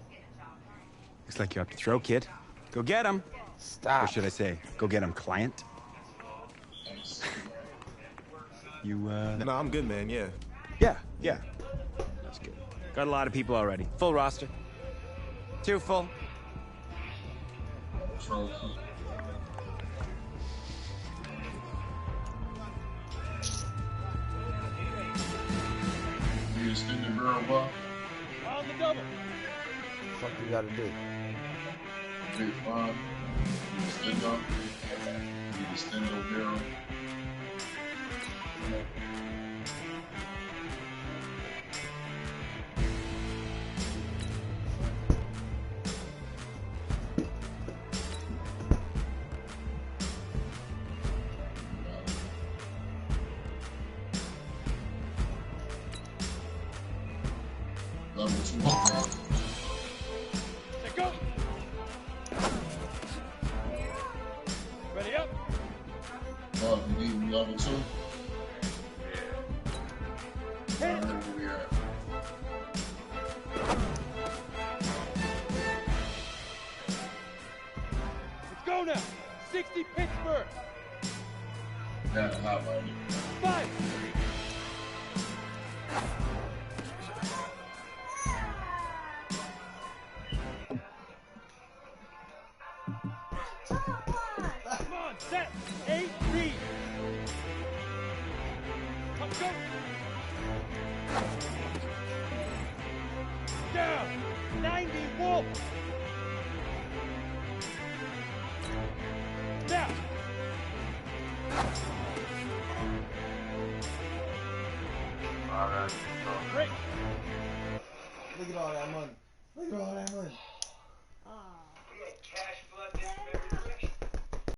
Speaker 13: Looks like you're up to throw, kid. Go get him.
Speaker 3: Stop.
Speaker 13: Or should I say, go get him, client? You,
Speaker 14: No, I'm good, man, yeah.
Speaker 13: Yeah. That's good. Got a lot of people already. Full roster. 2 full.
Speaker 4: You extend the barrel buck.
Speaker 8: On the double.
Speaker 3: What you gotta do?
Speaker 4: Big 5. You extend up. You extend the barrel. Level 2.
Speaker 8: Set go. Ready up.
Speaker 4: Oh, you need level 2? Alright, where we at?
Speaker 8: Let's go now. 60 Pittsburgh.
Speaker 4: Yeah, not right.
Speaker 8: 5.
Speaker 1: Come on, set. 8-3. Let's go. Down. 90, Wolf. Now.
Speaker 7: Great. Look at all that money. Look at all that money.